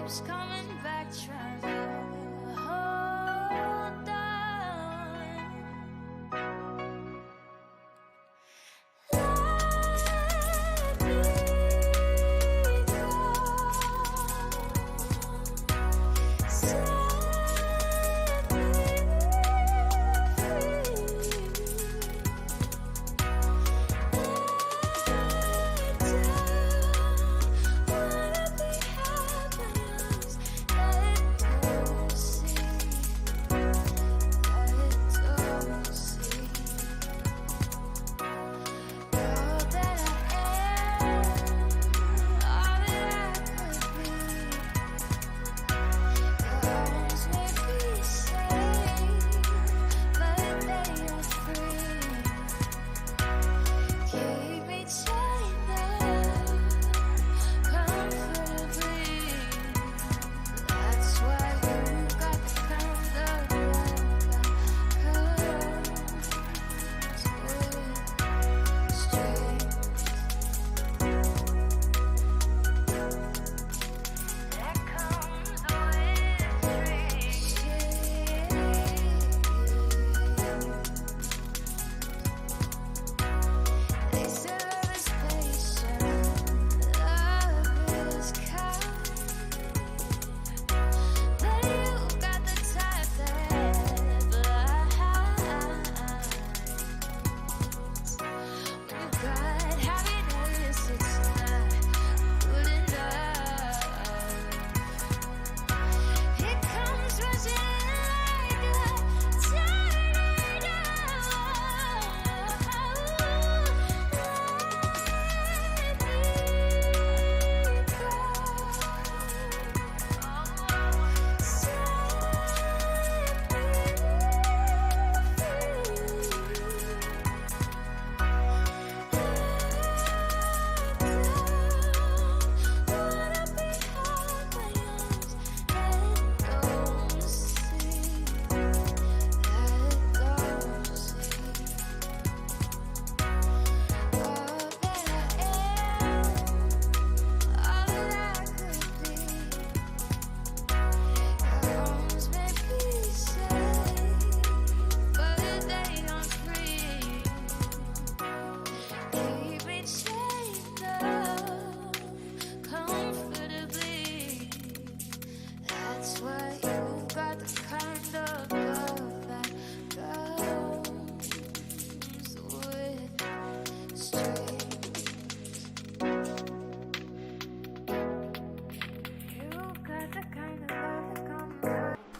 keeps coming back, trying to hold on. Let me go. Set me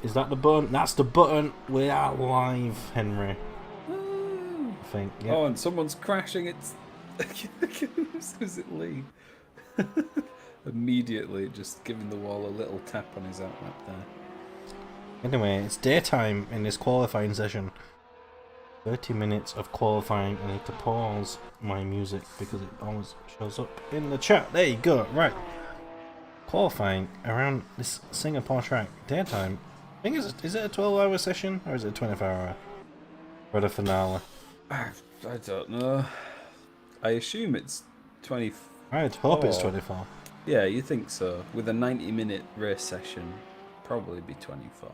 Is that the button? That's the button. We are live, Henry. Woo. I think. Yep. Oh, and someone's crashing. It's as soon as it leave. Immediately, just giving the wall a little tap on his outlet there. Anyway, it's daytime in this qualifying session. 30 minutes of qualifying. I need to pause my music because it always shows up in the chat. There you go. Right. Qualifying around this Singapore track. Daytime. I think is it a 12-hour session or is it a 24-hour for the finale? I don't know. I assume it's 20. I'd hope it's 24. Yeah, you think so. With a 90-minute race session, probably be 24.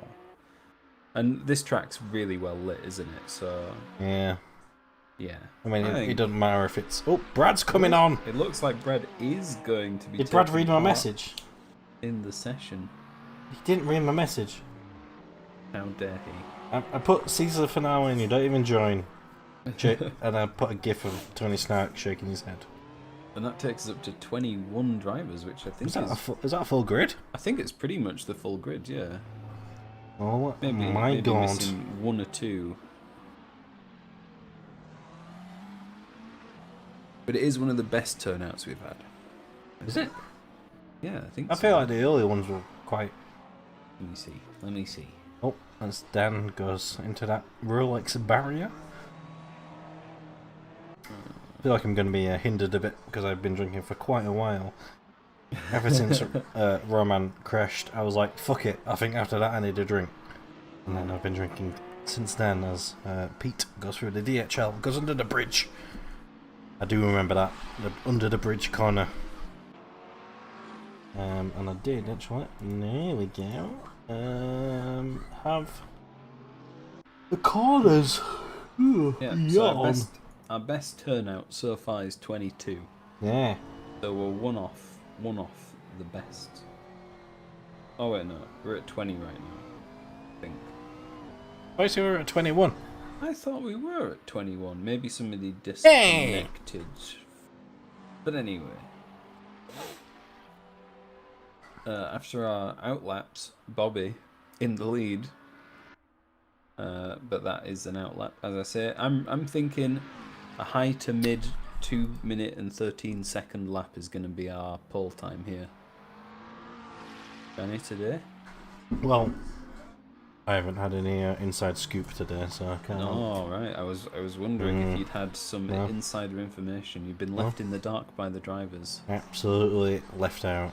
And this track's really well lit, isn't it? So yeah. Yeah. I mean, it doesn't matter if it's... Oh, Brad's coming on! It looks like Brad is going to be... Did Brad read my message? In the session. He didn't read my message. How dare he? I put Caesar for now and you don't even join. And I put a gif of Tony Stark shaking his head. And that takes us up to 21 drivers, which I think is that a full grid? I think it's pretty much the full grid, yeah. Oh maybe God. Missing one or two. But it is one of the best turnouts we've had. Is it? Yeah, I think I feel like the earlier ones were quite... Let me see. Oh, as Dan goes into that Rolex barrier. I feel like I'm going to be hindered a bit because I've been drinking for quite a while. Ever since Roman crashed, I was like, fuck it, I think after that I need a drink. And then I've been drinking since then as Pete goes through the DHL, goes under the bridge. I do remember that, the under the bridge corner. And I did actually. There we go. Have the corners. Yeah, so Yawn. our best turnout so far is 22. Yeah. So we're one off the best. Oh wait, no, we're at 20 right now, I think. Why so we're at 21? I thought we were at 21. Maybe somebody disconnected. But anyway. After our outlaps, Bobby in the lead. But that is an outlap, as I say. I'm thinking a high to mid 2 minute and 13 second lap is going to be our pole time here. Benny today? Well, I haven't had any inside scoop today, so I can't. Oh right, I was wondering if you'd had some No. insider information. You've been left in the dark by the drivers. Absolutely left out.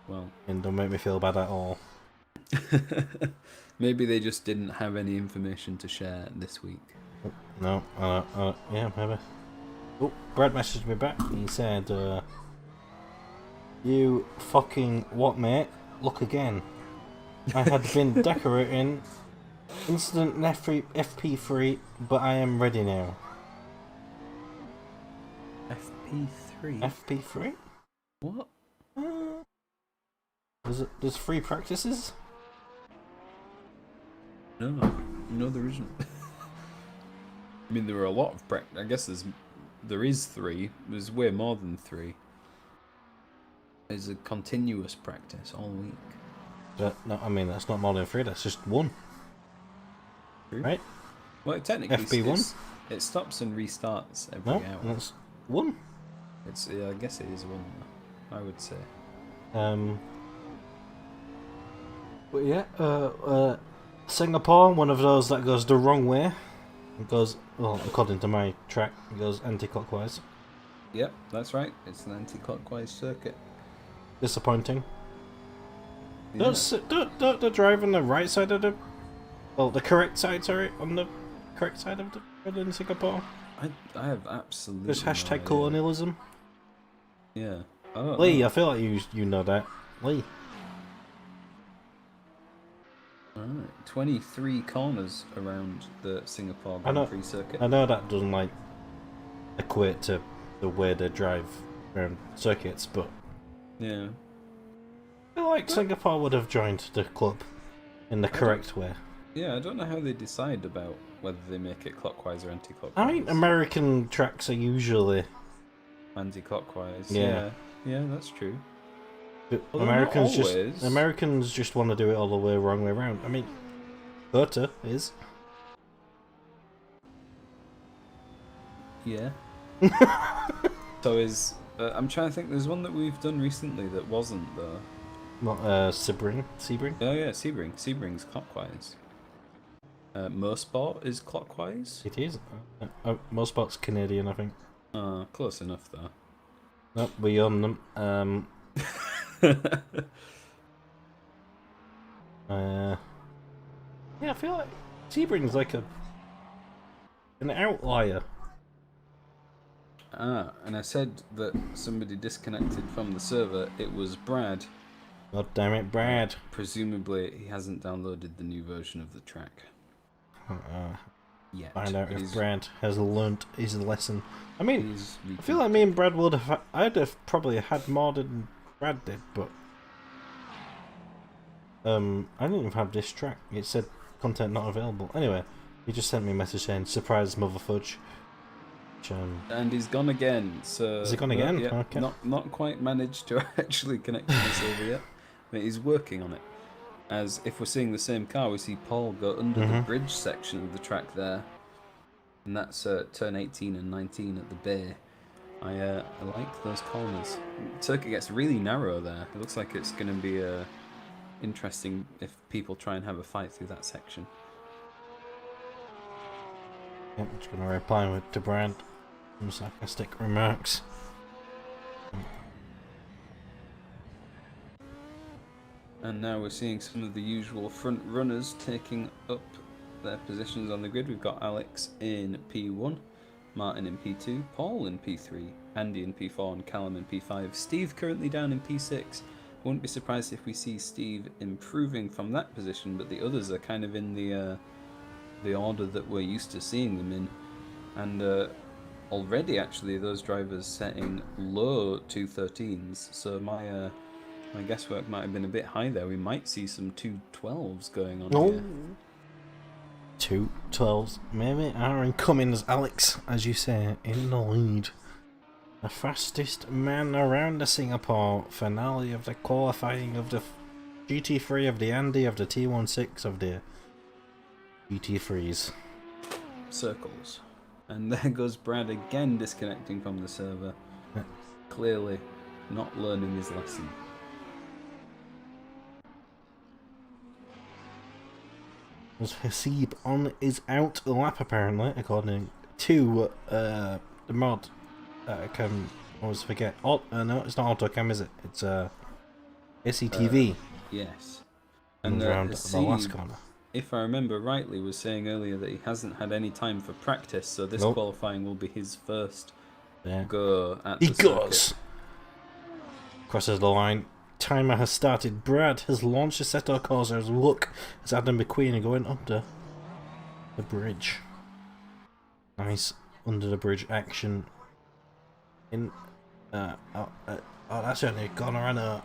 Well, And don't make me feel bad at all. maybe they just didn't have any information to share this week. No, yeah, maybe. Oh, Brad messaged me back. He said, "You fucking what, mate? Look again. I had been decorating instant FP3, but I am ready now." FP3? FP3? What? There's free practices? No, there isn't. I mean, there are a lot of practice. I guess there is 3. There's way more than 3. There's a continuous practice all week. But no, I mean that's not more than 3. That's just 1, True. right? Well, technically, FP1? it stops and restarts every No, hour. that's 1. Yeah, I guess it is 1. I would say. But yeah, Singapore, one of those that goes the wrong way. It goes, well, according to my track, it goes anti-clockwise. Yep, that's right. It's an anti-clockwise circuit. Disappointing. Yeah. Don't the drive on the right side of the, well, the correct side, sorry, on the correct side of the road in Singapore. I have absolutely. Just no hashtag idea. colonialism. Yeah. I don't Lee, know. I feel like you know that. Lee. Alright, 23 corners around the Singapore I know- Grand Prix circuit. I know that doesn't like equate to the way they drive around circuits, but Yeah. I feel like Singapore would have joined the club in the correct way. Yeah, I don't know how they decide about whether they make it clockwise or anti-clockwise. I mean, American tracks are usually Anti-clockwise. Yeah. Yeah, that's true. but Although not always. Americans just want to do it all the way wrong way around. I mean, Corsa is. Yeah. So is I'm trying to think. There's one that we've done recently that wasn't though. Not Sebring. Oh yeah, Sebring's clockwise. Mosport is clockwise. It is. Most spots Canadian, I think. Close enough though. Nope, we own them. Yeah, I feel like Sebring's like an outlier. And I said that somebody disconnected from the server. It was Brad. God damn it, Brad. Presumably, he hasn't downloaded the new version of the track yet. Find out if He's- Brad has learnt his lesson. I mean, he's I feel like me and Brad would have. I'd have probably had more than Brad did, but I didn't even have this track. It said content not available. Anyway, he just sent me a message saying surprise mother fudge. Which, And he's gone again. So Is he gone again? Yeah, Okay. not quite managed to actually connect to the server yet. But he's working on it. As if we're seeing the same car, we see Paul go under the Mhm. bridge section of the track there, and that's turn 18 and 19 at the bay. I like those corners. Circuit gets really narrow there. It looks like it's going to be interesting if people try and have a fight through that section. yeah, I'm just gonna reply to Brad some sarcastic remarks. And now we're seeing some of the usual front runners taking up their positions on the grid. We've got Alex in P1, Martin in P2, Paul in P3, Andy in P4, and Callum in P5. Steve currently down in P6, wouldn't be surprised if we see Steve improving from that position, but the others are kind of in the order that we're used to seeing them in, and already actually those drivers setting low 213s. So my guesswork might have been a bit high there. We might see some 212s going on here. 212s, maybe. Aaron Cummins, Alex, as you say, in the lead. The fastest man around the Singapore finale of the qualifying of the GT3 of the Andy of the T16 of the GT3s. Circles. And there goes Brad again disconnecting from the server. Yeah. Clearly not learning his lesson. As Hasib on is out lap apparently, according to the mod. I can always forget. Oh, no, it's not AutoCam, is it? It's SCTV. Yes. And around the last corner. If I remember rightly, was saying earlier that he hasn't had any time for practice, so this qualifying will be his first go at the circuit. Crosses the line. Timer has started. Brad has launched Assetto Corsa as look as Adam McQueen are going under the bridge. Nice under the bridge action. In that's only a corner, I know.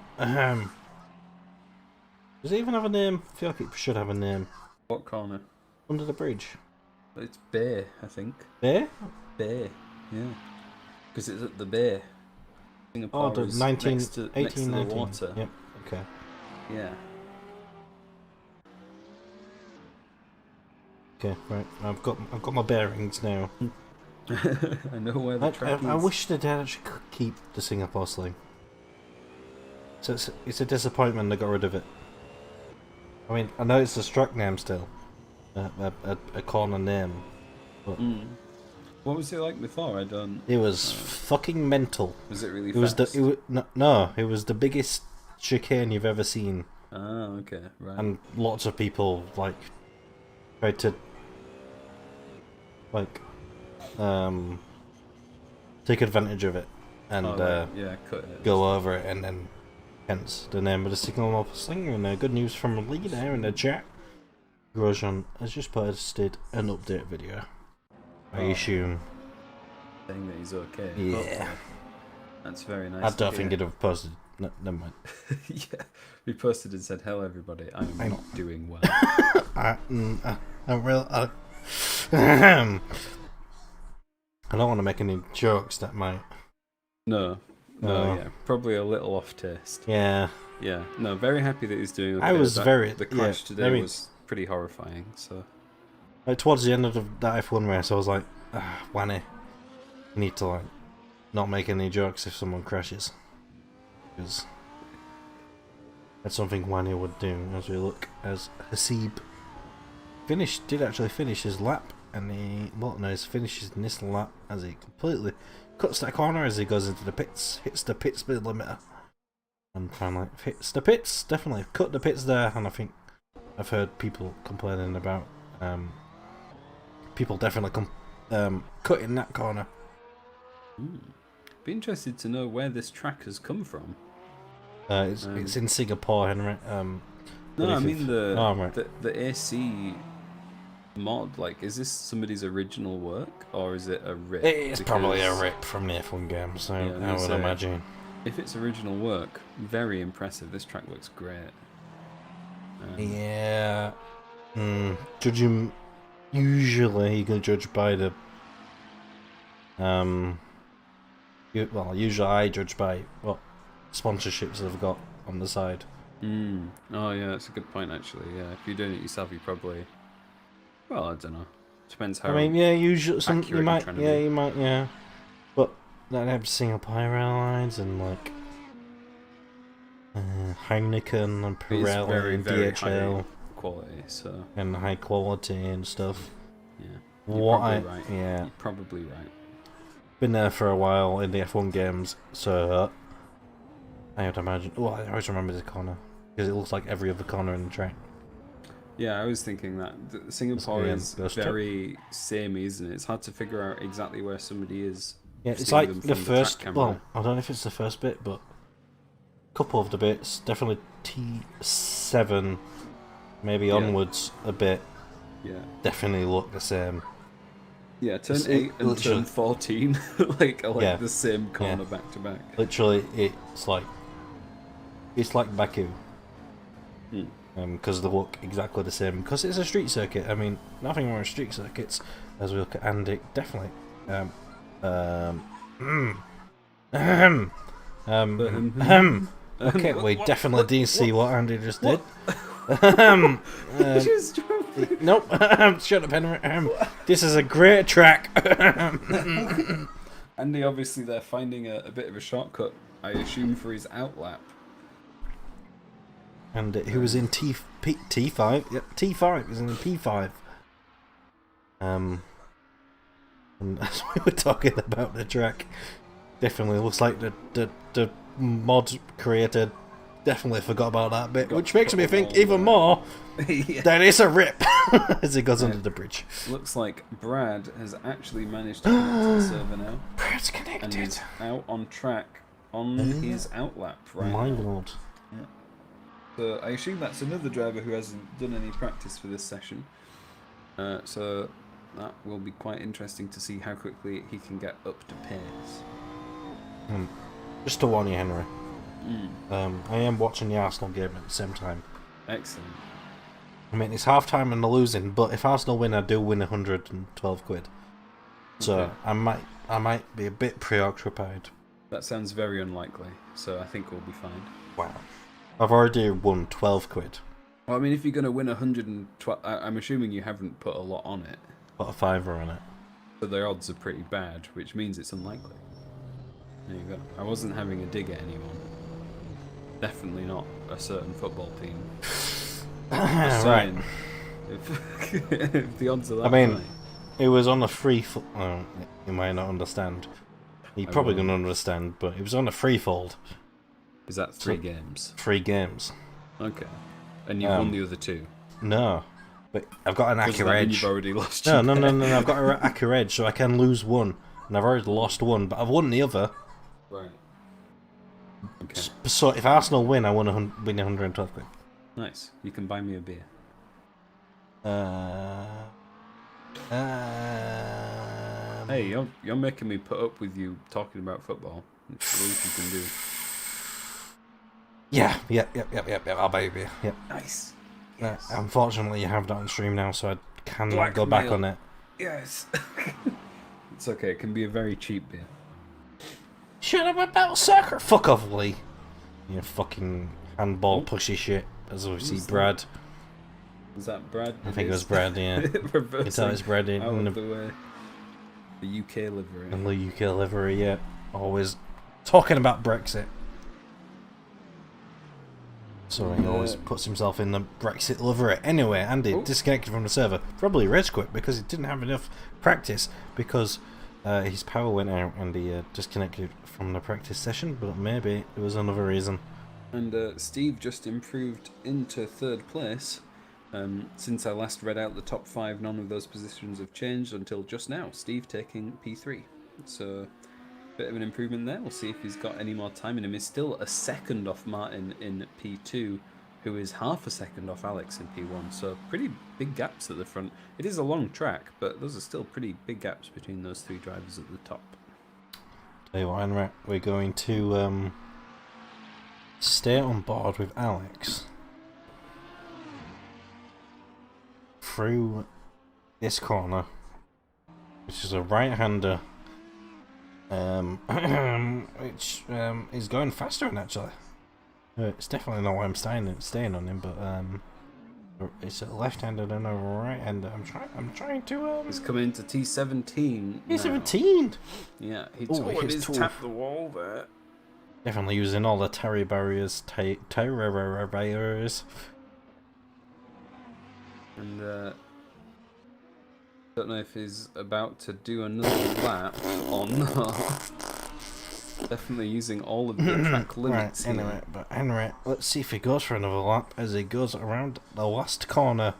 Does it even have a name? I feel like it should have a name. What corner? Under the bridge. It's Bay, I think. Bay? Bay, yeah. Because it's at the Bay. Singapore the is 19, next to 18, next to 19. the water. Yep, okay. Yeah. Okay, right. I've got my bearings now. I know where the track is. I wish they did actually keep the Singapore sling. So it's a disappointment they got rid of it. I mean, I know it's a struck name still, a corner name, but what was it like before? I don't. it was fucking mental. Was it really It was fast? it was the biggest chicane you've ever seen, Ah, okay, right. and lots of people like tried to take advantage of it and yeah, cut it. go over it, and then hence the name of the signal slinger. And good news from Lee there in the chat. Grosjean has just posted an update video. I assume. Saying that he's okay. Yeah. Hopefully. That's very nice. I don't think he'd have posted. No, never mind. Yeah, we posted and said, "Hello, everybody. I'm not doing well." I don't want to make any jokes that might. No, yeah, probably a little off taste. Yeah. Yeah, no, very happy that he's doing okay. I was The crash today was pretty horrifying. So. Like, towards the end of that F1 race, I was like, Wanny, you need to like not make any jokes if someone crashes, because that's something Wanny would do. As we look, as Hasib did actually finish his lap, and he's finishes in this lap as he completely cuts that corner as he goes into the pits, hits the pit speed limiter, and finally hits the pits. Definitely cut the pits there, and I think I've heard people complaining about people definitely cutting that corner. Be interested to know where this track has come from. It's in Singapore, Henry. No, I mean right. the AC mod. Like, is this somebody's original work or is it a rip? It's probably a rip from the F1 game, so I would imagine. If it's original work, very impressive. This track looks great. Yeah. Judging, usually you can judge by the. Usually I judge by what sponsorships they've got on the side. Oh yeah, that's a good point actually. Yeah, if you're doing it yourself, you probably. Well, I don't know. Depends how. I mean, yeah, usually you might, be. yeah. But then have Singapore Airlines and like Heineken and Pirelli very, and very DHL high quality, so and high quality and stuff. yeah. You're probably right. Been there for a while in the F1 games, so I would imagine. Oh, I always remember this corner because it looks like every other corner in the track. Yeah, I was thinking that Singapore is very samey, isn't it? It's hard to figure out exactly where somebody is. Yeah, it's like the first. Well, I don't know if it's the first bit, but couple of the bits, definitely T7, maybe onwards a bit, definitely look the same. Yeah, turn 8 and turn 14 are like the same corner back to back. Literally, it's like Baku. Because they look exactly the same. Because it's a street circuit. I mean, nothing wrong with street circuits. As we look at Andy, definitely. Okay, we definitely didn't see what Andy just did. Nope. Shut up, Henry. This is a great track. Andy, obviously, they're finding a bit of a shortcut, I assume, for his outlap. And he was in T5. Yep, T5. He was in P5. And as we were talking about the track, definitely looks like the mod creator definitely forgot about that bit, which makes me think even more that it's a rip as it goes under the bridge. Looks like Brad has actually managed to connect to the server now. Brad's connected. And is out on track on his outlap right My now. lord. Yeah. So I assume that's another driver who hasn't done any practice for this session. So that will be quite interesting to see how quickly he can get up to pace. Just to warn you, Henry. I am watching the Arsenal game at the same time. Excellent. I mean, it's half time and they're losing, but if Arsenal win, I do win 112 quid. So Okay. I might be a bit preoccupied. That sounds very unlikely, so I think we'll be fine. Wow. I've already won 12 quid. Well, I mean, if you're going to win 112, I'm assuming you haven't put a lot on it. Put a fiver on it. So the odds are pretty bad, which means it's unlikely. There you go. I wasn't having a dig at anyone. Definitely not a certain football team. Just Right. saying, if the odds are that I mean, high. it was on a free... you might not understand. You're probably will. going to understand, but it was on a free-fold. Is that 3 games? 3 games. Okay. And you've won the other 2? No. But I've got an Does that accurate mean edge. you've already lost No, your no, bet? I've got an accurate edge, so I can lose one. And I've already lost one, but I've won the other. Right. Okay. So if Arsenal win, I win 112 quid. Nice. You can buy me a beer. Hey, you're making me put up with you talking about football. It's the least you can do. Yeah, I'll buy you a beer. Yep. Nice. Unfortunately, you have that on stream now, so I cannot go back on it. Yes. It's okay. It can be a very cheap beer. Shut up about soccer. Fuck off, Lee. You fucking handball pushy shit. As we see Brad. Was that Brad? I think it was Brad, yeah. You can tell it's Brad in out of the the way. The UK livery. in the UK livery, yeah. Always talking about Brexit. So he always puts himself in the Brexit livery. Anyway, Andy disconnected from the server. Probably rage quit because he didn't have enough practice because his power went out and he disconnected from the practice session, but maybe it was another reason. And Steve just improved into 3rd place. Since I last read out the top 5, none of those positions have changed until just now. Steve taking P3. So, bit of an improvement there. We'll see if he's got any more time in him. He's still a second off Martin in P2, who is half a second off Alex in P1. So, pretty big gaps at the front. It is a long track, but those are still pretty big gaps between those 3 drivers at the top. Tell you what, Henry, we're going to stay on board with Alex through this corner, which is a right-hander, which is going faster than actually. It's definitely not why I'm staying on him, but it's a left-hander and a right-hander. I'm trying to He's coming into T17. He's now. 17. Yeah, he's tough. tapped the wall there. Definitely using all the terry barriers, terror barriers. And don't know if he's about to do another lap or not. Definitely using all of the track limits. Right, anyway, but Henry, let's see if he goes for another lap as he goes around the last corner.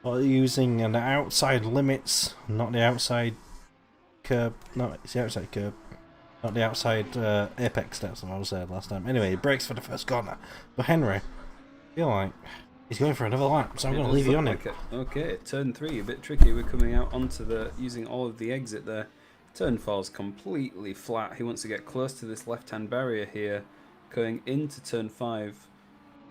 Using an outside limits, not the outside curb. No, it's the outside curb. Not the outside apex steps that I said last time. Anyway, he brakes for the first corner. But Henry, I feel like he's going for another lap, so I'm going to leave you on him. Okay, turn 3, a bit tricky. We're coming out onto using all of the exit there. Turn 4's completely flat. He wants to get close to this left-hand barrier here. Going into turn 5,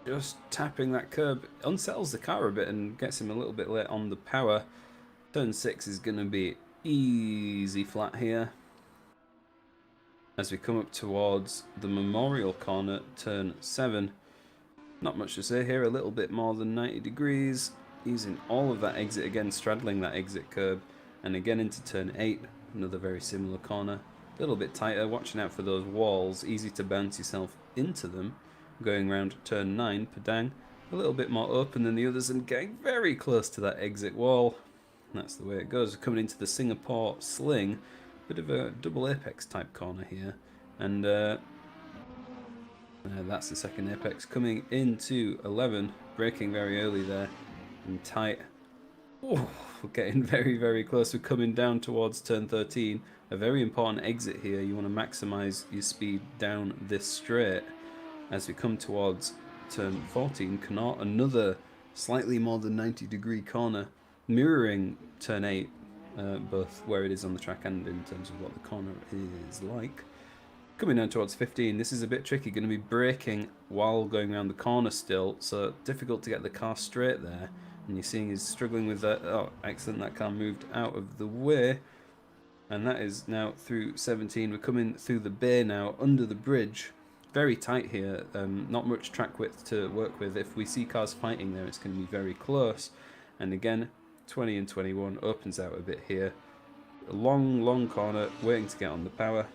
just tapping that curb. Unsettles the car a bit and gets him a little bit late on the power. Turn 6 is going to be easy flat here. As we come up towards the Memorial Corner, turn 7. Not much to say here, a little bit more than 90 degrees. Using all of that exit again, straddling that exit curb. And again into turn 8, another very similar corner. A little bit tighter, watching out for those walls, easy to bounce yourself into them. Going round turn 9, Padang, a little bit more open than the others and getting very close to that exit wall. That's the way it goes. Coming into the Singapore Sling. Bit of a double apex type corner here, and that's the second apex. Coming into 11, braking very early there and tight. Oh, we're getting very close. We're coming down towards turn 13, a very important exit here. You want to maximize your speed down this straight. As we come towards turn 14, Connaught, another slightly more than 90 degree corner, mirroring turn 8. Both where it is on the track and in terms of what the corner is like. Coming down towards 15, this is a bit tricky, going to be braking while going around the corner still, so difficult to get the car straight there. And you're seeing he's struggling with that. Oh, excellent, that car moved out of the way. And that is now through 17. We're coming through the bay now, under the bridge. Very tight here, not much track width to work with. If we see cars fighting there, it's going to be very close. And again, 20 and 21 opens out a bit here. A long corner, waiting to get on the power.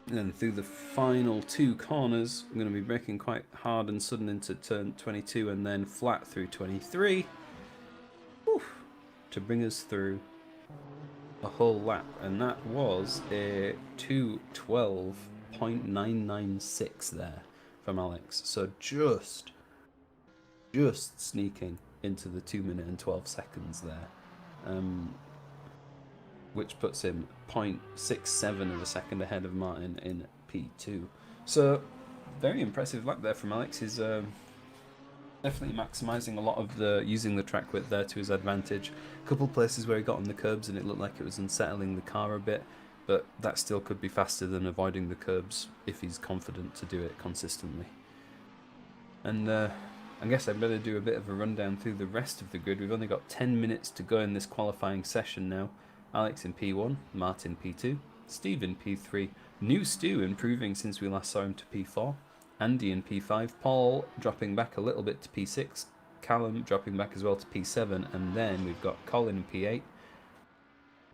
And then through the final 2 corners, I'm going to be braking quite hard and sudden into turn 22 and then flat through 23. Whew, to bring us through a whole lap. And that was a 2:12.996 there from Alex. So just sneaking into the 2 minute and 12 seconds there, which puts him 0.67 of a second ahead of Martin in P2. So very impressive lap there from Alex. He's definitely maximising a lot of using the track width there to his advantage. A couple places where he got on the curbs and it looked like it was unsettling the car a bit, but that still could be faster than avoiding the curbs if he's confident to do it consistently. And I guess I better do a bit of a rundown through the rest of the grid. We've only got 10 minutes to go in this qualifying session now. Alex in P1, Martin P2, Steve in P3, new Stu improving since we last saw him to P4, Andy in P5, Paul dropping back a little bit to P6, Callum dropping back as well to P7, and then we've got Colin in P8,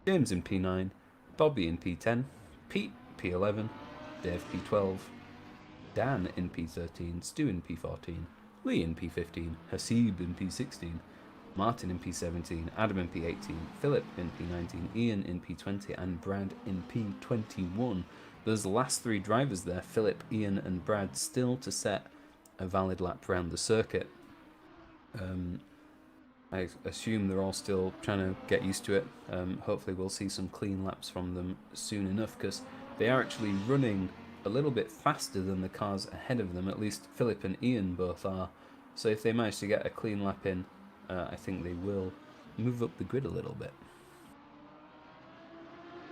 James in P9, Bobby in P10, Pete P11, Dave P12, Dan in P13, Stu in P14, Lee in P15, Hasib in P16, Martin in P17, Adam in P18, Philip in P19, Ian in P20, and Brad in P21. Those last 3 drivers there, Philip, Ian, and Brad, still to set a valid lap around the circuit. I assume they're all still trying to get used to it. Hopefully we'll see some clean laps from them soon enough, because they are actually running a little bit faster than the cars ahead of them. At least Philip and Ian both are. So if they manage to get a clean lap in, I think they will move up the grid a little bit.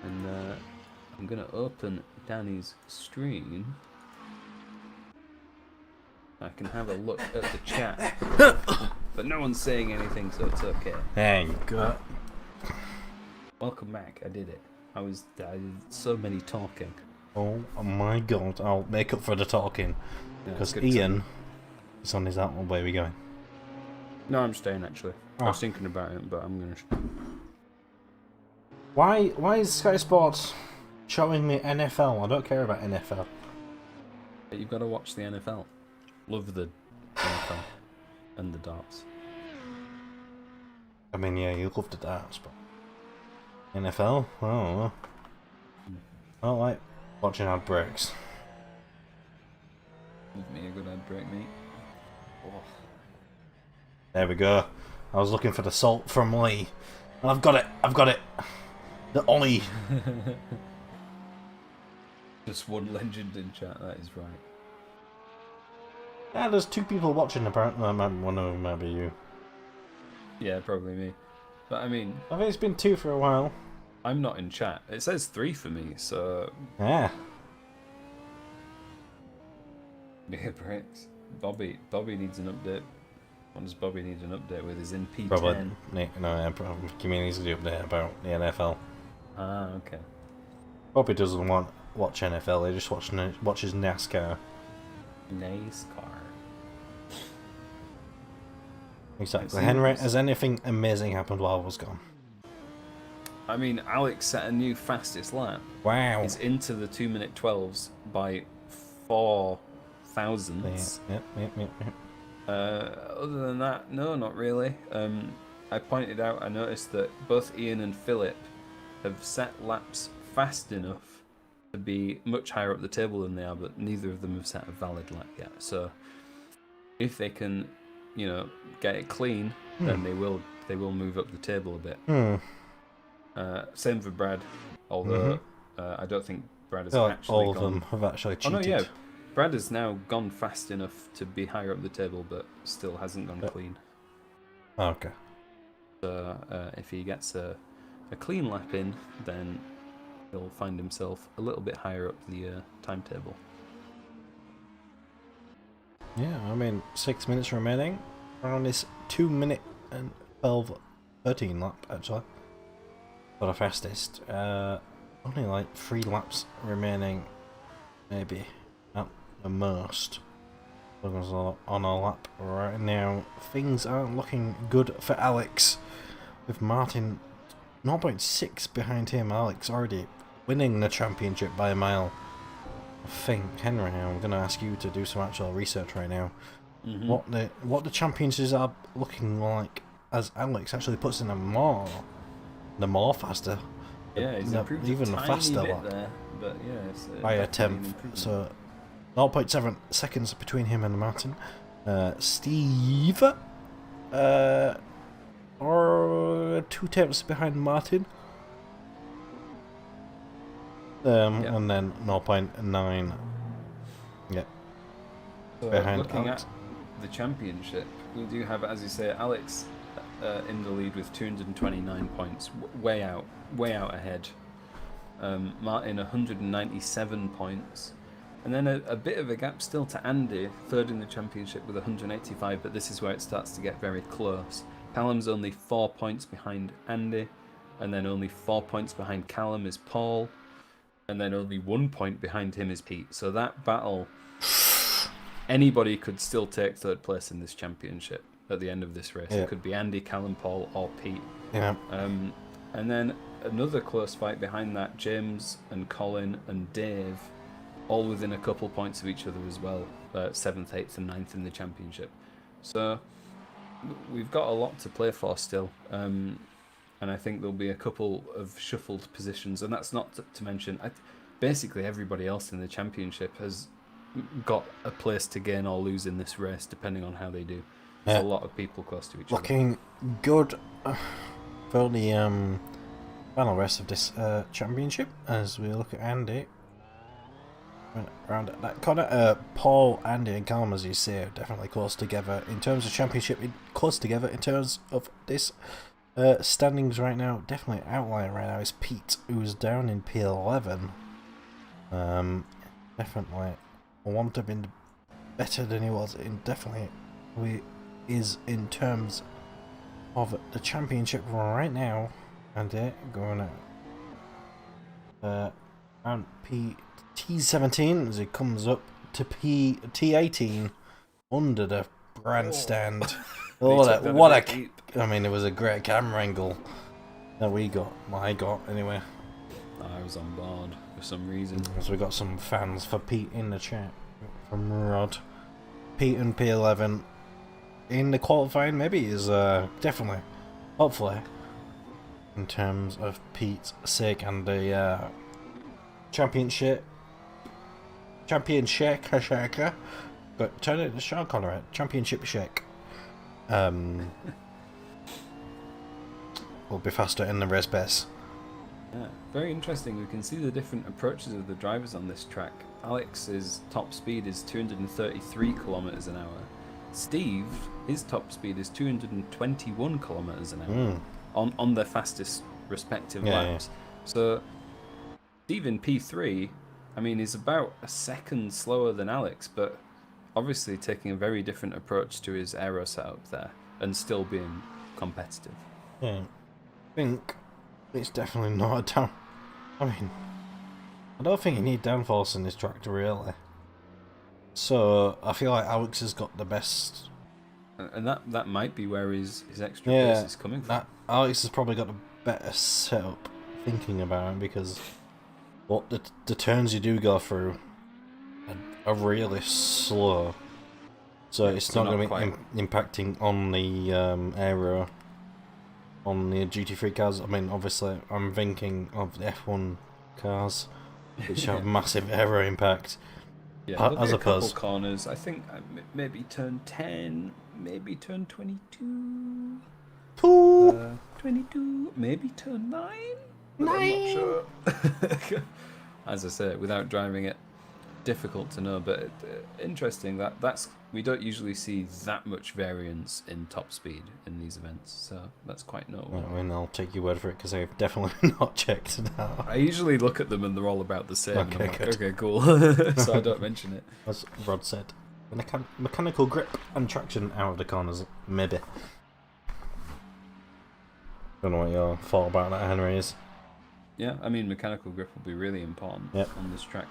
And I'm going to open Danny's stream. I can have a look at the chat. But no one's saying anything, so it's okay. Thank God. Welcome back. I did it. I did so many talking. Oh my God, I'll make up for the talking. Because Ian is on his out. Where are we going? No, I'm staying actually. I was thinking about it, but I'm going to... Why is Sky Sports showing me NFL? I don't care about NFL. But you've got to watch the NFL. Love the NFL and the darts. I mean, yeah, you love the darts, but NFL? I don't know. I don't like watching ad breaks. Give me a good ad break, mate. Oh. There we go. I was looking for the salt from Lee. And I've got it. The Ollie. Just one legend in chat. That is right. Yeah, there's 2 people watching apparently. One of them might be you. Yeah, probably me. But I mean, I think it's been 2 for a while. I'm not in chat. It says 3 for me, so Yeah. yeah, bricks. Bobby needs an update. What does Bobby need an update with? Is in P10. Probably. No, probably. Community's the update about the NFL. Ah, okay. Bobby doesn't watch NFL. He just watches NASCAR. NASCAR. Exactly. Henry, has anything amazing happened while I was gone? I mean, Alex set a new fastest lap. Wow. He's into the 2-minute 12s by 4 thousandths. Yep. Other than that, no, not really. I noticed that both Ian and Philip have set laps fast enough to be much higher up the table than they are, but neither of them have set a valid lap yet. So if they can, get it clean, then they will move up the table a bit. Same for Brad, although I don't think Brad has actually all of them have actually cheated. Oh no, yeah. Brad has now gone fast enough to be higher up the table, but still hasn't gone clean. Okay. So if he gets a clean lap in, then he'll find himself a little bit higher up the timetable. Yeah, I mean, 6 minutes remaining around this 2-minute and 13 lap, actually. For the fastest. Only like 3 laps remaining, maybe, at the most. On a lap right now. Things aren't looking good for Alex, with Martin 0.6 behind him. Alex already winning the championship by a mile. I think, Henry, I'm going to ask you to do some actual research right now. What the championships are looking like as Alex actually puts in the more faster. Yeah, he's improved even a tiny faster bit lap there, but yeah, it's by a definitely an tenth. improvement. So 0.7 seconds between him and Martin. Steve, or 2 tenths behind Martin. And then 0.9. Yeah. So behind looking Alex. at the championship, we do have, as you say, Alex in the lead with 229 points, way out ahead. Martin 197 points, and then a bit of a gap still to Andy, third in the championship with 185. But this is where it starts to get very close. Callum's only 4 points behind Andy, and then only 4 points behind Callum is Paul, and then only 1 point behind him is Pete. So that battle, anybody could still take third place in this championship at the end of this race. Yeah. It could be Andy, Callum, Paul, or Pete. Yeah. And then another close fight behind that, James and Colin and Dave, all within a couple points of each other as well, 7th, 8th and 9th in the championship. So we've got a lot to play for still, and I think there'll be a couple of shuffled positions, and that's not to mention, basically everybody else in the championship has got a place to gain or lose in this race, depending on how they do. There's a lot of people close to each other. Looking good for the final rest of this championship, as we look at Andy around that corner. Paul, Andy and Callum, as you say, are definitely close together in terms of championship, close together in terms of this standings right now. Definitely outlier right now is Pete, who's down in P11. Definitely want to have been better than he was in terms of the championship right now. And they're going around T17 as it comes up to T18 under the grandstand. I mean, it was a great camera angle that I got anyway. I was on board for some reason. So we got some fans for Pete in the chat from Rod. Pete and P11 in the qualifying maybe is definitely, hopefully, in terms of Pete's sake and the championship, but turn it to Sean Connery, championship shake. Will be faster in the race pace. Yeah, very interesting. We can see the different approaches of the drivers on this track. Alex's top speed is 233 kilometers an hour. Steve, his top speed is 221 kilometers an hour on their fastest respective laps. So Steve in P3, I mean, is about a second slower than Alex, but obviously taking a very different approach to his aero setup there and still being competitive. Yeah, I think it's definitely not a down. I mean, I don't think you need downforce in this tractor really. So I feel like Alex has got the best. And that might be where his extra pace is coming from. Alex has probably got a better setup thinking about it, because what the turns you do go through are really slow. So it's not going to be impacting on the aero on the GT3 cars. I mean, obviously, I'm thinking of the F1 cars, which have massive aero impact. Yeah, there'll be a couple corners. I think maybe turn 10, maybe turn 22. 22, maybe turn 9. I'm not sure. As I say, without driving it, difficult to know. But interesting that's we don't usually see that much variance in top speed in these events, so that's quite notable. I mean, I'll take your word for it, because I've definitely not checked it out. I usually look at them and they're all about the same. Okay, and I'm like, good. okay, cool. So I don't mention it. As Rod said, mechanical grip and traction out of the corners, maybe. Don't know what your thought about that, Henry, is. Yeah, I mean, mechanical grip will be really important on this track.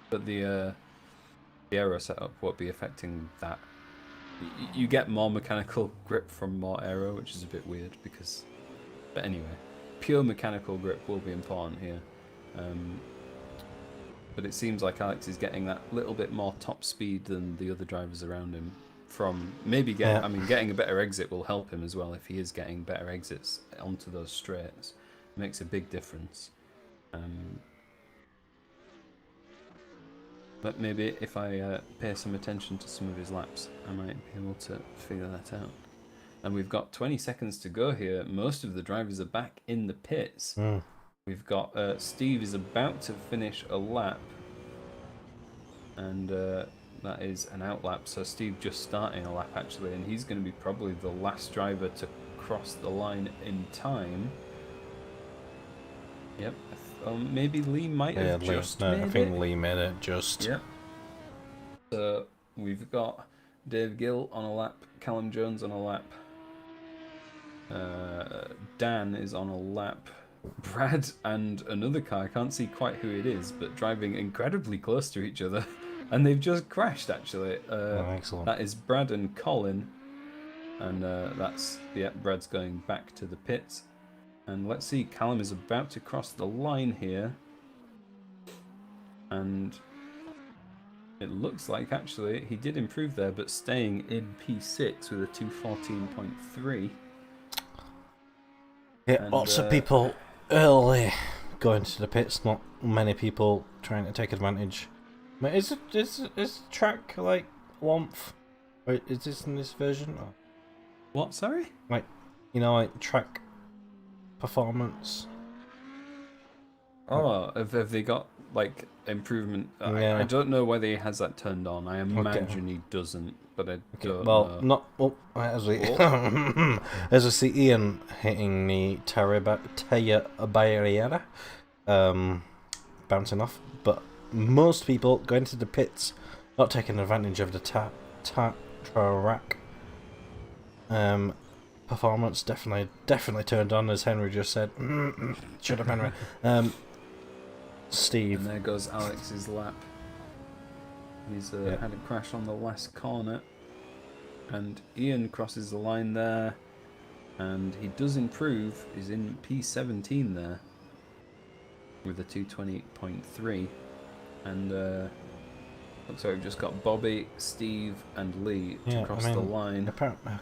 But the aero setup won't be affecting that. You get more mechanical grip from more aero, which is a bit weird because. But anyway, pure mechanical grip will be important here. But it seems like Alex is getting that little bit more top speed than the other drivers around him. From maybe getting, I mean, getting a better exit will help him as well if he is getting better exits onto those straights. It makes a big difference. But maybe if I pay some attention to some of his laps, I might be able to figure that out. And we've got 20 seconds to go here. Most of the drivers are back in the pits. We've got Steve is about to finish a lap. And that is an out lap. So Steve just starting a lap actually. And he's going to be probably the last driver to cross the line in time. Yep. Maybe Lee might have just made it. I think Lee made it just. Yep. So we've got Dave Gill on a lap, Callum Jones on a lap, Dan is on a lap, Brad and another car, I can't see quite who it is, but driving incredibly close to each other, and they've just crashed actually. Excellent. That is Brad and Colin, and Brad's going back to the pits. And let's see, Callum is about to cross the line here. And it looks like actually he did improve there, but staying in P6 with a 214.3. Yeah, lots of people early going to the pits, not many people trying to take advantage. I mean, is the track like warmth? Or is this in this version? Or? What, sorry? Like, like track performance. Oh, have they got like improvement? Yeah. I don't know whether he has that turned on. I imagine he doesn't, but I don't know. As we see Ian hitting the Taya Barriera, bouncing off, but most people going to the pits, not taking advantage of the track. Performance definitely turned on, as Henry just said. Shut up, Henry. Steve. And there goes Alex's lap. He's had a crash on the last corner. And Ian crosses the line there. And he does improve. He's in P17 there. With a 220.3. And looks like we've just got Bobby, Steve, and Lee to cross the line. Apparently,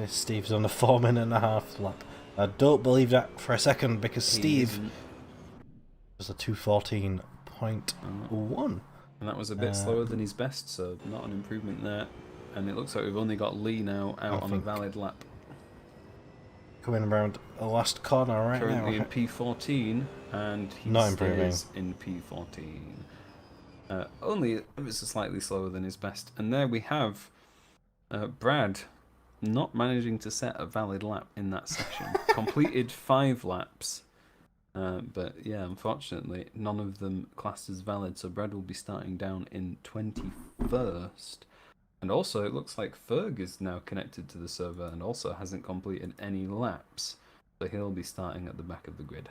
Steve's on a 4.5-minute lap. I don't believe that for a second, because Steve was a 214.1. And that was a bit slower than his best, so not an improvement there. And it looks like we've only got Lee now out on a valid lap. coming around the last corner right Currently now. in P14, and he Not improving. stays in P14. Only ever so slightly slower than his best. And there we have Brad not managing to set a valid lap in that session. Completed 5 laps. But yeah, unfortunately, none of them classed as valid, so Brad will be starting down in 21st. And also, it looks like Ferg is now connected to the server and also hasn't completed any laps, so he'll be starting at the back of the grid.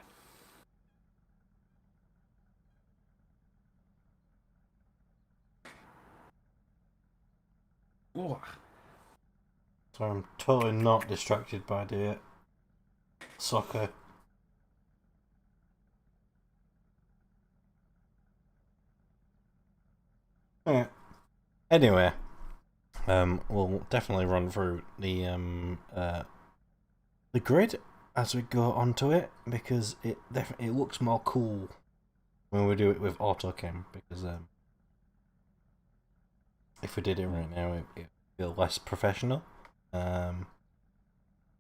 Oh. So I'm totally not distracted by the soccer. Yeah. Anyway, we'll definitely run through the grid as we go onto it, because it definitely looks more cool when we do it with AutoCam, because if we did it right now it would feel less professional,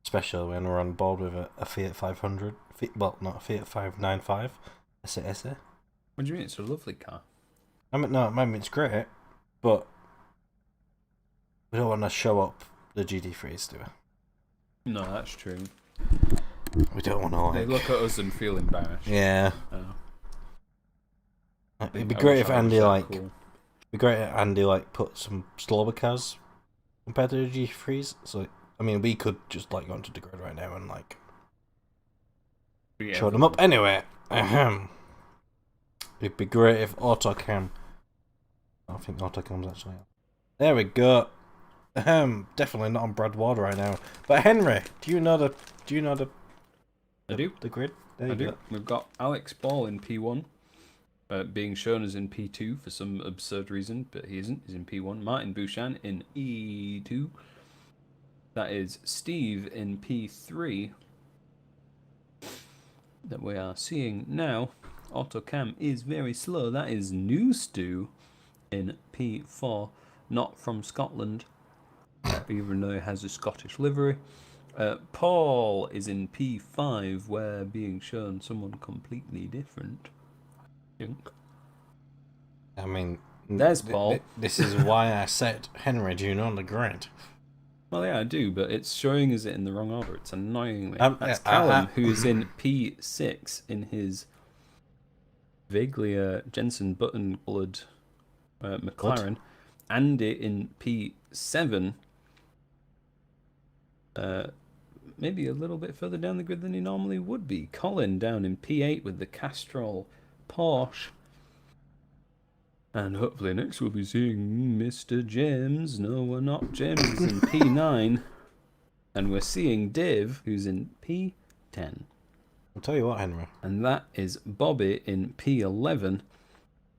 especially when we're on board with a Fiat 500, well, not a Fiat 595 Assetto. What do you mean? It's a lovely car. I mean it's great, but we don't want to show up the GT3s, do we? No, that's true. We don't want to, They look at us and feel embarrassed. Yeah. I It'd be wish great if I was Andy that cool. it'd be great if Andy put some slower cars compared to the G3s. So I mean, we could just go onto the grid right now and Yeah, show them up. Anyway, it'd be great if AutoCam. I think AutoCam's actually. There we go. Definitely not on Brad Ward right now. But Henry, do you know the I do. the grid? There you I do. go. We've got Alex Ball in P1, being shown as in P2 for some absurd reason, but he isn't. He's in P1. Martin Bouchan in E2. That is Steve in P3 that we are seeing now. AutoCam is very slow. That is New Stu in P4, not from Scotland, even though he has a Scottish livery. Paul is in P5, where being shown someone completely different. I think. I mean, There's Paul. This is why I said, Henry, do you know the grid? Well, yeah, I do, but it's showing us it in the wrong order. It's annoying me. That's Yeah, Callum, who's in P6 in his vaguely Jensen Button-coloured McLaren. Andy in P7. Maybe a little bit further down the grid than he normally would be. Colin down in P8 with the Castrol Porsche. And hopefully next we'll be seeing Mr. James. No, we're not. James is in P9. And we're seeing Dave, who's in P10. I'll tell you what, Henry. And that is Bobby in P11.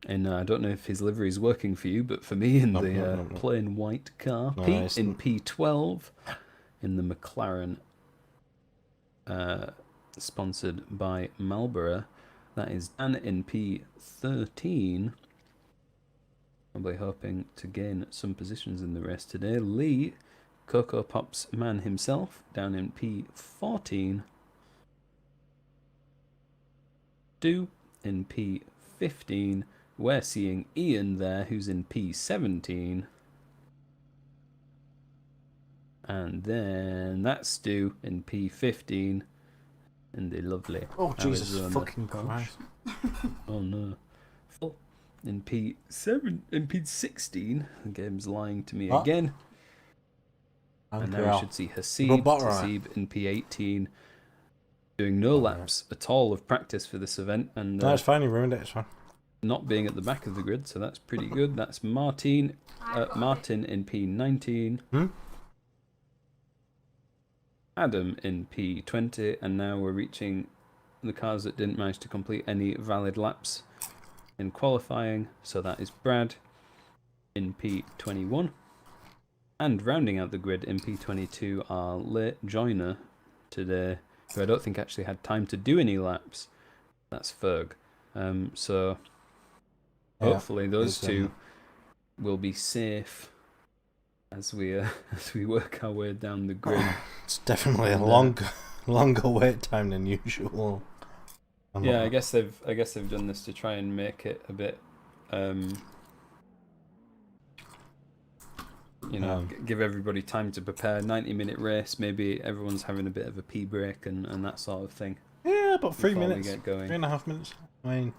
And I don't know if his livery is working for you, but for me in the plain white car. No, Pete in P12 in the McLaren sponsored by Marlboro. That is Dan in P13. Probably hoping to gain some positions in the race today. Lee, Cocoa Pop's man himself, down in P14. Stu in P15. We're seeing Ian there, who's in P17. And then that's Stu in P15. And the lovely Jesus Arizona fucking Porsche. Christ. Oh no. Full in P7, in P16. The game's lying to me again. And now we should see Hasib in P18. Doing no laps at all of practice for this event. And No, it's fine, you ruined it, it's fine. not being at the back of the grid, so that's pretty good. That's Martin in P19. Adam in P20, and now we're reaching the cars that didn't manage to complete any valid laps in qualifying. So that is Brad in P21. And rounding out the grid in P22 are late joiner today, who I don't think actually had time to do any laps. That's Ferg. So hopefully those two will be safe as we work our way down the grid. It's definitely a long longer wait time than usual. Yeah, I guess they've done this to try and make it a bit, give everybody time to prepare. 90-minute race, maybe everyone's having a bit of a pee break and that sort of thing. Yeah, about 3 before we minutes. get going. 3.5 minutes. I mean,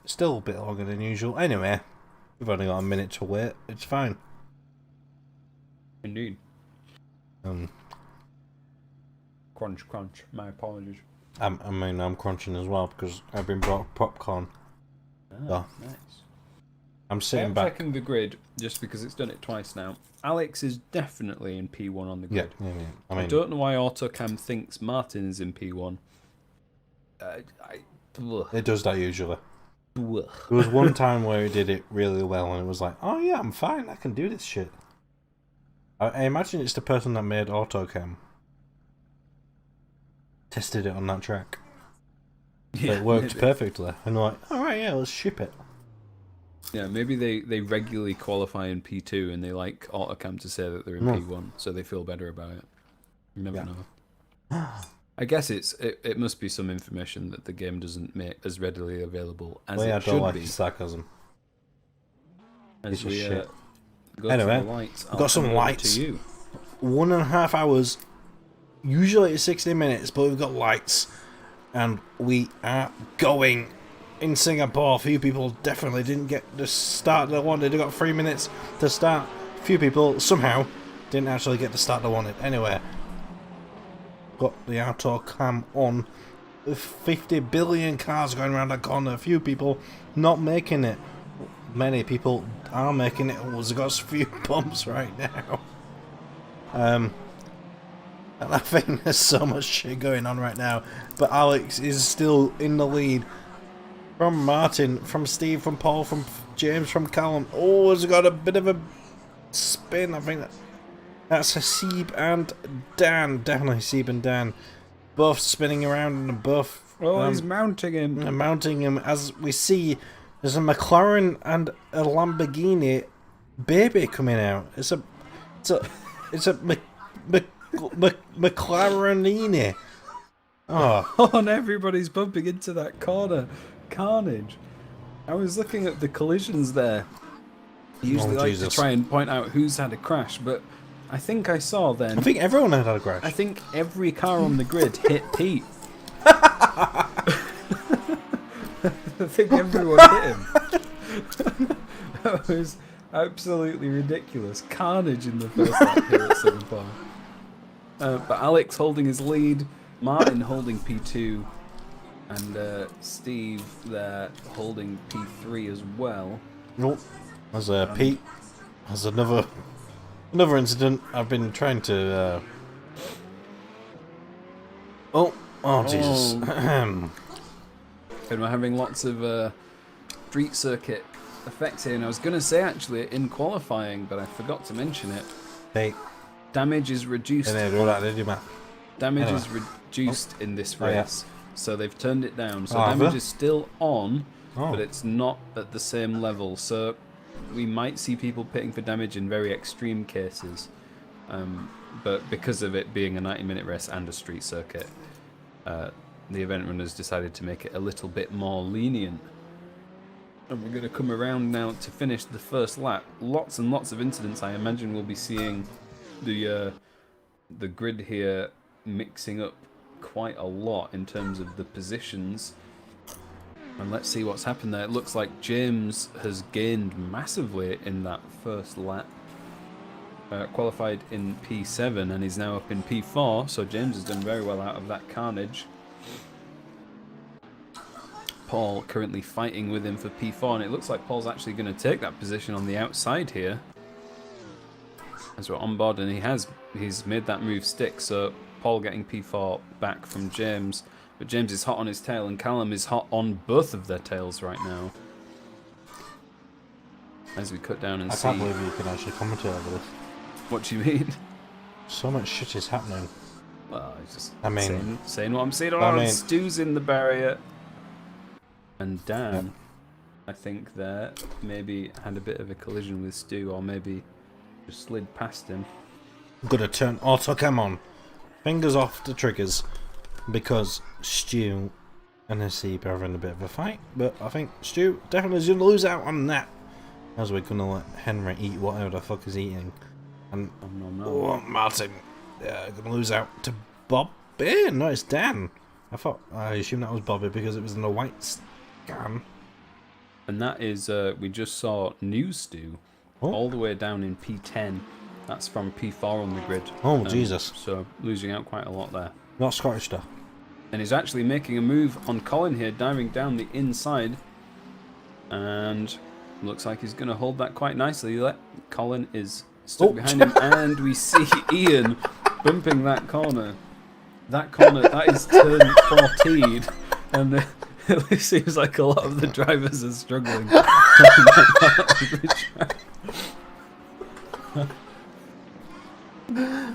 still a bit longer than usual. Anyway, we've only got a minute to wait. It's fine. Indeed. Crunch. My apologies. I'm crunching as well because I've been brought popcorn. Nice. I'm sitting I'm back. checking the grid just because it's done it twice now. Alex is definitely in P1 on the Yeah, grid. yeah. I I mean, don't know why Autocam thinks Martin is in P1. it does that usually. Ugh. There was one time where it did it really well, and it was like, oh yeah, I'm fine. I can do this shit. I imagine it's the person that made Autocam tested it on that track. Yeah, It worked maybe. perfectly, and they're like, all right, yeah, let's ship it. Yeah, maybe they regularly qualify in P2 and they like Autocam to say that they're in P1, so they feel better about it. You never know. I guess it must be some information that the game doesn't make as readily available as I it don't should like be. sarcasm. As Piece of we shit. go Anyway, to the lights, we've got some hand over lights. to you. 1.5 hours. Usually it's 60 minutes, but we've got lights, and we are going. In Singapore, a few people definitely didn't get the start they wanted. They got 3 minutes to start. A few people somehow didn't actually get the start they wanted. Anyway, got the auto cam on. With 50 billion cars going around that corner. A few people not making it. Many people are making it. Oh, there's got a few bumps right now. And I think there's so much shit going on right now. But Alex is still in the lead. From Martin, from Steve, from Paul, from James, from Callum. Oh, it's got a bit of a spin. I think that's Hasib and Dan. Definitely Hasib and Dan. Both spinning around and both... he's mounting him. Mounting him. As we see, there's a McLaren and a Lamborghini baby coming out. It's a McLarenini. Oh. And everybody's bumping into that corner. Carnage. I was looking at the collisions there. I usually like Jesus. to try and point out who's had a crash, but I think I saw then. I think everyone had a crash. I think every car on the grid hit Pete. I think everyone hit him. That was absolutely ridiculous. Carnage in the first lap here at Singapore. But Alex holding his lead, Martin holding P2, and Steve there holding P3 as well. Nope. There's Pete. There's another incident. I've been trying to. Oh Jesus! And we're having lots of street circuit effects here. And I was going to say actually in qualifying, but I forgot to mention it. Hey, Damage is reduced. didn't do that, did you, Matt? Damage is reduced in this Oh, yeah. race, so they've turned it down. So Oh, have damage they? is still on, Oh. but it's not at the same level. So we might see people pitting for damage in very extreme cases, but because of it being a 90-minute race and a street circuit, the event runners decided to make it a little bit more lenient. And we're going to come around now to finish the first lap. Lots and lots of incidents. I imagine we'll be seeing the grid here mixing up quite a lot in terms of the positions. And let's see what's happened there. It looks like James has gained massively in that first lap. Qualified in P7 and is now up in P4, so James has done very well out of that carnage. Paul currently fighting with him for P4, and it looks like Paul's actually going to take that position on the outside here. As we're on board, and he's made that move stick, so Paul getting P4 back from James. But James is hot on his tail, and Callum is hot on both of their tails right now. As we cut down and see... I can't believe you can actually commentate over this. What do you mean? So much shit is happening. Well, I just saying what I'm saying. Stu's in the barrier. And Dan, I think there, maybe had a bit of a collision with Stu, or maybe just slid past him. I'm gonna turn autocam on. fingers off the triggers because Stu and Nasib are having a bit of a fight. But I think Stu definitely is going to lose out on that, as we're going to let Henry eat whatever the fuck he's eating. And Martin going to lose out to Bobby. No, it's Dan. I assume that was Bobby because it was in the white scan. And that is, we just saw New Stew all the way down in P10. That's from P4 on the grid. Oh, Jesus. So losing out quite a lot there. Not Scottish though. And he's actually making a move on Colin here, diving down the inside. And looks like he's going to hold that quite nicely. Colin is stuck behind him. And we see Ian bumping that corner. That corner, that is turn 14. And it seems like a lot of the drivers are struggling.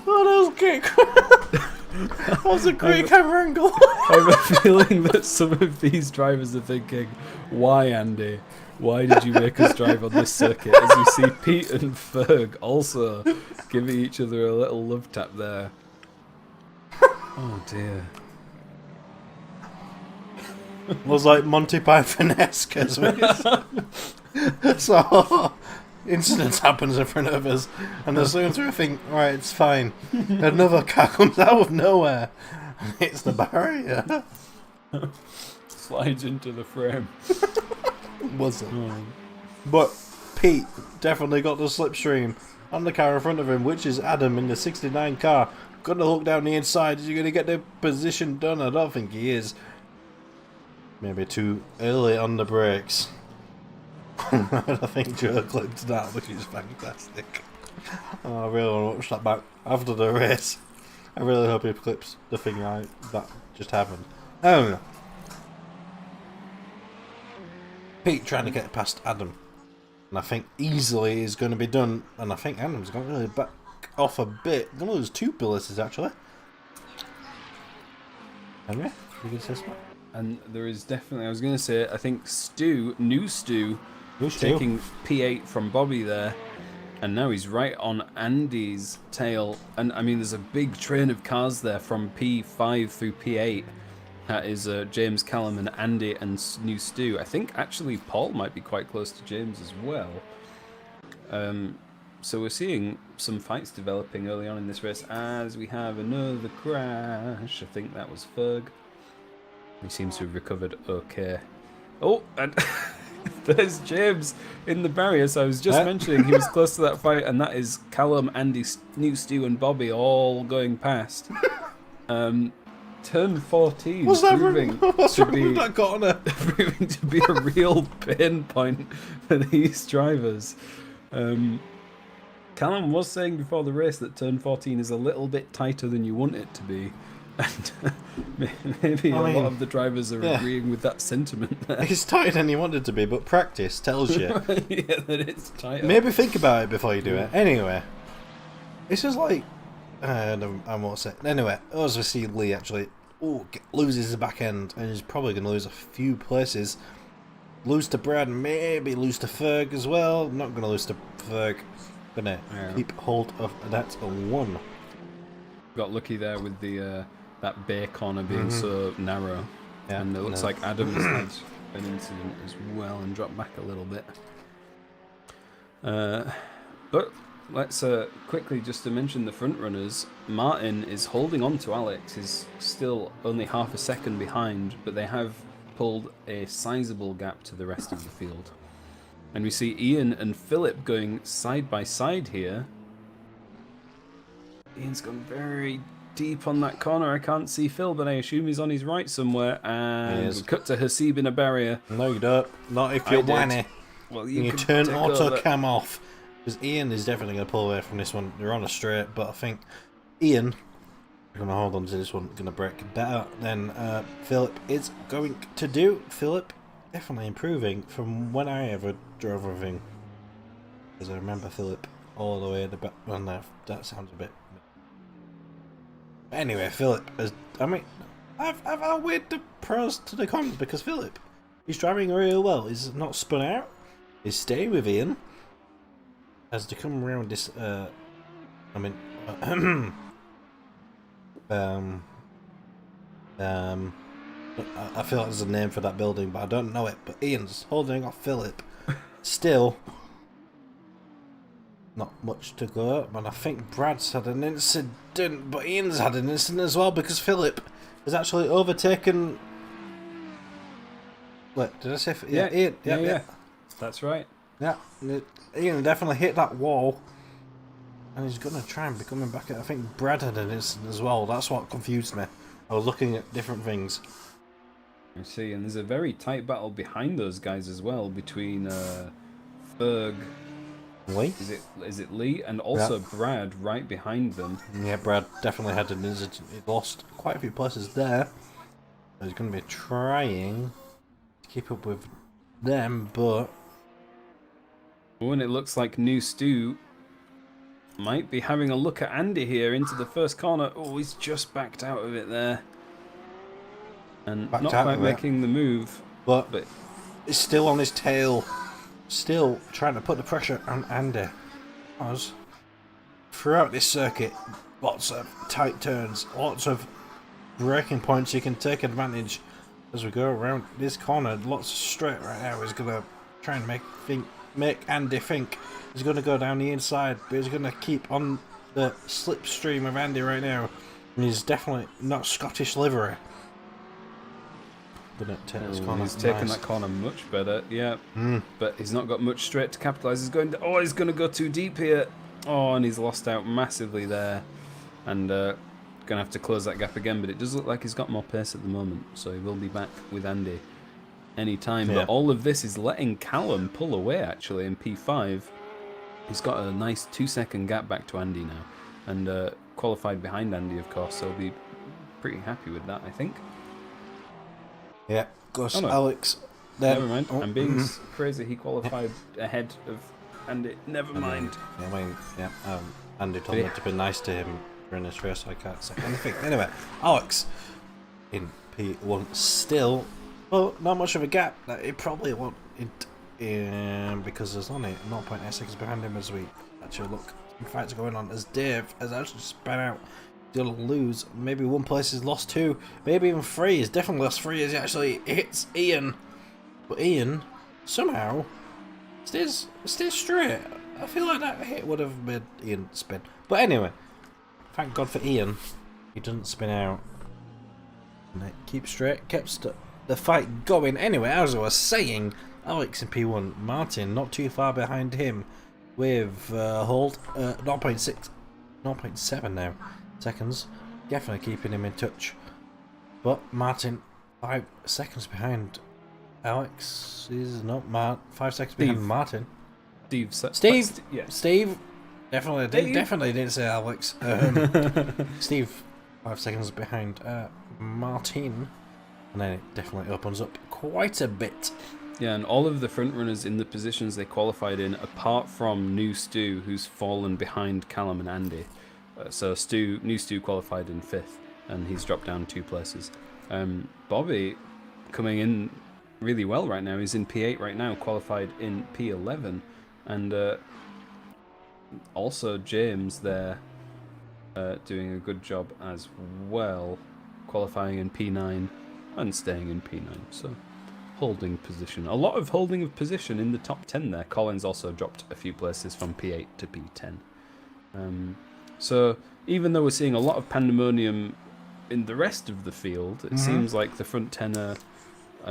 Oh, that was great. That was a great camera angle. I have a feeling that some of these drivers are thinking, why, Andy? Why did you make us drive on this circuit? As you see Pete and Ferg also giving each other a little love tap there. Oh dear. It was like Monty Python-esque as well. So, incidents happens in front of us, and as soon as we think, right, it's fine, another car comes out of nowhere and hits the barrier. Slides into the frame. Was it? But Pete definitely got the slipstream on the car in front of him, which is Adam in the 69 car. Gonna look down the inside. Is he gonna get the position done? I don't think he is. Maybe too early on the brakes. I think Joe clipped that, which is fantastic. Oh, I really want to watch that back after the race. I really hope he clips the thing out that just happened. I don't know. Pete trying to get past Adam, and I think easily is going to be done. And I think Adam's going to really back off a bit. Going to lose 2 places actually. Henry, you can say something? And there is definitely, I was going to say, I think New Stew, taking P8 from Bobby there, and now he's right on Andy's tail. And I mean, there's a big train of cars there from P5 through P8. That is James, Callum, and Andy and New Stew. I think actually Paul might be quite close to James as well. So we're seeing some fights developing early on in this race as we have another crash. I think that was Ferg. He seems to have recovered okay. Oh, and there's James in the barrier. So I was just mentioning he was close to that fight, and that is Callum, Andy, New Stew, and Bobby all going past. Turn 14 proving to be a real pain point for these drivers. Callum was saying before the race that turn 14 is a little bit tighter than you want it to be. And maybe a lot of the drivers are agreeing with that sentiment there. It's tighter than you want it to be, but practice tells you. Yeah, that it's tighter. Maybe think about it before you do it. Anyway, it's just like... I won't say. Anyway, as we see Lee actually loses the back end, and he's probably going to lose a few places. Lose to Brad, maybe lose to Ferg as well. Not going to lose to Ferg. Going to keep hold of that 1. Got lucky there with the that bay corner being so narrow. Yeah, and it looks like Adam has had an incident as well and dropped back a little bit. But let's quickly just to mention the front runners. Martin is holding on to Alex. He's still only half a second behind, but they have pulled a sizable gap to the rest of the field. And we see Ian and Philip going side by side here. Ian's gone very deep on that corner. I can't see Phil, but I assume he's on his right somewhere. And we cut to Hasib in a barrier. No, you don't. Not if you're whiny. Well, you turn auto cam off. Because Ian is definitely going to pull away from this one. They're on a straight, but I think Ian is going to hold on to this one. Going to break better than Philip is going to do. Philip definitely improving from when I ever drove with him. Because I remember Philip all the way at the back. Well, no, that sounds a bit... Anyway, Philip is... I mean, I've outweighed the pros to the cons because Philip, he's driving really well. He's not spun out. He's staying with Ian. As to come around this... I feel like there's a name for that building, but I don't know it. But Ian's holding off Philip. Still, not much to go. And I think Brad's had an incident, but Ian's had an incident as well because Philip has actually overtaken. Wait, did I say? Yeah, Ian. Yeah. That's right. Yeah, Ian definitely hit that wall. And he's going to try and be coming back. I think Brad had an incident as well. That's what confused me. I was looking at different things. I see, and there's a very tight battle behind those guys as well, between Berg, Lee? Is it Lee, and also Brad right behind them. Yeah, Brad definitely had an incident. He lost quite a few places there. He's going to be trying to keep up with them, but... Oh, and it looks like New Stu might be having a look at Andy here into the first corner. Oh, he's just backed out of it there. And not quite making the move. But he's still on his tail. Still trying to put the pressure on Andy. Because throughout this circuit, lots of tight turns, lots of braking points you can take advantage as we go around this corner. Lots of straight right now is going to try and make Andy think he's going to go down the inside, but he's going to keep on the slipstream of Andy right now. And he's definitely not Scottish livery. He's taken that corner much better, yeah. But he's not got much straight to capitalise. He's going to go too deep here. Oh, and he's lost out massively there. And going to have to close that gap again, but it does look like he's got more pace at the moment, so he will be back with Andy any time. But all of this is letting Callum pull away, actually, in P5. He's got a nice 2-second gap back to Andy now, and qualified behind Andy, of course, so he'll be pretty happy with that, I think. Yeah, goes Alex. There. Never mind. I'm being crazy. He qualified ahead of Andy. Never mind. Andy told me to be nice to him during this race, so I can't say anything. Anyway, Alex in P1 still, well, not much of a gap. It probably won't, because there's only 0.86 behind him as we actually look. Some fights going on as Dave has actually spun out. He'll lose. Maybe one place is lost 2, maybe even 3. He's definitely lost 3 as he actually hits Ian. But Ian somehow stays straight. I feel like that hit would have made Ian spin. But anyway, thank God for Ian. He doesn't spin out. And it keeps straight, kept the fight going. Anyway, as I was saying, Alex in P1, Martin not too far behind him with hold 0.7 now. Seconds, definitely keeping him in touch. But Martin 5 seconds behind Alex is not 5 seconds behind Martin. Steve definitely didn't say Alex. Steve 5 seconds behind Martin, and then it definitely opens up quite a bit. Yeah, and all of the front runners in the positions they qualified in, apart from New Stu, who's fallen behind Callum and Andy. So New Stu qualified in 5th, and he's dropped down 2 places. Bobby coming in really well right now. He's in P8 right now, qualified in P11, and also James there doing a good job as well, qualifying in P9 and staying in P9. So holding position, a lot of holding of position in the top 10 there. Collins also dropped a few places from P8 to P10. So even though we're seeing a lot of pandemonium in the rest of the field, it seems like the front 10 are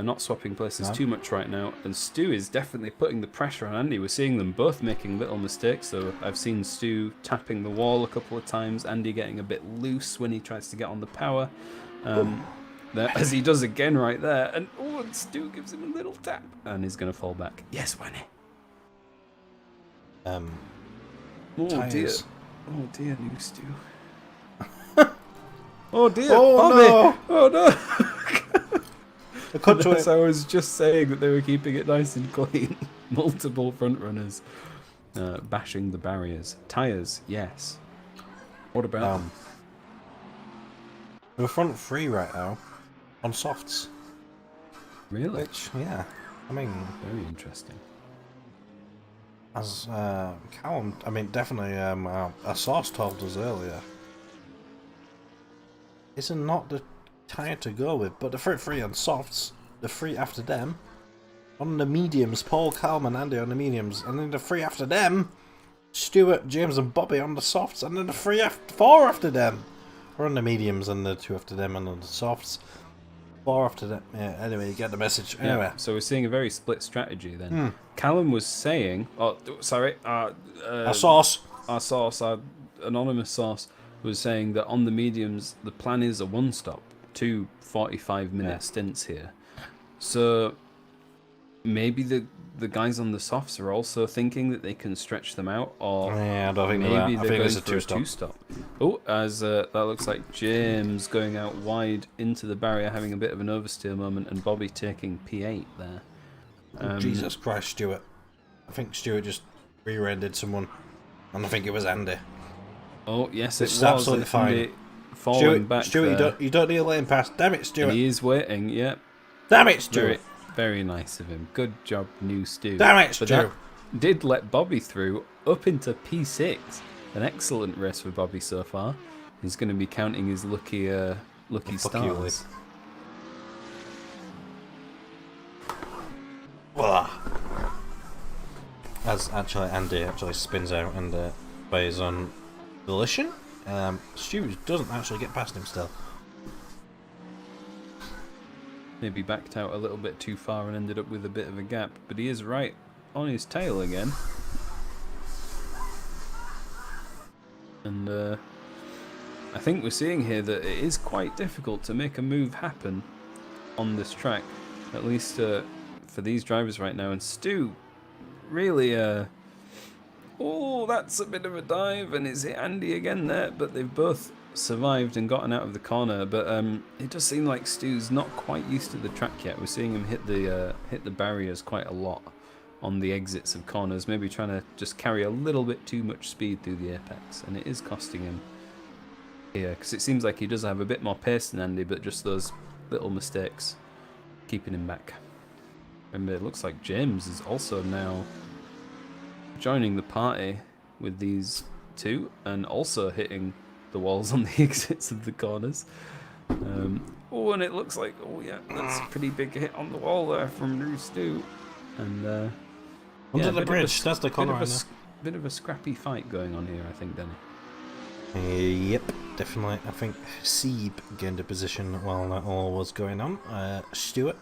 not swapping places too much right now, and Stu is definitely putting the pressure on Andy. We're seeing them both making little mistakes, so I've seen Stu tapping the wall a couple of times, Andy getting a bit loose when he tries to get on the power, as he does again right there, and Stu gives him a little tap, and he's going to fall back. Yes, Winnie. Oh dear. Oh dear, New Stu. Oh dear, Bobby. No. Oh no. As I was just saying that they were keeping it nice and clean. Multiple front runners bashing the barriers. Tyres, yes. What about them? We're front 3 right now on softs. Really? Which, yeah, I mean, very interesting. As Callum, I mean, definitely, our source told us earlier is not the tyre to go with, but the free on softs, the free after them. On the mediums, Paul, Calum and Andy on the mediums, and then the free after them, Stuart, James and Bobby on the softs, and then the four after them. Or on the mediums and the 2 after them and on the softs. 4 after them. Yeah, anyway, you get the message. Anyway. Yeah, so we're seeing a very split strategy then. Callum was saying, our sauce. Our anonymous source was saying that on the mediums, the plan is a one-stop, 2 45-minute stints here. So maybe the guys on the softs are also thinking that they can stretch them out, or I don't think maybe they're going it's a for a two-stop. Oh, as that looks like James going out wide into the barrier, having a bit of an oversteer moment, and Bobby taking P8 there. Jesus Christ, Stuart. I think Stuart just rear-ended someone, and I think it was Andy. Oh, yes, Which it is was. absolutely fine. Falling back Stuart, there. you don't need a lane pass. Damn it, Stuart. And he is waiting, yeah. Damn it, Stuart. Very nice of him. Good job, new Stu. Damn it, But Stu. that did let Bobby through up into P6. An excellent race for Bobby so far. He's going to be counting his lucky stars. As actually Andy spins out and by his own volition, Stu doesn't actually get past him still. Maybe backed out a little bit too far and ended up with a bit of a gap, but he is right on his tail again. And I think we're seeing here that it is quite difficult to make a move happen on this track, at least for these drivers right now. And Stu really, oh, that's a bit of a dive, and it's hit Andy again there, but they've both survived and gotten out of the corner. But it does seem like Stu's not quite used to the track yet. We're seeing him hit the barriers quite a lot on the exits of corners, maybe trying to just carry a little bit too much speed through the apex, and it is costing him here, because it seems like he does have a bit more pace than Andy, but just those little mistakes keeping him back. And it looks like James is also now joining the party with these two, and also hitting the walls on the exits of the corners. Oh, and it looks like, oh yeah, that's a pretty big hit on the wall there from New Stu. And under the bridge, that's the corner. Bit of a scrappy fight going on here, I think, Danny. Yep, definitely. I think Seeb gained a position while that all was going on. Stuart,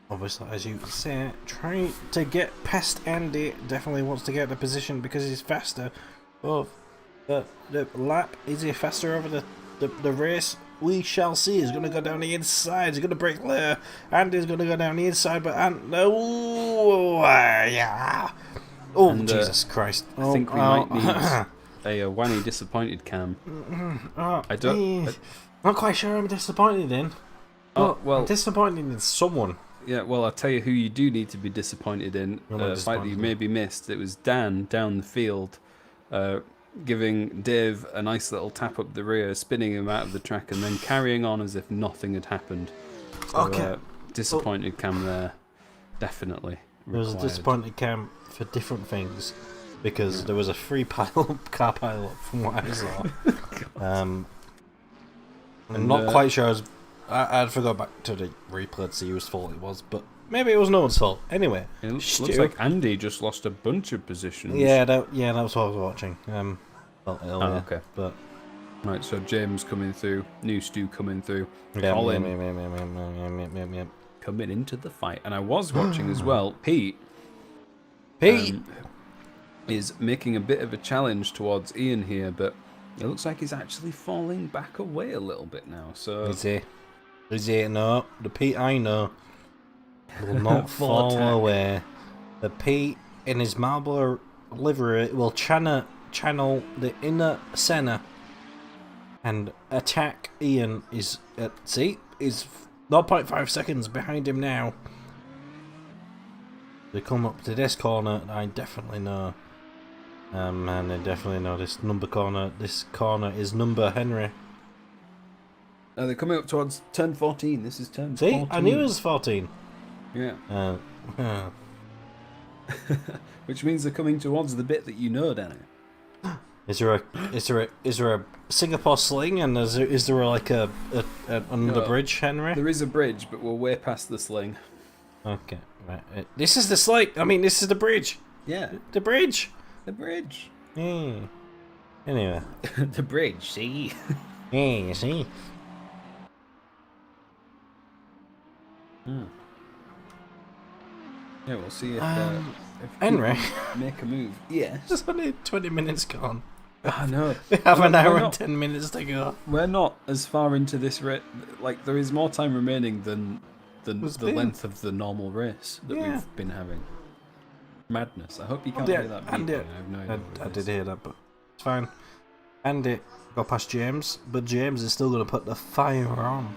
obviously, as you say, trying to get past Andy. Definitely wants to get the position because he's faster. Oh, the lap, is he faster over the race? We shall see. He's going to go down the inside. He's going to break there. Andy's going to go down the inside, but yeah. Oh, and, Jesus Christ! I think we might need a Wanny disappointed cam. Not quite sure I'm disappointed in. Well, I'm disappointed in someone. Yeah, well, I'll tell you who you do need to be disappointed in. A fight that you maybe missed. It was Dan down the field, giving Dave a nice little tap up the rear, spinning him out of the track, and then carrying on as if nothing had happened. So, okay. Disappointed cam there, definitely. There was a disappointed cam for different things, because there was a free car pileup from what I saw. I'm not quite sure. I'd forgot back to the replay to see whose fault it was, but maybe it was no one's fault. Anyway, it looks like Andy just lost a bunch of positions. Yeah, that was what I was watching. Okay. But right, so James coming through, new Stu coming through, Colin coming into the fight, and I was watching as well. Pete is making a bit of a challenge towards Ian here, but it looks like he's actually falling back away a little bit now. So is he? No, the Pete I know will not fall away. The Pete in his Marlboro livery will channel the inner Senna and attack Ian. Is 0.5 seconds behind him now. They come up to this corner, I definitely know. And I definitely know this number corner. This corner is number Henry. They're coming up towards turn 14. This is turn 14. See, I knew it was 14. Yeah. Which means they're coming towards the bit that you know, Danny. Is there a Singapore sling and is there like a under bridge, Henry? There is a bridge, but we're way past the sling. Okay, right. This is the sling. I mean, this is the bridge. Yeah, The bridge. the bridge. Yeah. Anyway. The bridge. See. Yeah, you see. Yeah, we'll see if Henry. people make a move. Yeah. There's only 20 minutes gone. I know. We have an hour We're and not- 10 minutes to go. We're not as far into this race. Like, there is more time remaining than What's the been? length of the normal race that Yeah. we've been having. Madness. I hope you can't Andy, hear that beeping. Andy, I have no idea what I it did is. hear that, but it's fine. Andy got past James, but James is still going to put the fire on.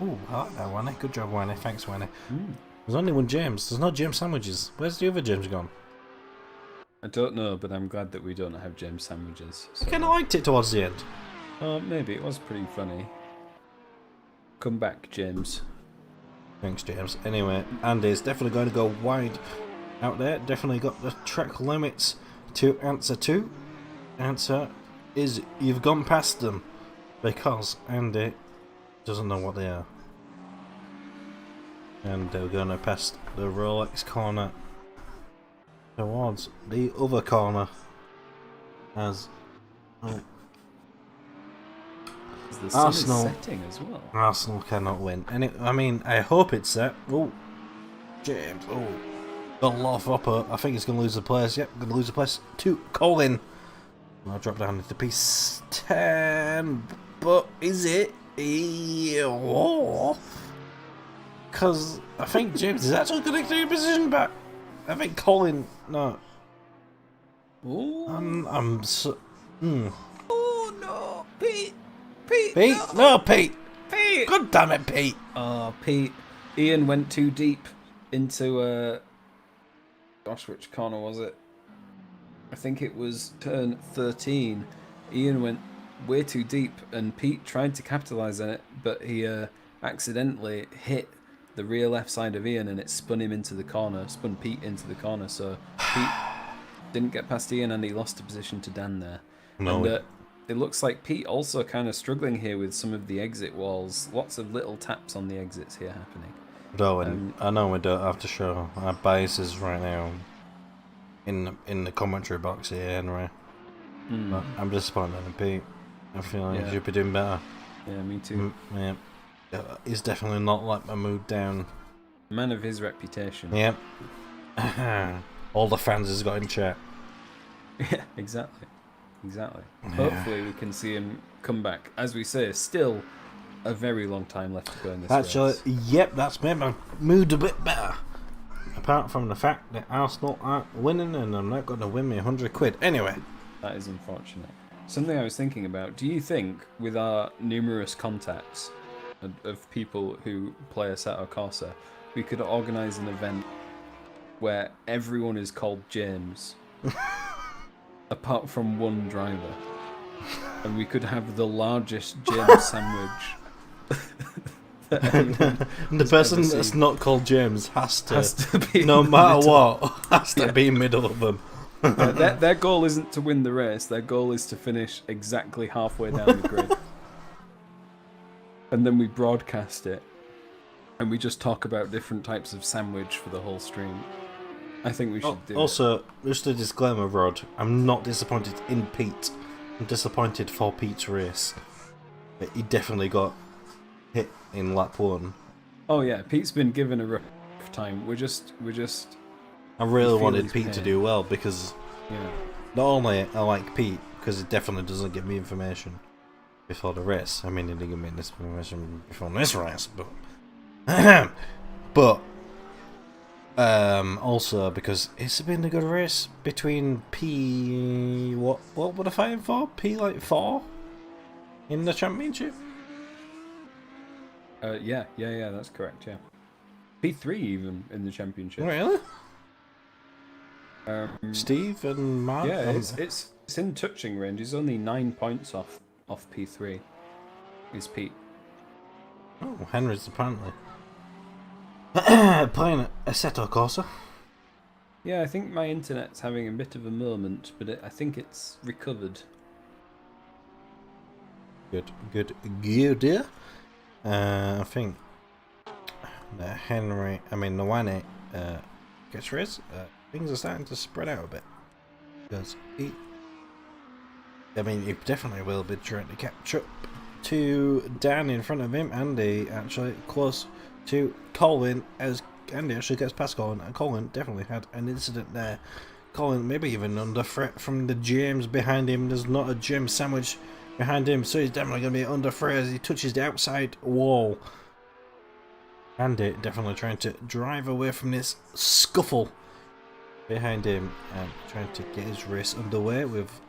Ooh, I like that, Wanny. Good job, Wanny. Thanks, Wanny. There's only one James. There's no James sandwiches. Where's the other James gone? I don't know, but I'm glad that we don't have James sandwiches. So. I kind of liked it towards the end. Maybe it was pretty funny. Come back, James. Thanks, James. Anyway, Andy's definitely going to go wide out there. Definitely got the track limits to answer to. Answer is you've gone past them because Andy doesn't know what they are. And they're going to pass the Rolex corner towards the other corner as The sun Arsenal. is setting as well. Arsenal cannot win. And I mean, I hope it's set. Oh, James. Oh, got a lot of upper. I think he's going to lose the place. Yep, going to lose the place to Colin. I'll drop down into P10. But is it? Because I think James is actually going to take a position back. I think Colin. No. Oh, I'm so. oh no, Pete! Pete! Pete? No, Pete! Pete! God damn it, Pete! Oh, Pete. Ian went too deep into gosh, which corner was it? I think it was turn 13. Ian went way too deep, and Pete tried to capitalise on it, but he accidentally hit the rear left side of Ian, and it spun him into the corner, spun Pete into the corner. So Pete didn't get past Ian, and he lost a position to Dan there. No, And, it looks like Pete also kind of struggling here with some of the exit walls. Lots of little taps on the exits here happening. I know we don't have to show our biases right now in the commentary box here, Henry. But I'm disappointed in Pete. I feel like he should be doing better. Yeah, me too. Yeah. He's definitely not let my mood down. Man of his reputation. Yep. All the fans has got in chat. Yeah, exactly. Exactly. Yeah. Hopefully we can see him come back. As we say, still a very long time left to go in this Actually, race. yep, that's made my mood a bit better. Apart from the fact that Arsenal aren't winning and I'm not going to win me 100 quid. Anyway. That is unfortunate. Something I was thinking about, do you think with our numerous contacts of people who play Assetto Corsa, we could organise an event where everyone is called James apart from one driver, and we could have the largest James sandwich that anyone The has person ever that's seen. not called James has to be no in the matter middle. what, has to be in the middle of them. Their goal isn't to win the race, their goal is to finish exactly halfway down the grid. And then we broadcast it, and we just talk about different types of sandwich for the whole stream. I think we should do it. Also, just a disclaimer, Rod. I'm not disappointed in Pete. I'm disappointed for Pete's race. But he definitely got hit in lap 1. Oh yeah, Pete's been given a rough time. We're just I really feel wanted his Pete to pain. do well because yeah. not only I like Pete, because he definitely doesn't give me information before the race. I mean, he didn't give me this information before this race, but... but... also because it's been a good race between P... What were they fighting for? P like 4? In the championship? Yeah, that's correct, yeah. P3 even in the championship. Really? Um, Steve and Mark? yeah, it's in touching range. He's only 9 points off P3. Is Pete. Oh, Henry's apparently playing Assetto Corsa. Yeah, I think my internet's having a bit of a moment, but I think it's recovered. Good. I think that Nwane gets race. Things are starting to spread out a bit because he definitely will be trying to catch up to Dan in front of him. Andy actually close to Colin as Andy actually gets past Colin, and Colin definitely had an incident there. Colin maybe even under threat from the James behind him. There's not a James sandwich behind him, so he's definitely going to be under threat as he touches the outside wall. Andy definitely trying to drive away from this scuffle behind him and trying to get his race underway with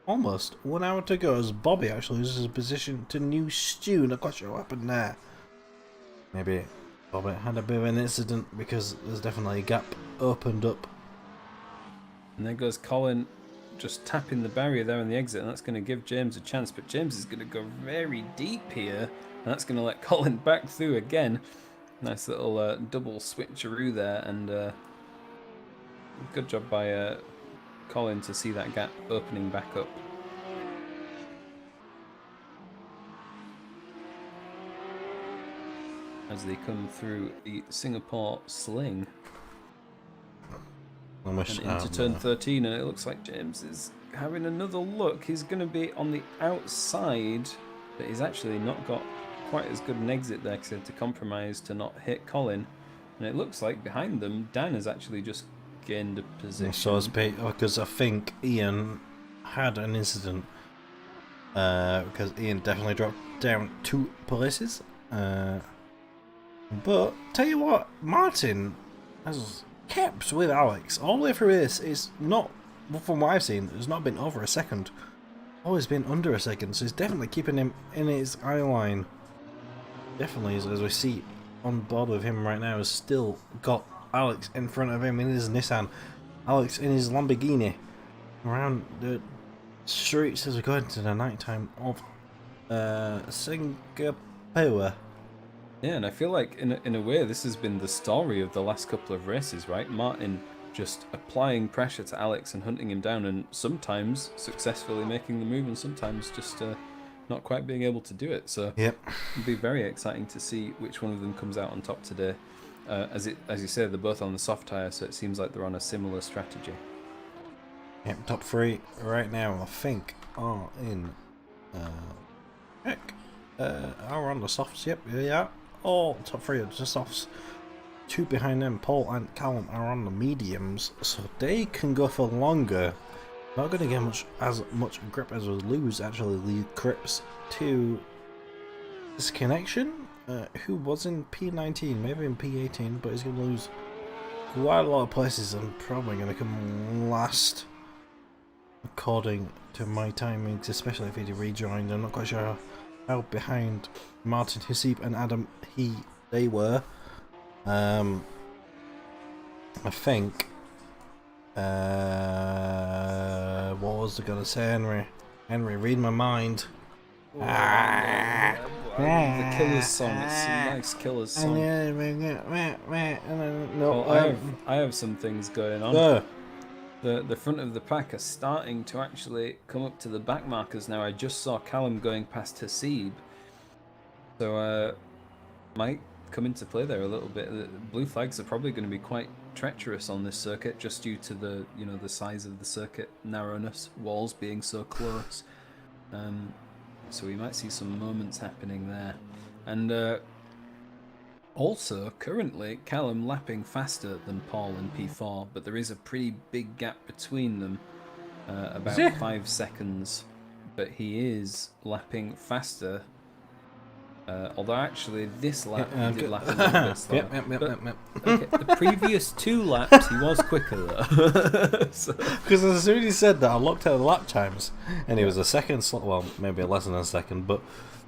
almost 1 hour to go as Bobby actually loses his position to New Stu. Not quite sure what happened there. Maybe Bobby had a bit of an incident because there's definitely a gap opened up. And there goes Colin just tapping the barrier there on the exit, and that's going to give James a chance, but James is going to go very deep here, and that's going to let Colin back through again. Nice little double switcheroo there, and good job by Colin to see that gap opening back up. As they come through the Singapore sling. And into turn 13, and it looks like James is having another look. He's going to be on the outside, but he's actually not got quite as good an exit there because he had to compromise to not hit Colin. And it looks like behind them, Dan has actually just gained a position. So because I think Ian had an incident because Ian definitely dropped down 2 places. But tell you what, Martin has kept with Alex all the way through this. It's not, from what I've seen, it's not been over a second. Always been under a second, so he's definitely keeping him in his eye line. Definitely, as we see on board with him right now, has still got Alex in front of him in his Nissan. Alex in his Lamborghini around the streets as we go into the night time of Singapore. Yeah, and I feel like in a way this has been the story of the last couple of races, right? Martin just applying pressure to Alex and hunting him down, and sometimes successfully making the move, and sometimes just not quite being able to do it. So yep, it'll be very exciting to see which one of them comes out on top today. As you say, they're both on the soft tyre, so it seems like they're on a similar strategy. Yep, top 3 right now I think are in are on the softs. Yep, yeah. All top 3 are the softs. 2 behind them, Paul and Callum, are on the mediums, so they can go for longer. Not going to get as much grip as will lose. Actually, lead grips to this connection. Who was in P19, maybe in P18, but he's going to lose quite a lot of places and probably going to come last, according to my timings, especially if he rejoined. I'm not quite sure how behind Martin, Hasib and Adam they were. I think what was I gonna say, Henry, read my mind. The Killers song, it's a nice Killers song. No, I have some things going on. The front of the pack are starting to actually come up to the back markers now. I just saw Callum going past Hasib, so might come into play there a little bit. The blue flags are probably going to be quite treacherous on this circuit, just due to the the size of the circuit, narrowness, walls being so close. So we might see some moments happening there, and also currently Callum lapping faster than Paul in P4, but there is a pretty big gap between them, about 5 seconds. But he is lapping faster. Although actually this lap he did lap a little bit slower. Okay, the previous 2 laps he was quicker though. Because as soon as he said that, I looked at the lap times, and he was a second slow. Well, maybe less than a second, but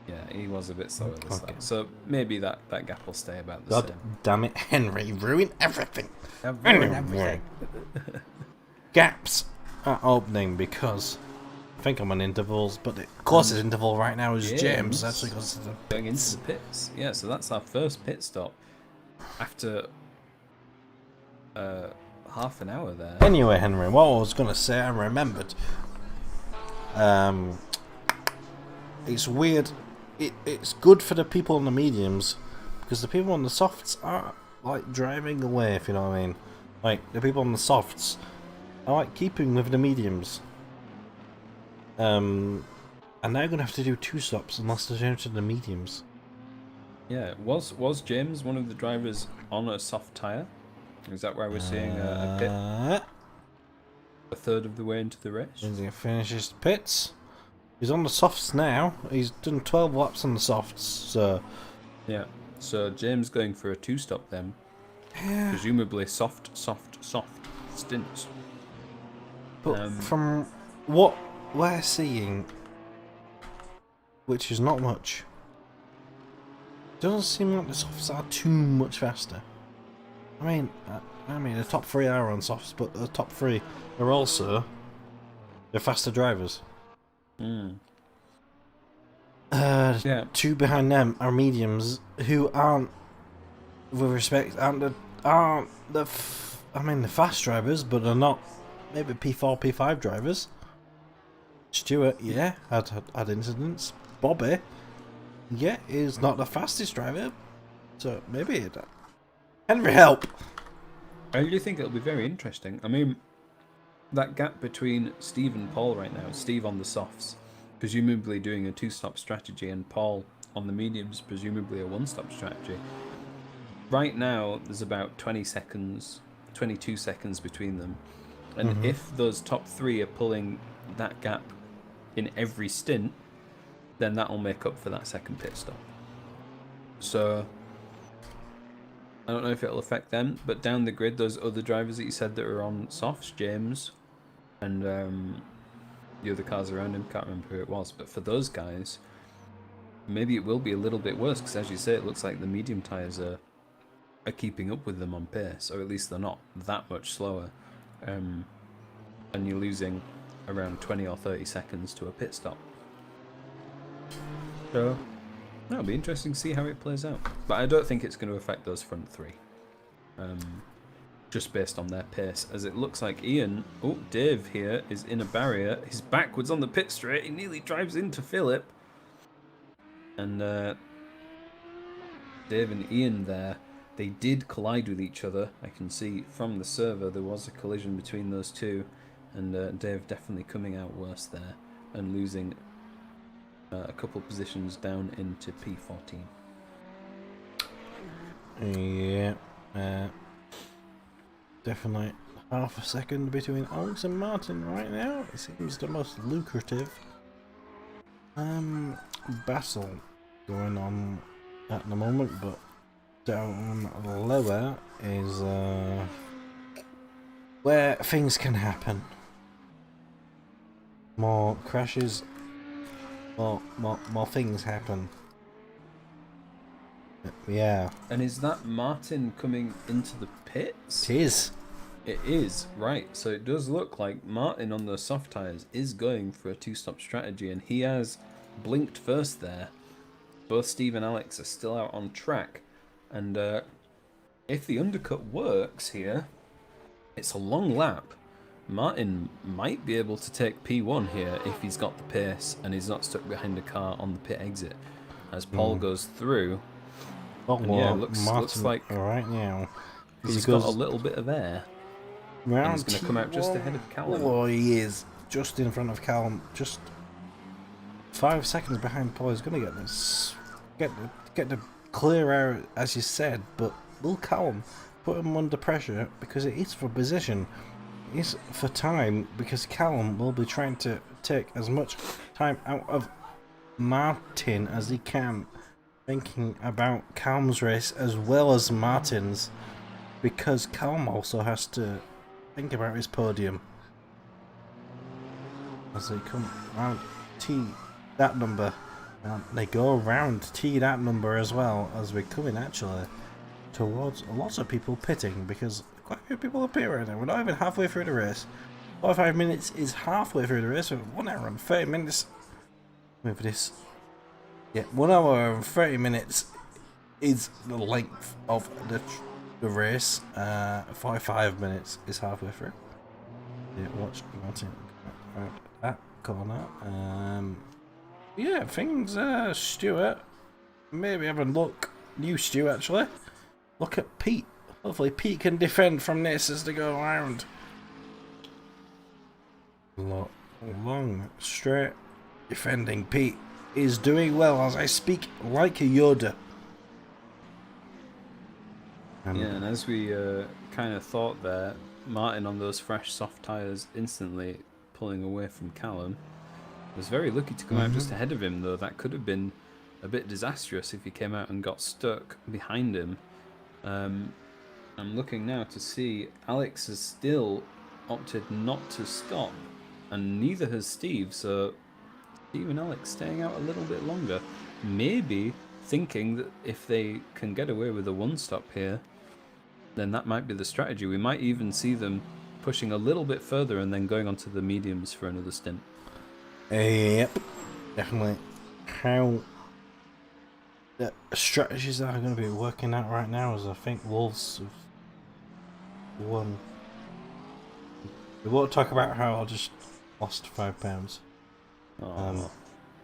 yeah, he was a bit slower this lap. So maybe that gap will stay about the God same. damn it, Henry, ruin everything. Ruin everything. Gaps are opening because I think I'm on intervals, but the closest interval right now is James. Actually, going into the pits. Yeah, so that's our first pit stop after half an hour there. Anyway, Henry, what I was going to say, I remembered. it's weird. It's good for the people on the mediums because the people on the softs are like driving away, if you know what I mean. Like the people on the softs are like keeping with the mediums. And they're gonna have to do 2 stops unless they change to the mediums. Yeah, was James one of the drivers on a soft tyre? Is that why we're seeing a pit a third of the way into the race? He finishes pits. He's on the softs now. He's done 12 laps on the softs, so... Yeah, so James going for a 2-stop then. Yeah. Presumably soft stints. But from what we're seeing, which is not much, doesn't seem like the softs are too much faster. I mean, the top 3 are on softs, but the top 3 are also the faster drivers. Yeah. 2 behind them are mediums who aren't, with respect, the fast drivers, but are not maybe P4, P5 drivers. Stuart, yeah, had incidents. Bobby, yeah, is not the fastest driver, so maybe Henry, help. I really think it'll be very interesting. I mean, that gap between Steve and Paul right now, Steve on the softs, presumably doing a 2-stop strategy, and Paul on the mediums, presumably a 1-stop strategy. Right now, there's about 22 seconds between them. And if those top 3 are pulling that gap in every stint, then that'll make up for that second pit stop. So, I don't know if it'll affect them, but down the grid, those other drivers that you said that are on softs, James, and the other cars around him, can't remember who it was, but for those guys, maybe it will be a little bit worse, because as you say, it looks like the medium tyres are keeping up with them on pace, or at least they're not that much slower, and you're losing around 20 or 30 seconds to a pit stop. So, that'll be interesting to see how it plays out. But I don't think it's going to affect those front 3. Just based on their pace, as it looks like Dave here is in a barrier. He's backwards on the pit straight. He nearly drives into Philip. And Dave and Ian there, they did collide with each other. I can see from the server there was a collision between those two. And Dave definitely coming out worse there and losing a couple positions down into P14. Yeah. Definitely half a second between Alex and Martin right now. It seems the most lucrative battle going on at the moment, but down lower is where things can happen. More crashes, more things happen. Yeah. And is that Martin coming into the pits? It is. It is, right. So it does look like Martin on those soft tyres is going for a 2-stop strategy, and he has blinked first there. Both Steve and Alex are still out on track. And if the undercut works here, it's a long lap. Martin might be able to take P1 here if he's got the pace and he's not stuck behind a car on the pit exit. As Paul goes through, and yeah, looks like right now he's got a little bit of air. And he's going to come out just ahead of Callum. Oh, he is just in front of Callum, just 5 seconds behind Paul. He's going to get this, get the clear air, as you said. But will Callum put him under pressure, because it is for position? Is for time, because Callum will be trying to take as much time out of Martin as he can, thinking about Callum's race as well as Martin's, because Callum also has to think about his podium as they come round T that number, and they go around T that number as well, as we're coming actually towards lots of people pitting, because quite a few people are pitting right now. We're not even halfway through the race. 45 minutes is halfway through the race. We're 1 hour and 30 minutes with this. Yeah, 1 hour and 30 minutes is the length of the race. 45 minutes is halfway through. Yeah, watch Martin around that corner. Yeah, things, Stuart. Maybe have a look. You, Stu, actually. Look at Pete. Hopefully Pete can defend from this as they go around. Long, straight. Defending Pete is doing well as I speak like a Yoda. Yeah, and as we kind of thought there, Martin on those fresh soft tyres instantly pulling away from Callum. Was very lucky to come out just ahead of him, though. That could have been a bit disastrous if he came out and got stuck behind him. I'm looking now to see Alex has still opted not to stop, and neither has Steve, so Steve and Alex staying out a little bit longer. Maybe thinking that if they can get away with a one-stop here, then that might be the strategy. We might even see them pushing a little bit further and then going onto the mediums for another stint. Yep, definitely. How the strategies that are going to be working out right now is I think Wolves have won. We won't talk about how I just lost £5. Oh,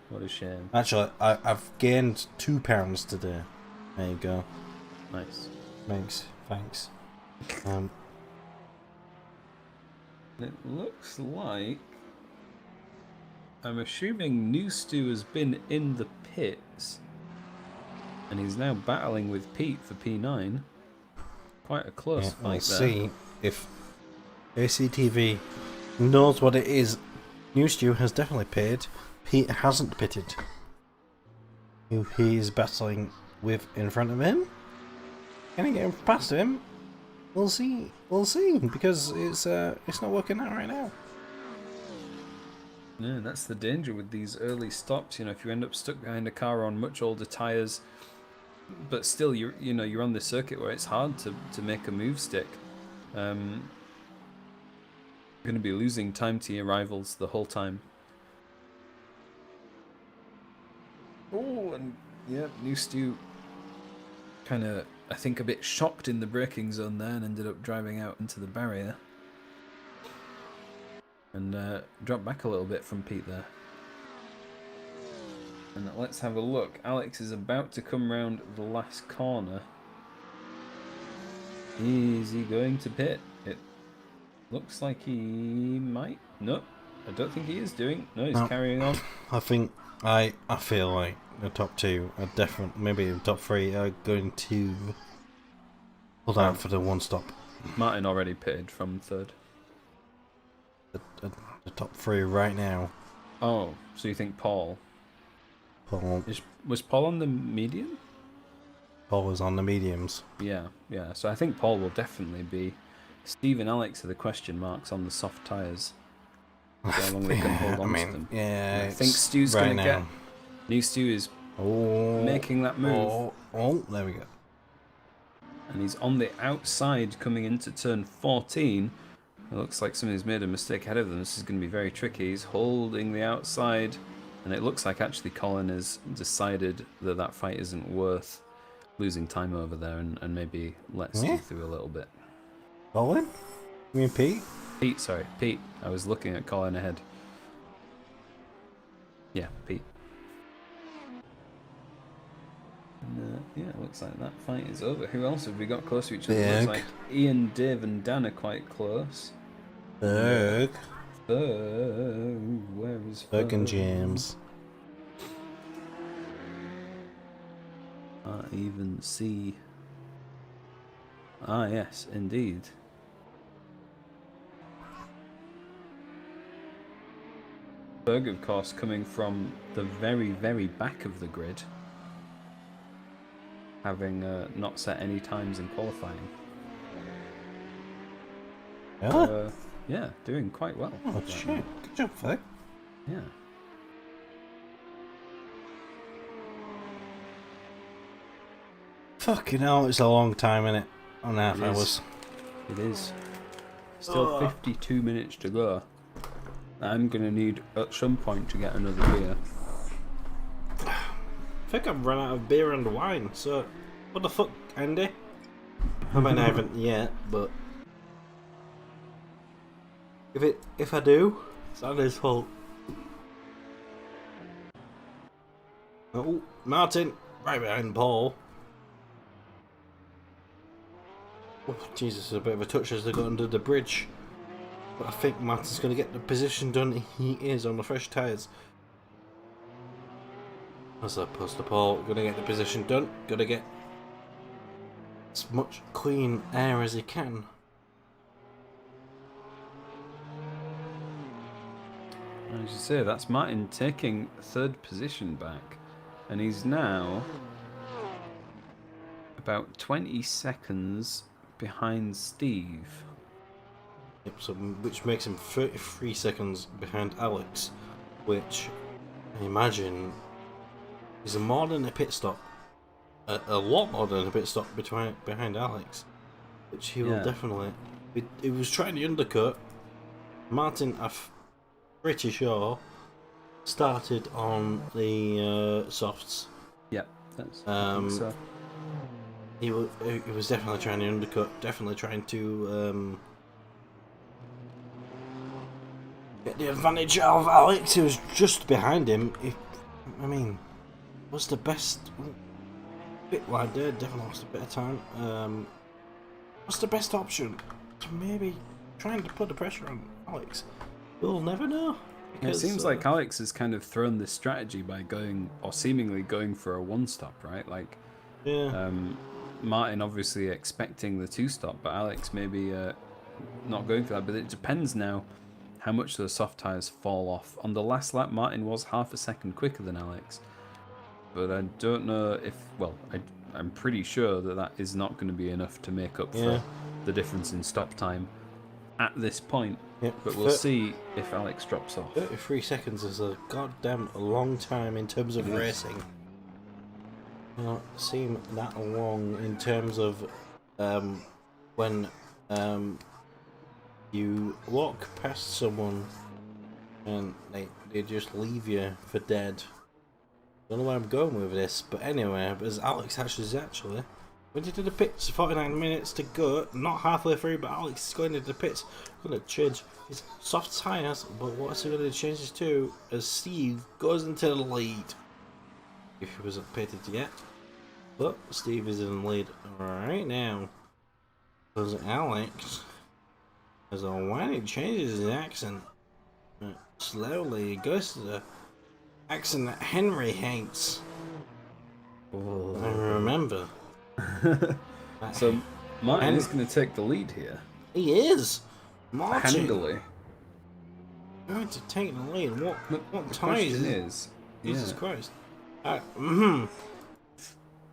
what a shame. Actually, I've gained £2 today. There you go. Nice. Thanks. It looks like, I'm assuming New Stu has been in the pits, and he's now battling with Pete for P9. Quite a close fight we'll there. see if ACTV knows what it is. New Stu has definitely paid. Pete hasn't pitted. Who he is battling with in front of him? Can he get past him? We'll see. Because it's not working out right now. Yeah, that's the danger with these early stops. You know, if you end up stuck behind a car on much older tyres, but still you're on this circuit where it's hard to make a move stick. You're going to be losing time to your rivals the whole time. Oh, and yeah, New Stu kind of, I think, a bit shocked in the braking zone there and ended up driving out into the barrier. And dropped back a little bit from Pete there. And let's have a look. Alex is about to come round the last corner. Is he going to pit? It looks like he might. No, I don't think he is doing. No, he's carrying on. I think I feel like the top two are definitely, maybe the top three are going to hold out for the one stop. Martin already pitted from third. The top three right now. Oh, so you think Paul? Was Paul on the medium? Paul was on the mediums. Yeah. So I think Paul will definitely be. Steve and Alex are the question marks on the soft tyres. How long they can hold on to them. Yeah, I think Stu's right going to get. New Stu is making that move. Oh, there we go. And he's on the outside coming into turn 14. It looks like somebody's made a mistake ahead of them. This is going to be very tricky. He's holding the outside. And it looks like actually Colin has decided that that fight isn't worth losing time over there and maybe let Stu through a little bit. Colin? You mean Pete? Pete. I was looking at Colin ahead. Yeah, Pete. And, yeah, it looks like that fight is over. Who else have we got close to each other? Looks like Ian, Dave and Dan are quite close. Ferg. Where is Ferg? Ferg and James. Can't even see. Ah, yes, indeed. Ferg, of course, coming from the very, very back of the grid, having not set any times in qualifying. Yeah, doing quite well. Oh, shit. Good job, Ferg. Yeah. Fucking hell, it's a long time, innit? 1.5 hours. It is. Still 52 minutes to go. I'm gonna need at some point to get another beer. I think I've run out of beer and wine, so what the fuck, Andy? I mean, I haven't yet, but if I do, it's not his fault. Oh, Martin, right behind Paul. Oh, Jesus, a bit of a touch as they got under the bridge. But I think Martin's going to get the position done. He is on the fresh tyres. As opposed to Paul, going to get the position done. Going to get as much clean air as he can. As you say, that's Martin taking third position back. And he's now about 20 seconds behind Steve. Yep, so which makes him 33 seconds behind Alex, which I imagine is more than a pit stop, a lot more than a pit stop behind Alex, which he will definitely. He was trying to undercut. Martin, I'm pretty sure, started on the softs. Yep, that's. I think so. He was definitely trying to undercut, definitely trying to get the advantage of Alex, who was just behind him. I mean, was the best bit wide there, definitely lost a bit of time. What's the best option? To maybe trying to put the pressure on Alex. We'll never know. Because, it seems like Alex has kind of thrown this strategy by going, or seemingly going for a one-stop, right? Like, yeah. Martin obviously expecting the two-stop, but Alex maybe not going for that. But it depends now how much those soft tyres fall off. On the last lap, Martin was half a second quicker than Alex. But I don't know if... Well, I'm pretty sure that is not going to be enough to make up for the difference in stop time at this point. Yep. But we'll see if Alex drops off. 33 seconds is a goddamn long time in terms of racing. Not seem that long in terms of when you walk past someone and they just leave you for dead. Don't know where I'm going with this, but anyway, as Alex actually when he did the pits, 49 minutes to go, not halfway through, but Alex is going into the pits, going to change his soft tyres, but what's he going to change this to as Steve goes into the lead, if he wasn't pitted yet. But Steve is in the lead right now, because Alex, as when he changes his accent, slowly he goes to the accent that Henry hates. Oh. I remember. So Martin is going to take the lead here. He is. Martin. Handily. Going to take the lead. What The time question is... Jesus Christ.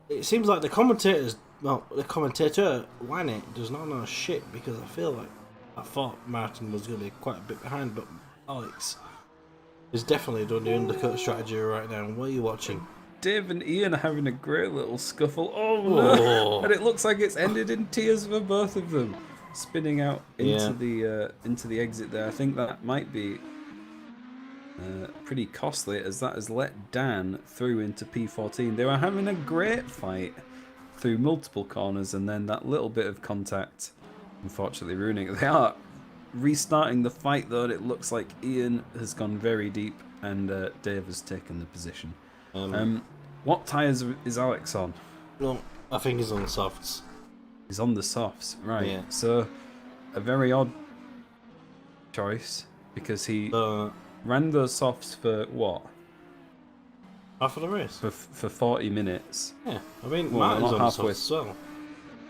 It seems like the commentator, Wanny, does not know shit, because I thought Martin was going to be quite a bit behind, but Alex is definitely doing the undercut strategy right now. What are you watching? Dave and Ian are having a great little scuffle. Oh no! And it looks like it's ended in tears for both of them, spinning out into the exit there. I think that might be pretty costly, as that has let Dan through into P14. They were having a great fight through multiple corners, and then that little bit of contact unfortunately ruining it. They are restarting the fight though, and it looks like Ian has gone very deep and Dave has taken the position. What tyres is Alex on? No, I think he's on the softs. He's on the softs, right. Yeah. So, a very odd choice, because he ran those softs for what? Half of the race. For 40 minutes. Yeah, I mean, Well, Martin's not on the halfway. softs as well.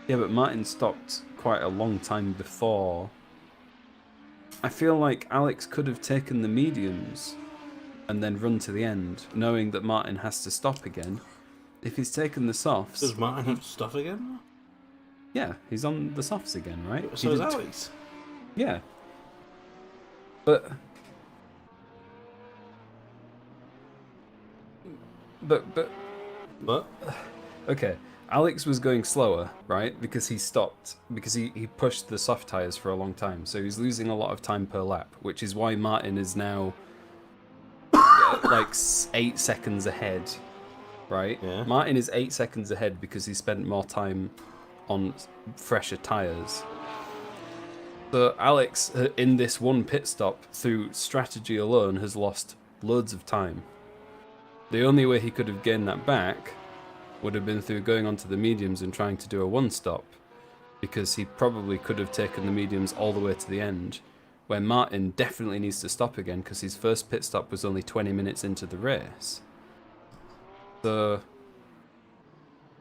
Yeah, but Martin stopped quite a long time before. I feel like Alex could have taken the mediums and then run to the end, knowing that Martin has to stop again. If he's taken the softs... Does Martin have to stop again? Yeah, he's on the softs again, right? So is Alex. Yeah. But... Okay, Alex was going slower, right? Because he stopped, because he pushed the soft tyres for a long time. So he's losing a lot of time per lap, which is why Martin is now like 8 seconds ahead, right? Yeah. Martin is 8 seconds ahead because he spent more time on fresher tyres. So Alex, in this one pit stop, through strategy alone, has lost loads of time. the only way he could have gained that back would have been through going onto the mediums and trying to do a one-stop, because he probably could have taken the mediums all the way to the end, where Martin definitely needs to stop again because his first pit stop was only 20 minutes into the race. So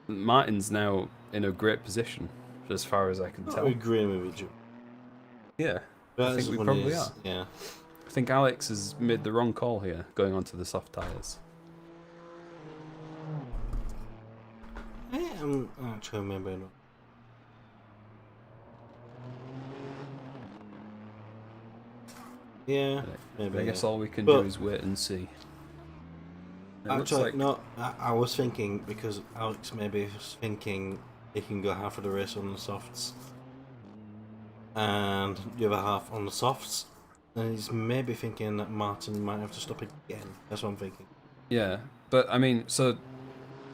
Martin's now in a great position, as far as I can tell. I agree with you. Yeah, I think we probably are. Yeah. I think Alex has made the wrong call here, going onto the soft tyres. I'm actually maybe not. Yeah, maybe. I guess all we can But- do is wait and see. It looks Actually, like- no. I was thinking, because Alex maybe was thinking he can go half of the race on the softs and the other half on the softs, and he's maybe thinking that Martin might have to stop again. That's what I'm thinking. Yeah, but I mean, so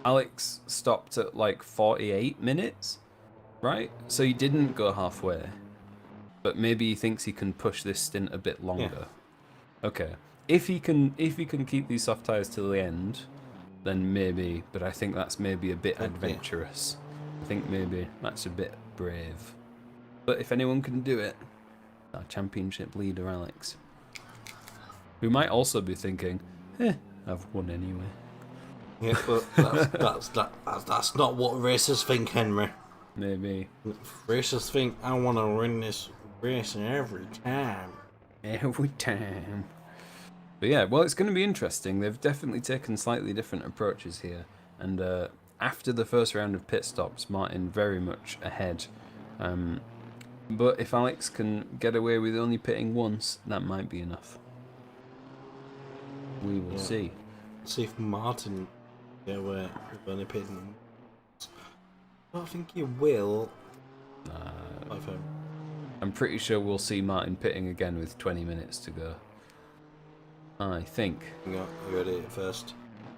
Alex stopped at like 48 minutes, right? So he didn't go halfway, but maybe he thinks he can push this stint a bit longer. Okay, if he can keep these soft tires till the end, then maybe. But I think that's maybe a bit adventurous. I think maybe that's a bit brave. But if anyone can do it, our championship leader Alex, who might also be thinking, I've won anyway. Yeah, but that's not what racers think, Henry. Maybe. Racers think I want to win this race every time. Every time. But yeah, well, it's going to be interesting. They've definitely taken slightly different approaches here. And after the first round of pit stops, Martin very much ahead. But if Alex can get away with only pitting once, that might be enough. We will see. See if Martin get away with only pitting. I don't think he will. I'm pretty sure we'll see Martin pitting again with 20 minutes to go. I think. You ready first?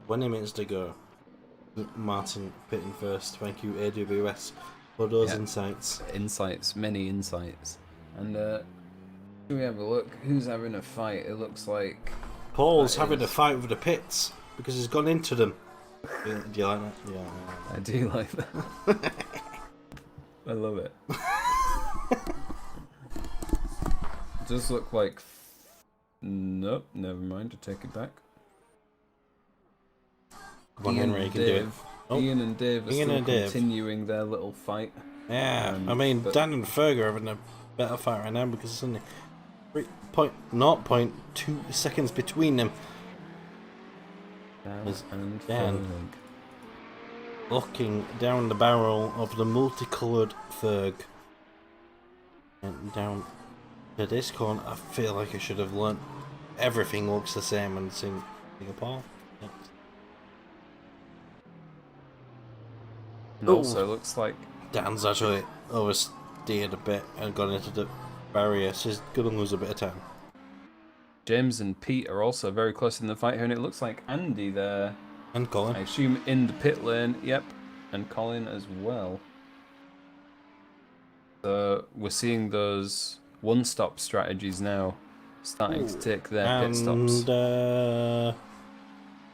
20 minutes to go. Martin pitting first. Thank you, AWS, for those insights. Insights, many insights. And do we have a look? Who's having a fight? It looks like Paul's having a fight with the pits because he's gone into them. Do you like that? Yeah. I do like that. I love it. It does look like... Nope, never mind, I take it back. Come on, Henry, you can do it. Oh. Ian and Dave are still continuing their little fight. Yeah, I mean, Dan and Ferg are having a better fight right now because it's only 0.2 seconds between them. Dan looking down the barrel of the multicoloured Ferg. And down to this corner, I feel like I should have learnt everything looks the same in Singapore. Yep. And also looks like Dan's actually oversteered a bit and gone into the barrier, so he's going to lose a bit of time. James and Pete are also very close in the fight here, and it looks like Andy there. And Colin. I assume in the pit lane, yep, and Colin as well. So we're seeing those one-stop strategies now starting to take their pit stops. And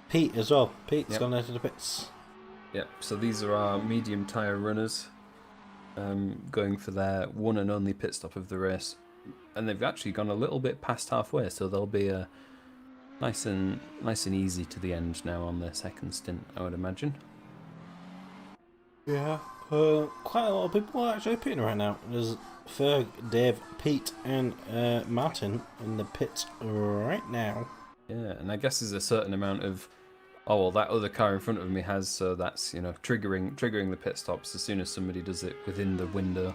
Pete as well. Pete's gone into the pits. Yep, so these are our medium tyre runners going for their one and only pit stop of the race. And they've actually gone a little bit past halfway, so they'll be nice and easy to the end now on their second stint, I would imagine. Yeah, quite a lot of people are actually pitting right now. There's Ferg, Dave, Pete, and Martin in the pits right now. Yeah, and I guess there's a certain amount of, oh well, that other car in front of me has, so that's, you know, triggering the pit stops. As soon as somebody does it within the window,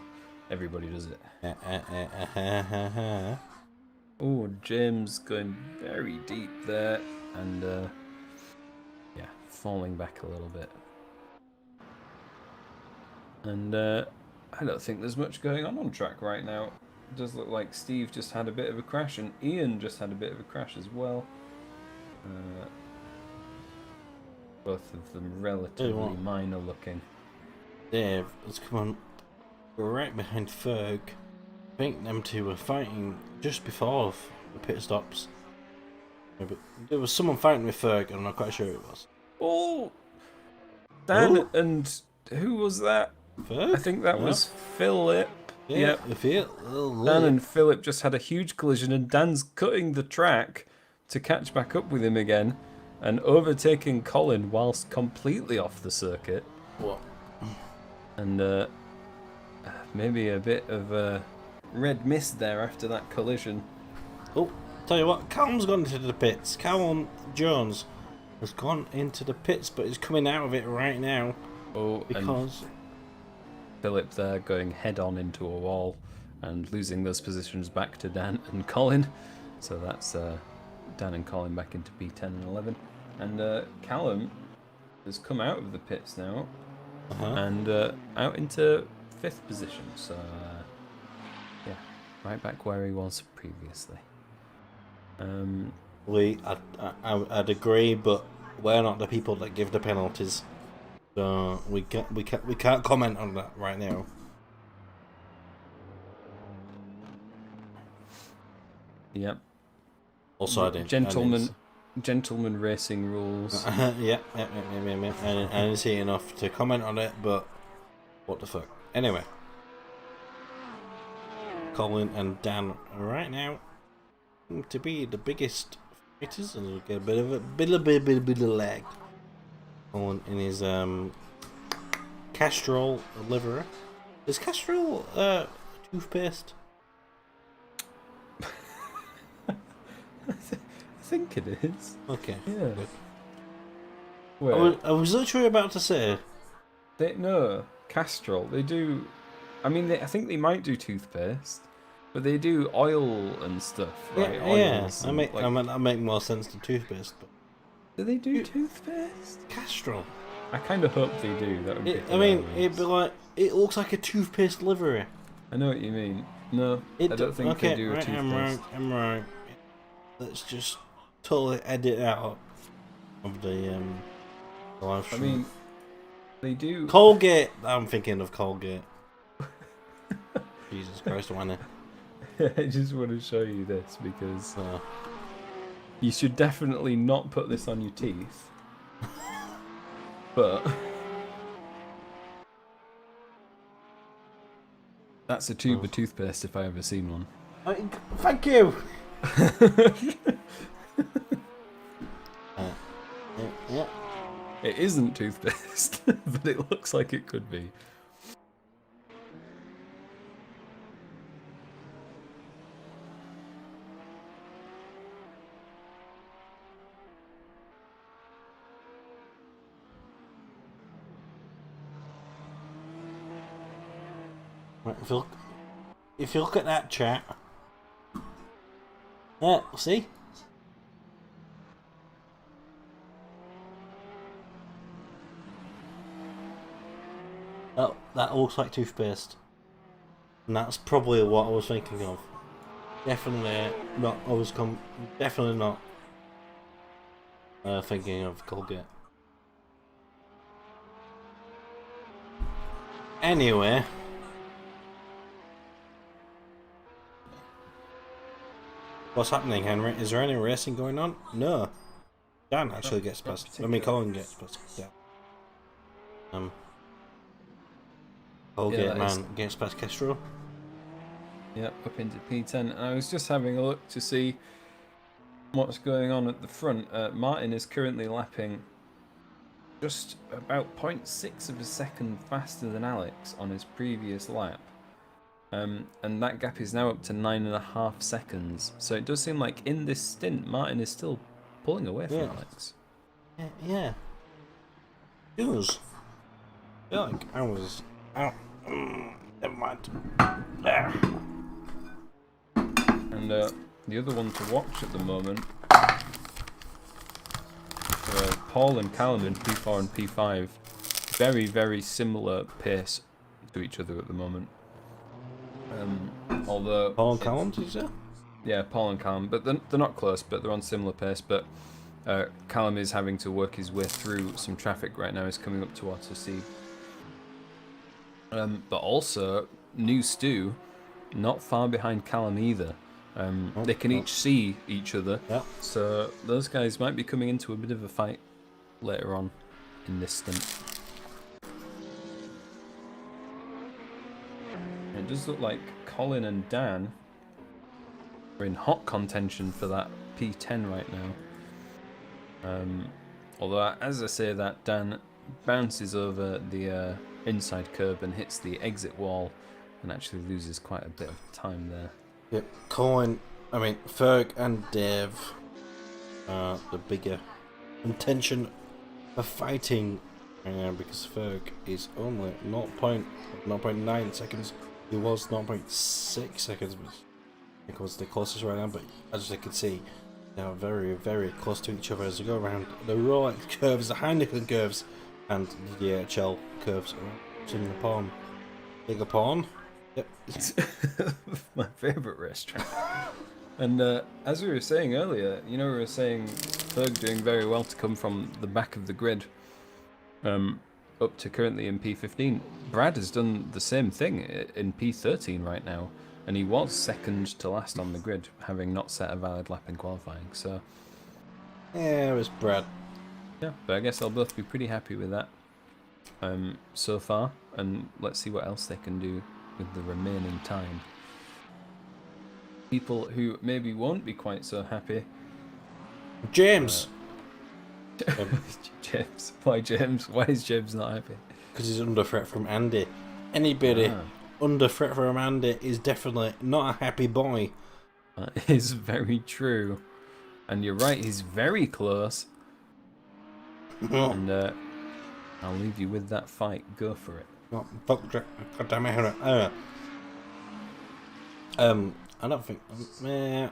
everybody does it. Oh, James going very deep there, and yeah, falling back a little bit. And I don't think there's much going on track right now. It does look like Steve just had a bit of a crash, and Ian just had a bit of a crash as well. Both of them relatively minor looking. Dave has come on right behind Ferg. I think them two were fighting just before the pit stops. Maybe. There was someone fighting with Ferg, I'm not quite sure who it was. Oh, Dan Oh. and who was that? Ferg? I think that Yeah. was Philip. Yeah, Yep. if it. Dan and Philip just had a huge collision, and Dan's cutting the track to catch back up with him again, and overtaking Colin whilst completely off the circuit. What? And maybe a bit of a red mist there after that collision. Oh, tell you what, Callum's gone into the pits. Callum Jones has gone into the pits, but he's coming out of it right now Oh, because and Philip there going head on into a wall and losing those positions back to Dan and Colin. So that's Dan and Colin back into P10 and 11. And Callum has come out of the pits now and out into 5th position. So, yeah, right back where he was previously. I'd agree, but we're not the people that give the penalties, so we can't comment on that right now. Yep. Also, I didn't. Gentleman racing rules. Yeah. I didn't see enough to comment on it, but what the fuck. Anyway, Colin and Dan right now seem to be the biggest fighters, and we'll get a bit of lag. Colin in his Castrol livery. Is Castrol toothpaste? I think it is. Okay. Yeah. Good. Well, I was literally about to say. no, Castrol. They do. I mean, I think they might do toothpaste, but they do oil and stuff, right? Yeah. Oils I and, like, that make more sense than toothpaste. But do they do toothpaste? Castrol. I kind of hope they do. That would be. I mean, hilarious. it'd be like it looks like a toothpaste livery. I know what you mean. No, I don't think they do a toothpaste. I'm right. Let's just totally edit out of the live I stream. mean, they do. Colgate. I'm thinking of Colgate. Jesus Christ, why not? I just want to show you this because you should definitely not put this on your teeth. But that's a tube of toothpaste if I ever seen one. Thank you. Yeah. It isn't toothpaste, but it looks like it could be. Right, if you look at that chat, yeah, see. Oh, that looks like toothpaste. And that's probably what I was thinking of. Definitely not. Definitely not thinking of Colgate. Anyway, what's happening, Henry? Is there any racing going on? No. Dan actually gets past. I mean, Colin gets past. Yeah. Colgate Yeah, man gets past Castro. Yep, up into P10. And I was just having a look to see what's going on at the front. Martin is currently lapping just about 0.6 of a second faster than Alex on his previous lap. And that gap is now up to 9.5 seconds. So it does seem like in this stint, Martin is still pulling away from Alex. Yeah. It was. I feel like I was out. Never mind. There. And the other one to watch at the moment, Paul and Callum in P4 and P5, very, very similar pace to each other at the moment. Although Paul and Callum, did you say? Yeah, Paul and Callum, but they're not close, but they're on similar pace. But Callum is having to work his way through some traffic right now. He's coming up towards the sea. But also, New Stu, not far behind Callum either. They can each see each other, Yeah. so those guys might be coming into a bit of a fight later on in this stint. It does look like Colin and Dan are in hot contention for that P10 right now. Although, as I say that, Dan bounces over the inside curb and hits the exit wall and actually loses quite a bit of time there. Yep, Ferg and Dave are the bigger intention of fighting because Ferg is only 0.9 seconds. He was 0.6 seconds, which I think was the closest right now, but as you can see, they are very, very close to each other as we go around the Rolex curves, the Heineken curves, and the DHL curves in the Pawn. Bigger Pawn. Yep. My favourite restaurant. And as we were saying earlier, we were saying Ferg doing very well to come from the back of the grid up to currently in P15. Brad has done the same thing in P13 right now, and he was second to last on the grid, having not set a valid lap in qualifying. So Yeah, it was Brad. yeah, but I guess they'll both be pretty happy with that so far, and let's see what else they can do with the remaining time. People who maybe won't be quite so happy. James! James. Why James? Why is James not happy? Because he's under threat from Andy. Anybody under threat from Andy is definitely not a happy boy. That is very true. And you're right, he's very close. And I'll leave you with that fight. Go for it. God damn it. I don't think.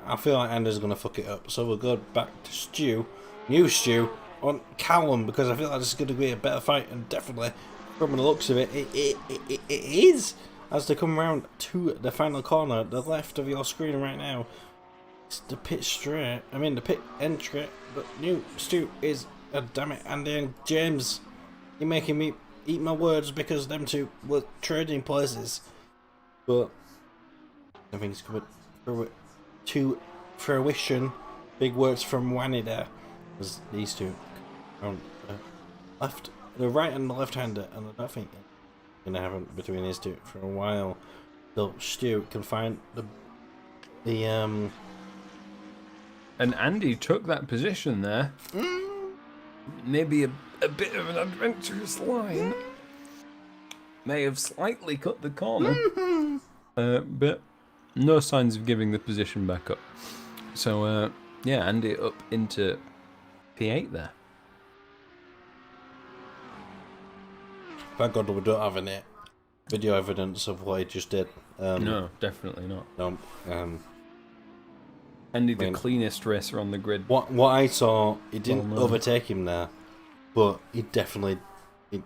I feel like Andy's going to fuck it up. So we'll go back to new Stu, on Callum, because I feel like this is going to be a better fight, and definitely, from the looks of it, it is. As they come around to the final corner, the left of your screen right now, it's the pit entry, but new Stu is, damn it, Andy and James, you're making me eat my words because them two were trading places. But I think it's coming to fruition. Big words from Wanny there. As these two on the right and the left hander, and I don't think it's gonna happen between these two for a while. So Stu can find the And Andy took that position there. Maybe a bit of an adventurous line. May have slightly cut the corner. But no signs of giving the position back up. So, yeah, Andy up into P8 there. Thank God we don't have any video evidence of what he just did. No, definitely not. No. Andy, the cleanest racer on the grid. What I saw, he didn't overtake him there, but he definitely he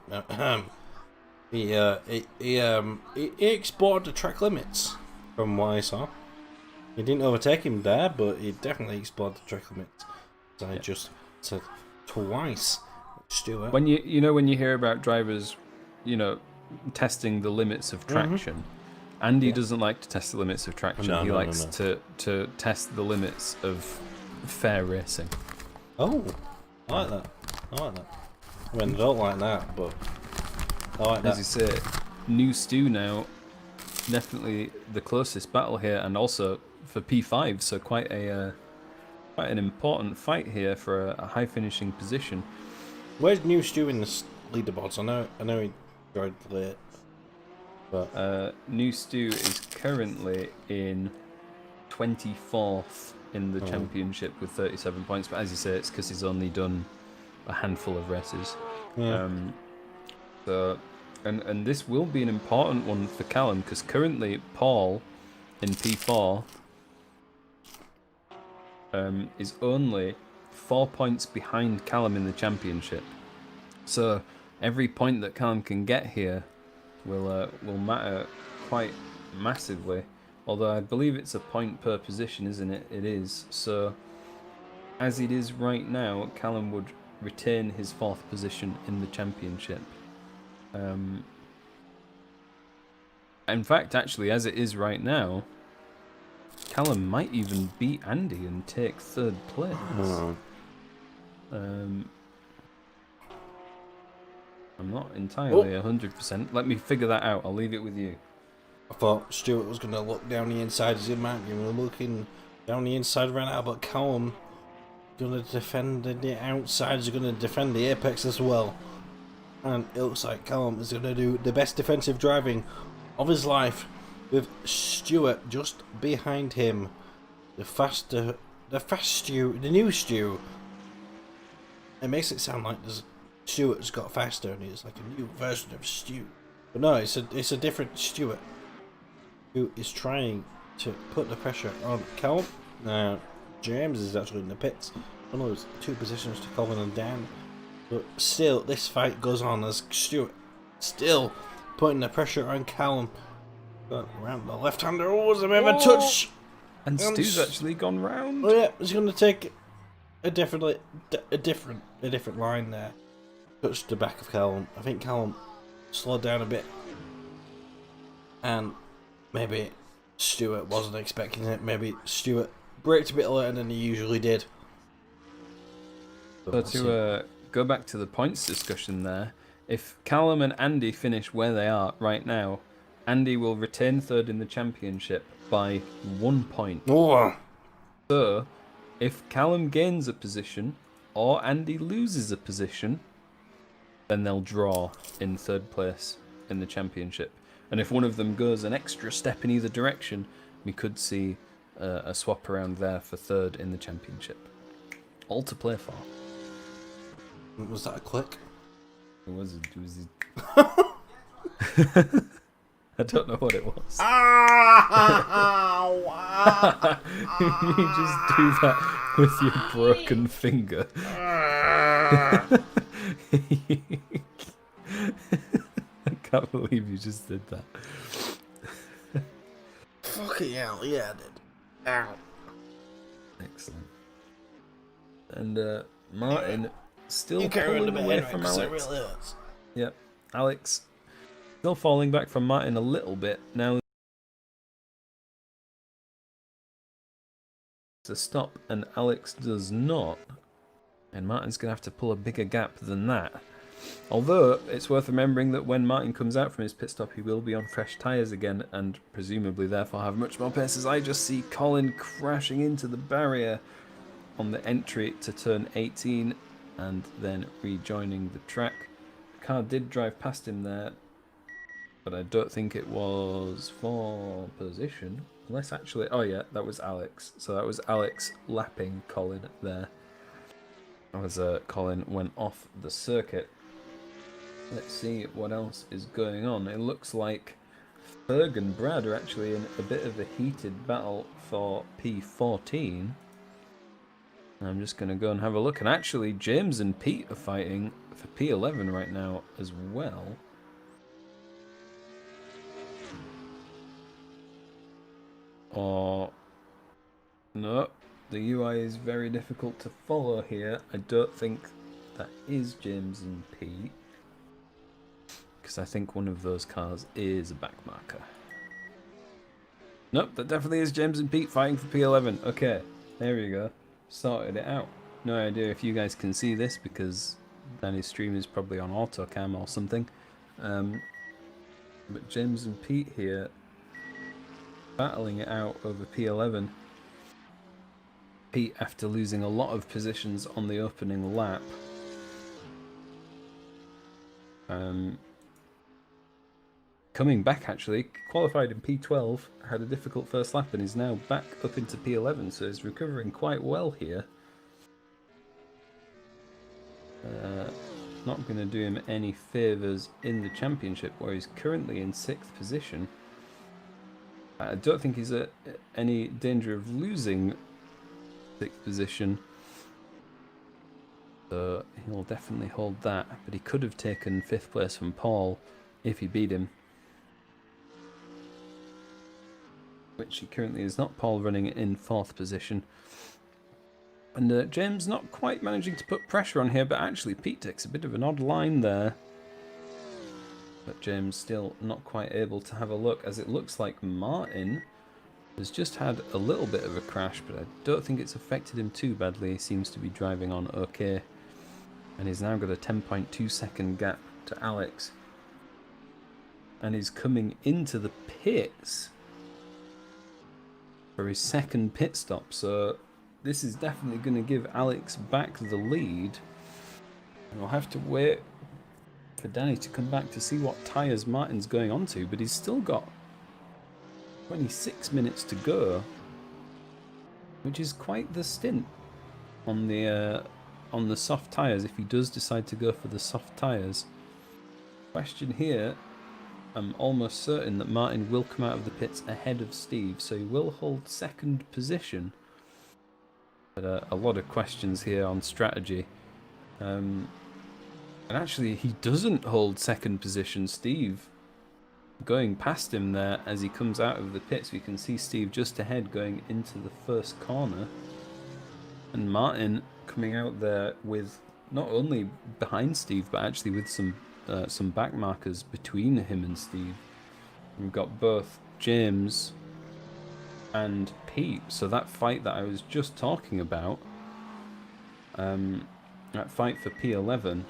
explored the track limits. From what I saw, he didn't overtake him there, but he definitely explored the track limits. As I just said twice, Stuart. When you hear about drivers, testing the limits of traction. Andy doesn't like to test the limits of traction. He likes to test the limits of fair racing. Oh, I like that. I mean, I don't like that, but I like that. As you say, new Stu now, definitely the closest battle here, and also for P5, so quite an important fight here for a high finishing position. Where's new Stu in the leaderboards? I know he tried late. But new Stu is currently in 24th in the championship with 37 points, but as you say, it's because he's only done a handful of races. Yeah. And this will be an important one for Callum, because currently Paul in P4 is only 4 points behind Callum in the championship. So every point that Callum can get here will matter quite massively. Although I believe it's a point per position, isn't it? It is. So as it is right now, Callum would retain his 4th position in the championship. In fact, actually, as it is right now, Callum might even beat Andy and take third place. Oh. I'm not entirely 100%. Let me figure that out. I'll leave it with you. I thought Stuart was going to look down the inside as he might be looking down the inside right now, but Callum going to defend the outside, is going to defend the apex as well. And it looks like Callum is going to do the best defensive driving of his life, with Stuart just behind him. The new Stu. It makes it sound like Stuart's got faster and he's like a new version of Stu. But no, it's a different Stuart who is trying to put the pressure on Callum. Now, James is actually in the pits. One of those 2 positions to Colin and Dan. But still, this fight goes on as Stuart still putting the pressure on Callum. But around the left-hander, was a bit of a touch. And Stu's actually gone round. Oh yeah, he's going to take a different line there. Touched the back of Callum. I think Callum slowed down a bit. And maybe Stuart wasn't expecting it. Maybe Stuart braked a bit later than he usually did. So to go back to the points discussion there, if Callum and Andy finish where they are right now, Andy will retain third in the championship by 1 point. Oh. So, if Callum gains a position or Andy loses a position, then they'll draw in third place in the championship. And if one of them goes an extra step in either direction, we could see a swap around there for third in the championship. All to play for. Was that a click? It was I don't know what it was. You just do that with your broken finger. I can't believe you just did that. Fucking hell, yeah, I did. Ow. Excellent. And Martin still You carried pulling the away bit from because it Alex. really hurts. Yep, Alex still falling back from Martin a little bit now. To stop, and Alex does not, and Martin's gonna have to pull a bigger gap than that. Although it's worth remembering that when Martin comes out from his pit stop, he will be on fresh tyres again, and presumably therefore have much more pace. As I just see Colin crashing into the barrier on the entry to turn 18, and then rejoining the track. The car did drive past him there, but I don't think it was for position. Unless actually, oh yeah, that was Alex. So that was Alex lapping Colin there. As Colin went off the circuit. Let's see what else is going on. It looks like Ferg and Brad are actually in a bit of a heated battle for P14. I'm just going to go and have a look. And actually, James and Pete are fighting for P11 right now as well. Or... no, the UI is very difficult to follow here. I don't think that is James and Pete. Because I think one of those cars is a back marker. Nope, that definitely is James and Pete fighting for P11. Okay, there we go. Sorted it out. No idea if you guys can see this because Danny's stream is probably on autocam or something. But James and Pete here battling it out over P11. Pete after losing a lot of positions on the opening lap. Coming back actually, qualified in P12, had a difficult first lap and is now back up into P11, so he's recovering quite well here. Not going to do him any favours in the championship where he's currently in 6th position. I don't think he's at any danger of losing 6th position. So he'll definitely hold that, but he could have taken 5th place from Paul if he beat him. Which he currently is not. Paul running in 4th position. And James not quite managing to put pressure on here, but actually Pete takes a bit of an odd line there. But James still not quite able to have a look, as it looks like Martin has just had a little bit of a crash, but I don't think it's affected him too badly. He seems to be driving on okay. And he's now got a 10.2 second gap to Alex. And he's coming into the pits for his second pit stop. So this is definitely going to give Alex back the lead. And we'll have to wait for Danny to come back to see what tyres Martin's going on to. But he's still got 26 minutes to go, which is quite the stint on the soft tyres if he does decide to go for the soft tyres. Question here, I'm almost certain that Martin will come out of the pits ahead of Steve, so he will hold second position. But a lot of questions here on strategy. And actually, he doesn't hold second position. Steve going past him there as he comes out of the pits. We can see Steve just ahead going into the first corner. And Martin coming out there with not only behind Steve, but actually with some back markers between him and Steve. We've got both James and Pete. So that fight that I was just talking about, that fight for P11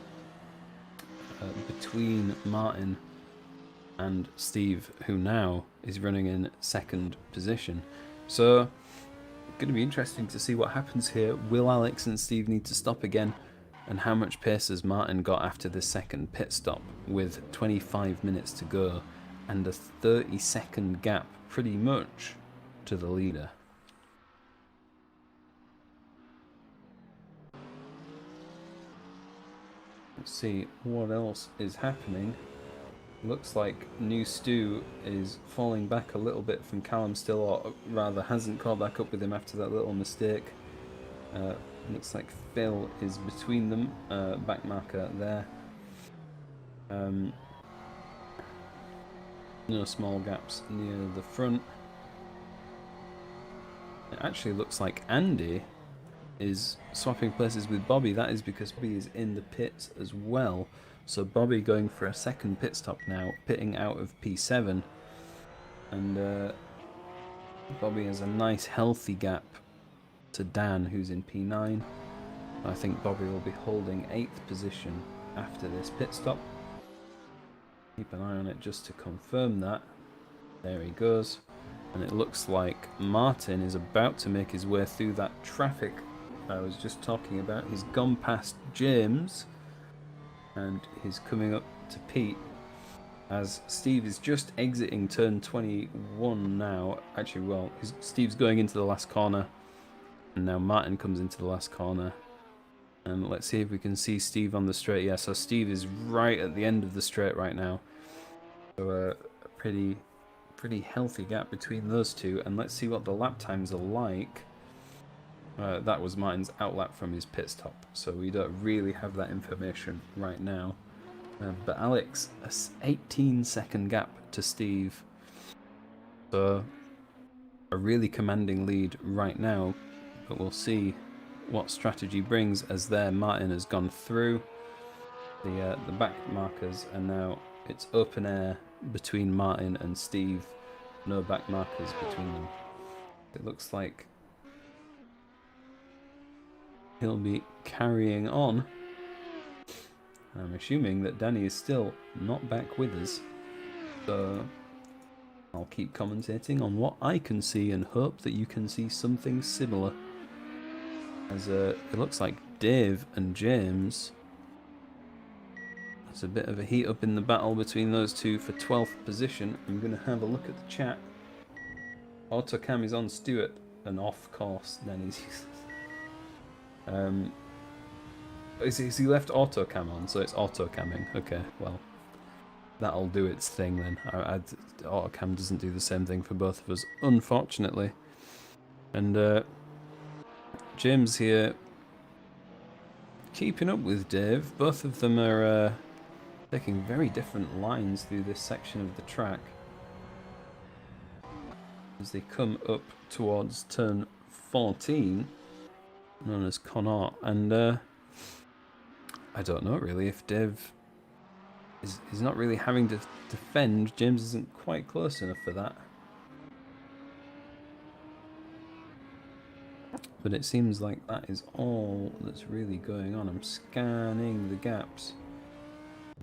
between Martin and Steve, who now is running in second position. So going to be interesting to see what happens here. Will Alex and Steve need to stop again? And how much pace has Martin got after the second pit stop with 25 minutes to go and a 30-second gap pretty much to the leader? Let's see what else is happening. Looks like New Stu is falling back a little bit from Callum still, or rather hasn't caught back up with him after that little mistake. Looks like Phil is between them, back marker there. No small gaps near the front. It actually looks like Andy is swapping places with Bobby. That is because Bobby is in the pits as well. So Bobby going for a second pit stop now, pitting out of P7. And Bobby has a nice healthy gap to Dan, who's in P9. I think Bobby will be holding 8th position after this pit stop. Keep an eye on it just to confirm that. There he goes. And it looks like Martin is about to make his way through that traffic I was just talking about. He's gone past James and he's coming up to Pete as Steve is just exiting turn 21 now. Actually, well, Steve's going into the last corner and now Martin comes into the last corner. And let's see if we can see Steve on the straight. Yeah, so Steve is right at the end of the straight right now. So a pretty healthy gap between those two. And let's see what the lap times are like. That was Martin's outlap from his pit stop, so we don't really have that information right now. But Alex, a 18-second gap to Steve. So a really commanding lead right now, but we'll see what strategy brings as there Martin has gone through the back markers, and now it's open air between Martin and Steve. No back markers between them. It looks like he'll be carrying on. I'm assuming that Danny is still not back with us, so I'll keep commentating on what I can see and hope that you can see something similar. As it looks like Dave and James, there's a bit of a heat up in the battle between those two for 12th position. I'm going to have a look at the chat. Autocam is on Stuart and off course. Danny's Is he left autocam on, so it's autocamming? Okay, well, that'll do its thing then. Autocam doesn't do the same thing for both of us, unfortunately. And James here keeping up with Dave. Both of them are taking very different lines through this section of the track as they come up towards turn 14, known as Connaught. And I don't know really if Dave is not really having to defend. James isn't quite close enough for that. But it seems like that is all that's really going on. I'm scanning the gaps.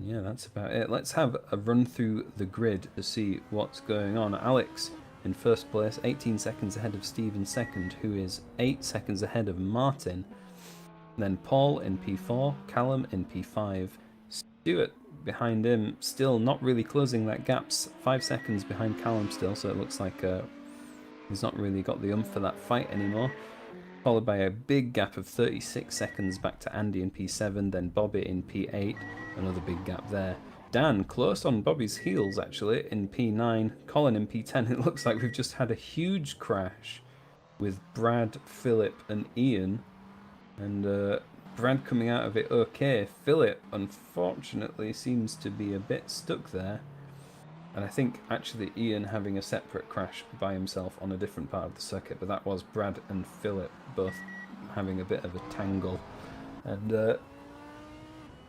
Yeah, that's about it. Let's have a run through the grid to see what's going on. Alex in first place, 18 seconds ahead of Steve in second, who is 8 seconds ahead of Martin. Then Paul in P4, Callum in P5, Stuart behind him, still not really closing that gap, 5 seconds behind Callum still, so it looks like he's not really got the for that fight anymore. Followed by a big gap of 36 seconds back to Andy in P7, then Bobby in P8, another big gap there. Dan close on Bobby's heels actually in P9, Colin in P10. It looks like we've just had a huge crash with Brad, Philip and Ian, and Brad coming out of it okay. Philip unfortunately seems to be a bit stuck there. And I think actually Ian having a separate crash by himself on a different part of the circuit, but that was Brad and Philip both having a bit of a tangle. And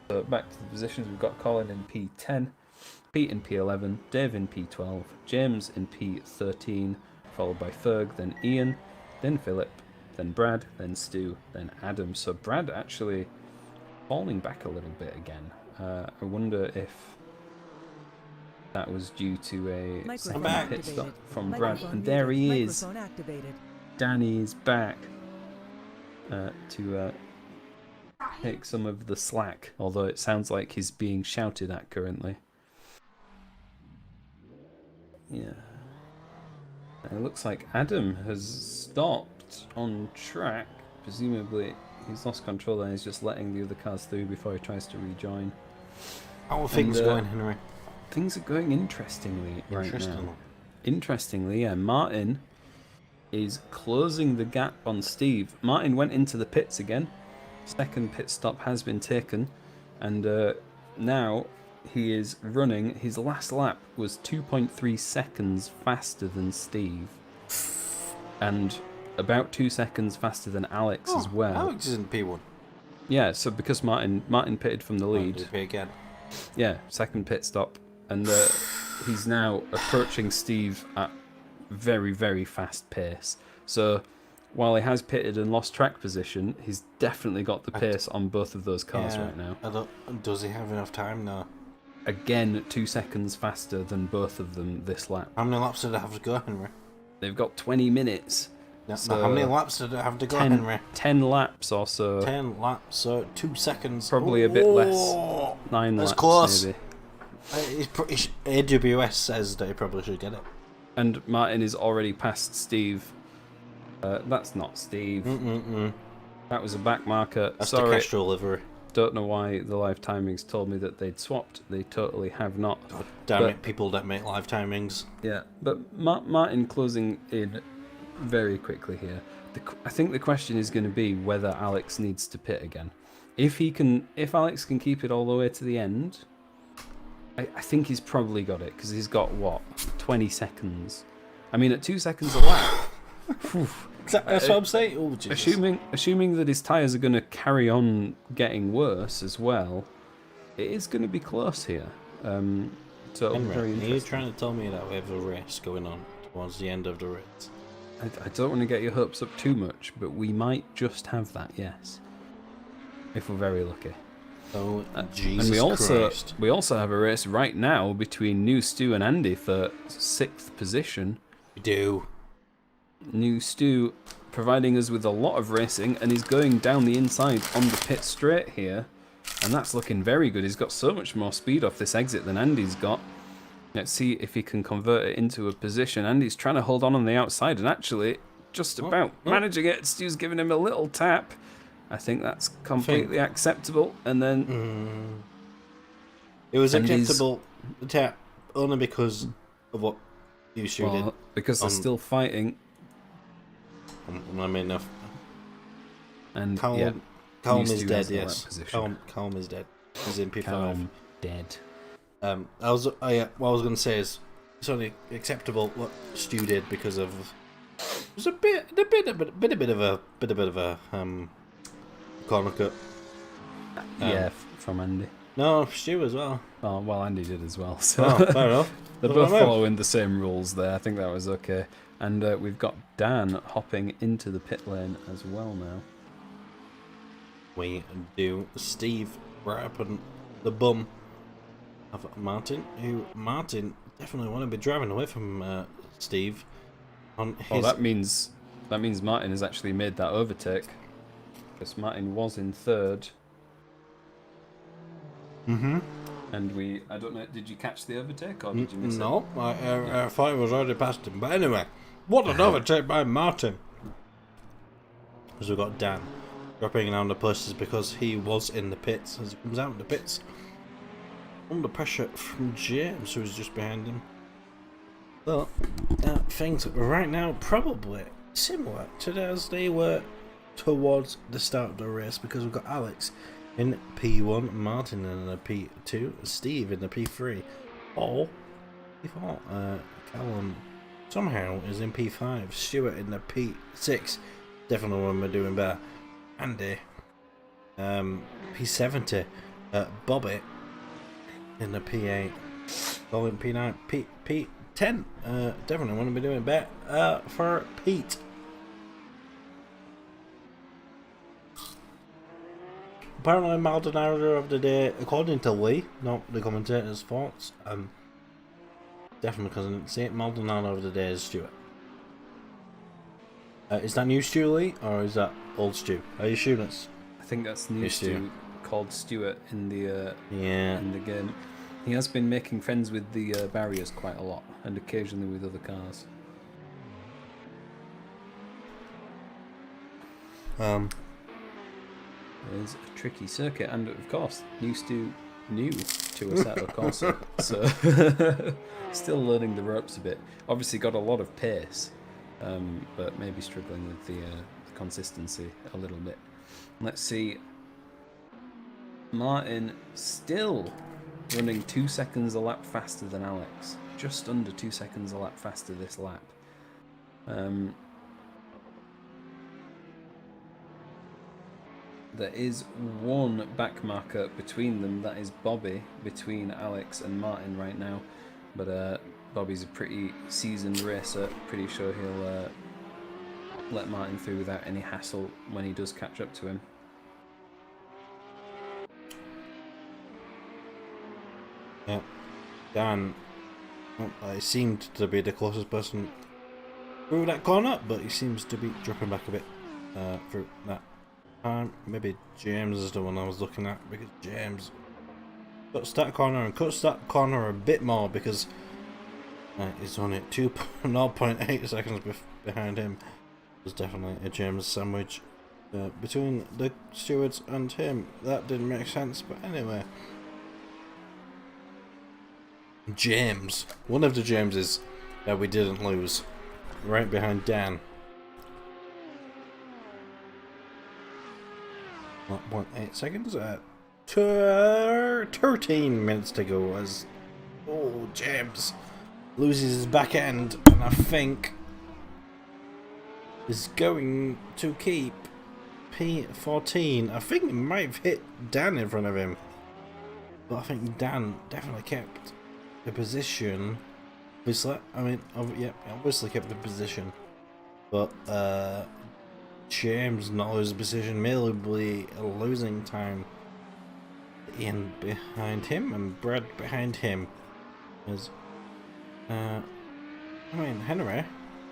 so back to the positions, we've got Colin in P10, Pete in P11, Dave in P12, James in P13, followed by Ferg, then Ian, then Philip, then Brad, then Stu, then Adam. So Brad actually falling back a little bit again. I wonder if that was due to a second pit stop from Brad. And there he is. Danny's back to take some of the slack, although it sounds like he's being shouted at currently. Yeah. And it looks like Adam has stopped on track. Presumably he's lost control and he's just letting the other cars through before he tries to rejoin. How are things going, Henry? Things are going interestingly right now. Interestingly, yeah. Martin is closing the gap on Steve. Martin went into the pits again. Second pit stop has been taken. And now he is running. His last lap was 2.3 seconds faster than Steve. And about 2 seconds faster than Alex as well. Alex is in P1. Yeah, so because Martin pitted from the lead. Again. Yeah, second pit stop. And he's now approaching Steve at very, very fast pace. So while he has pitted and lost track position, he's definitely got the pace on both of those cars right now. Does he have enough time now? Again, 2 seconds faster than both of them this lap. How many laps did it have to go, Henry? They've got 20 minutes. So how many laps did it have to go, Henry? 10 laps or so. 10 laps, so 2 seconds. Probably a bit less. 9 laps, close. maybe. AWS says that he probably should get it. And Martin is already past Steve. That's not Steve. That was a back marker. That's Sorry. the Castrol livery. Don't know why the live timings told me that they'd swapped. They totally have not. God damn it, people that make live timings. Yeah, but Martin closing in very quickly here. I think the question is going to be whether Alex needs to pit again. If Alex can keep it all the way to the end, I think he's probably got it, because he's got, what, 20 seconds? I mean, at 2 seconds a lap. That's what I'm saying. Oh, assuming that his tyres are going to carry on getting worse as well, it is going to be close here. So Henry, very are interesting. you trying to tell me that we have a race going on towards the end of the race? I don't want to get your hopes up too much, but we might just have that, yes. If we're very lucky. Oh, Jesus and Christ. we also have a race right now between New Stu and Andy for 6th position. We do. New Stu providing us with a lot of racing, and he's going down the inside on the pit straight here, and that's looking very good. He's got so much more speed off this exit than Andy's got. Let's see if he can convert it into a position. Andy's trying to hold on the outside, and actually just about managing it. Stu's giving him a little tap. I think that's completely acceptable. And then it was acceptable, the tap, only because of what you did. Because they're still fighting. I mean, enough. And Calm is dead. Yes, Calm is dead. He's in P5. Calm dead. What I was going to say is it's only acceptable what Stu did because of there's a bit of a corner cut. From Andy. No, Stu as well. Oh, well, Andy did as well. So Oh, fair enough. they're That's what both I meant. following the same rules there. I think that was okay. And we've got Dan hopping into the pit lane as well now. We do Steve right up on the bum of Martin, who Martin definitely want to be driving away from Steve. On his... Oh, that means Martin has actually made that overtake. Because Martin was in third. Mm-hmm. And I don't know, did you catch the overtake or did you miss it? No, I thought it was already past him. But anyway, what an overtake by Martin. As we've got Dan dropping down the pushes because he was in the pits. As he comes out of the pits, under pressure from James, who was just behind him. But things right now probably similar to as they were towards the start of the race, because we've got Alex in P1, Martin in the P2, Steve in the P3, or Callum somehow is in P5, Stuart in the P6, definitely when we're doing better, Andy P70, Bobby in the P8, Colin P9, P10, definitely want to be doing better for Pete. Apparently Maldonado of the day, according to Lee, not the commentator's thoughts, definitely because I didn't see it, Maldonado of the day is Stuart. Is that new Stu, Lee, or is that old Stu? Are you sure that's... I think that's new Stu, called Stuart in the in the game. He has been making friends with the barriers quite a lot, and occasionally with other cars. It's a tricky circuit, and of course, new to Assetto Corsa, so still learning the ropes a bit. Obviously, got a lot of pace, but maybe struggling with the consistency a little bit. Let's see. Martin still running 2 seconds a lap faster than Alex, just under 2 seconds a lap faster this lap. There is one back marker between them, that is Bobby, between Alex and Martin right now. But Bobby's a pretty seasoned racer, pretty sure he'll let Martin through without any hassle when he does catch up to him. Yeah, Dan he seemed to be the closest person through that corner, but he seems to be dropping back a bit through that. Maybe James is the one I was looking at, because James cuts that corner and cuts that corner a bit more, because he's only 0.8 seconds behind him. There's definitely a James sandwich between the stewards and him. That didn't make sense, but anyway. James, one of the Jameses that we didn't lose, right behind Dan. 0.8 seconds at 13 minutes to go as James loses his back end, and I think is going to keep P14. I think he might have hit Dan in front of him, but I think Dan definitely kept the position. Obviously, obviously kept the position, but James not losing position, merely losing time. Ian behind him and Brad behind him. Henry,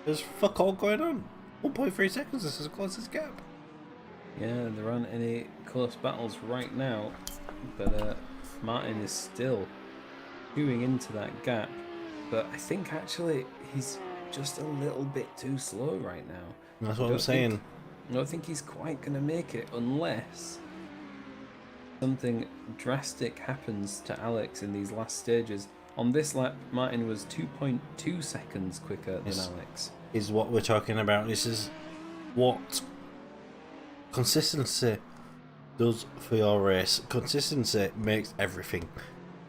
there's fuck all going on. 1.3 seconds, this is the closest gap. Yeah, there aren't any close battles right now, but Martin is still queuing into that gap. But I think actually he's just a little bit too slow right now. That's what I'm saying. I don't think he's quite going to make it unless something drastic happens to Alex in these last stages. On this lap, Martin was 2.2 seconds quicker than Alex. Is what we're talking about. This is what consistency does for your race. Consistency makes everything.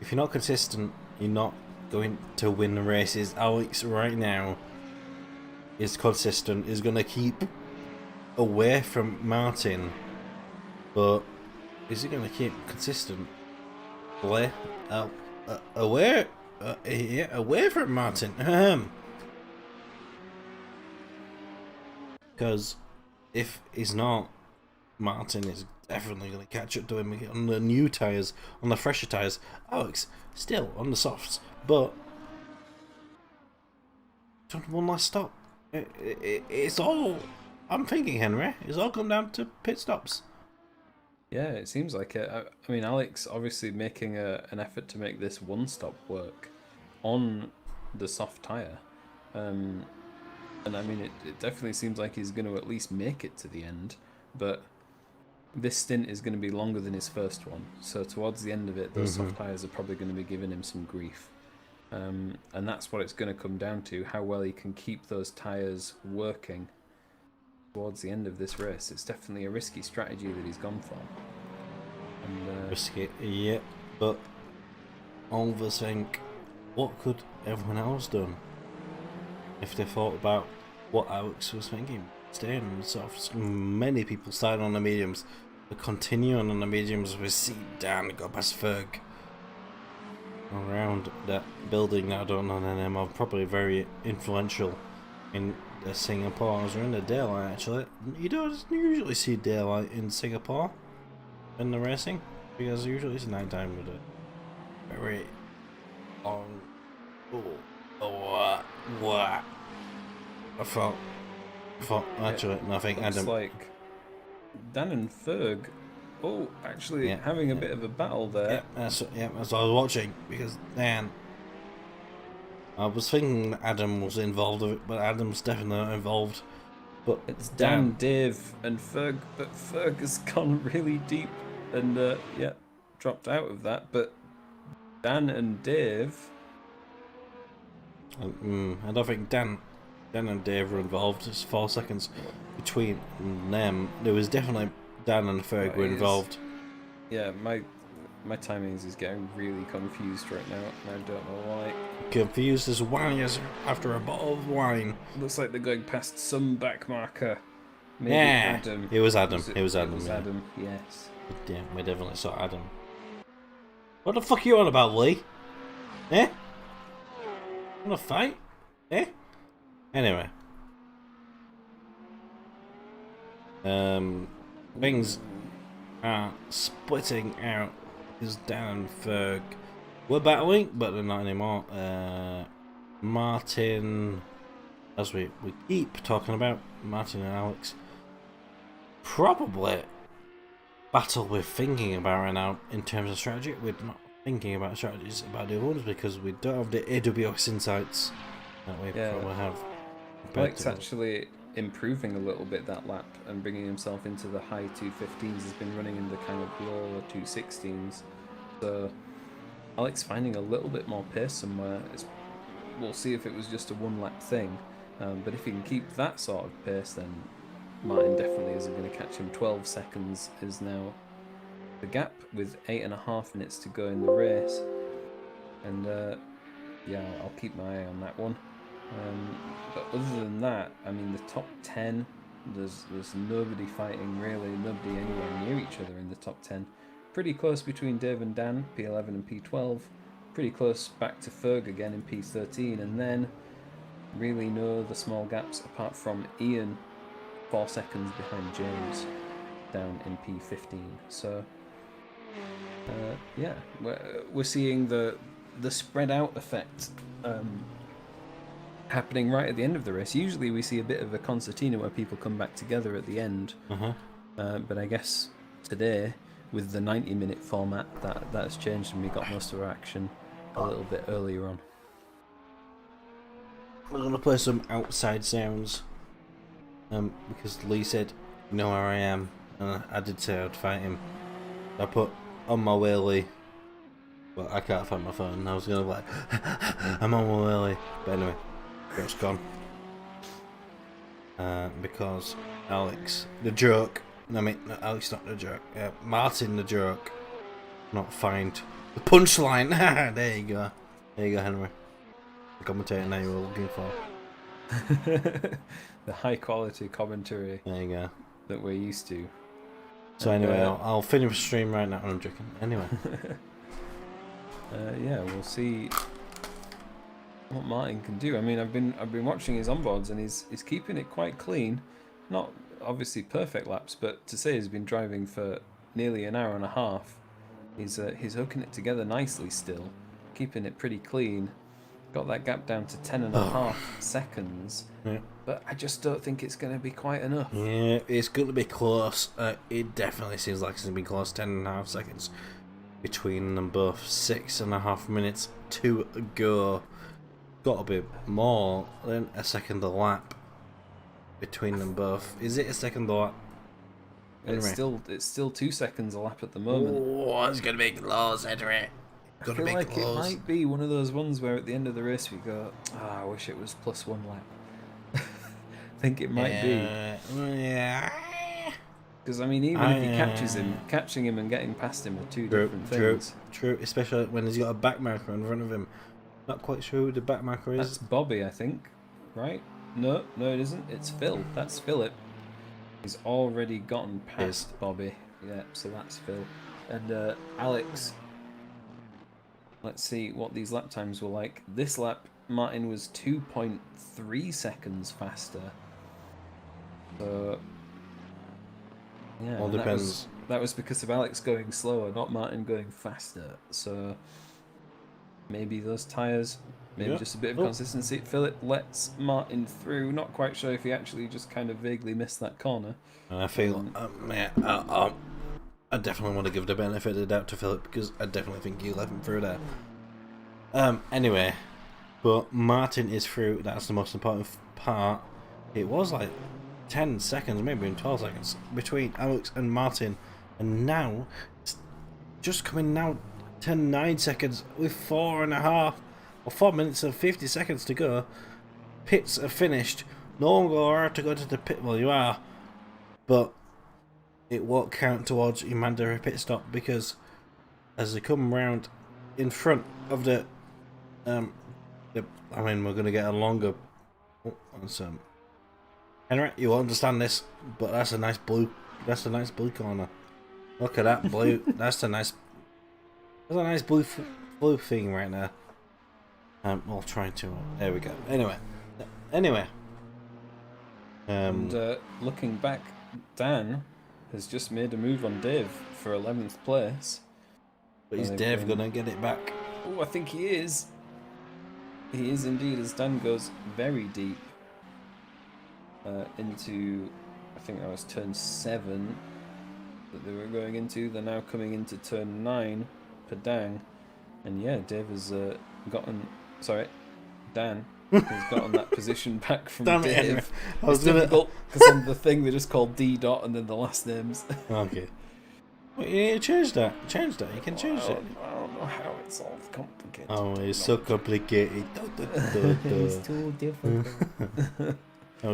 If you're not consistent, you're not going to win the races. Alex right now is consistent, is going to keep away from Martin, but is he going to keep consistent? away, away, yeah, away from Martin. Because if he's not, Martin is definitely going to catch up to him on the new tyres, on the fresher tyres. Alex still on the softs, but one last stop. It's all. I'm thinking, Henry. It's all come down to pit stops. Yeah, it seems like it. I mean, Alex obviously making an effort to make this one stop work on the soft tyre. And I mean, it definitely seems like he's going to at least make it to the end. But this stint is going to be longer than his first one. So towards the end of it, those soft tyres are probably going to be giving him some grief. And that's what it's going to come down to, how well he can keep those tyres working towards the end of this race. It's definitely a risky strategy that he's gone for. And, risky, yeah, but all of us think, what could everyone else done if they thought about what Alex was thinking? Staying on the softs. Many people started on the mediums, but continuing on the mediums, we see Dan go past Ferg around that building that I don't know the name of, probably very influential in Singapore or in the daylight. Actually, you don't usually see daylight in Singapore in the racing, because usually it's nighttime with a very long. What? I thought actually, I think looks Adam. like Dan and Ferg, actually having a bit of a battle there. That's what I was watching, because Dan. I was thinking Adam was involved with it, but Adam's definitely not involved. But It's Dan, Dave, and Ferg, but Ferg has gone really deep and dropped out of that. But Dan and Dave, I don't think Dan and Dave were involved. It's 4 seconds between them. There was definitely Dan and Ferg were involved. Yeah, my timings is getting really confused right now, and I don't know why. Confused as wine as after a bottle of wine. Looks like they're going past some back marker. Maybe Yeah, Adam. it was Adam. It was Adam. Yes. Yeah, we definitely saw Adam. What the fuck are you on about, Lee? Eh? Want to fight? Eh? Anyway. Things are splitting out. Is Dan and Ferg were battling, but they're not anymore. Martin, as we keep talking about, Martin and Alex, probably battle we're thinking about right now in terms of strategy. We're not thinking about strategies about the other ones because we don't have the AWS insights that we probably have. Alex actually improving a little bit that lap and bringing himself into the high 215s. He's been running in the kind of lower 216s. So Alex finding a little bit more pace somewhere. We'll see if it was just a one lap thing. But if he can keep that sort of pace, then Martin definitely isn't going to catch him. 12 seconds is now the gap with 8.5 minutes to go in the race. And I'll keep my eye on that one. But other than that, I mean, the top 10, there's nobody fighting really, nobody anywhere near each other in the top 10. Pretty close between Dave and Dan, P11 and P12. Pretty close back to Ferg again in P13, and then really no other small gaps apart from Ian, 4 seconds behind James, down in P15. So we're seeing the spread out effect happening right at the end of the race. Usually we see a bit of a concertina where people come back together at the end. But I guess today, with the 90-minute format, that has changed and we got most of our action a little bit earlier on. We're going to play some outside sounds. Because Lee said, "You know where I am," and I did say I'd fight him. I put "on my way, Lee," but I can't find my phone. I was going to be like, "I'm on my way, Lee," but anyway, it's gone. Because Alex, the joke. I mean, no, Alex, not the joke. Martin, the joke. Not find the punchline. There you go. There you go, Henry. The commentator now you were looking for. The high quality commentary. There you go. That we're used to. So anyway, I'll finish the stream right now. I'm joking. Anyway. yeah, we'll see what Martin can do. I mean, I've been watching his onboards, and he's keeping it quite clean. Not obviously perfect laps, but to say he's been driving for nearly an hour and a half, he's hooking it together nicely still, keeping it pretty clean. Got that gap down to 10.5 seconds. Yeah. But I just don't think it's going to be quite enough. Yeah, it's going to be close. It definitely seems like it's going to be close. 10.5 seconds between them both. 6.5 minutes to go. Got to be more than a second a lap between them both. Is it a second a lap? It's still 2 seconds a lap at the moment. Oh, it's going to be close, Henry. I feel like it might be one of those ones where at the end of the race we go, I wish it was plus 1 lap. I think it might be. Yeah. Because, I mean, even if he catches him, catching him and getting past him are two different things. True, especially when he's got a back marker in front of him. Not quite sure who the back marker is. That's Bobby, I think, right? No, it isn't. It's Phil. That's Philip. He's already gotten past Bobby. Yeah, so that's Phil. And Alex... Let's see what these lap times were like. This lap, Martin was 2.3 seconds faster. So, yeah, all depends. That was because of Alex going slower, not Martin going faster. So, maybe those tyres, maybe just a bit of consistency. Philip lets Martin through. Not quite sure if he actually just kind of vaguely missed that corner. I feel, I definitely want to give the benefit of the doubt to Philip because I definitely think he let him through there. Anyway, but Martin is through. That's the most important part. It was like 10 seconds, maybe even 12 seconds between Alex and Martin, and now it's just coming now to 9 seconds with 4.5 or 4 minutes and 50 seconds to go. Pits are finished. No one will have to go to the pit. Well, you are, but it won't count towards your mandatory pit stop because as they come round in front of the I mean, we're gonna get a longer. Henry, you won't understand this, but that's a nice blue. That's a nice blue corner. Look at that blue. That's a nice blue thing right there. We'll try to. There we go. Anyway. And looking back, Dan has just made a move on Dave for 11th place. But is Dave gonna get it back? Oh, I think he is. He is indeed, as Dan goes very deep into, I think that was turn 7 that they were going into. They're now coming into turn 9, Padang. And yeah, Dave has Dan has gotten that position back from Dave. It's difficult because on the thing they just called D dot and then the last names. Okay. Well, you change that. You can change it. I don't know how it's all complicated. Oh, it's so complicated. It's too difficult. I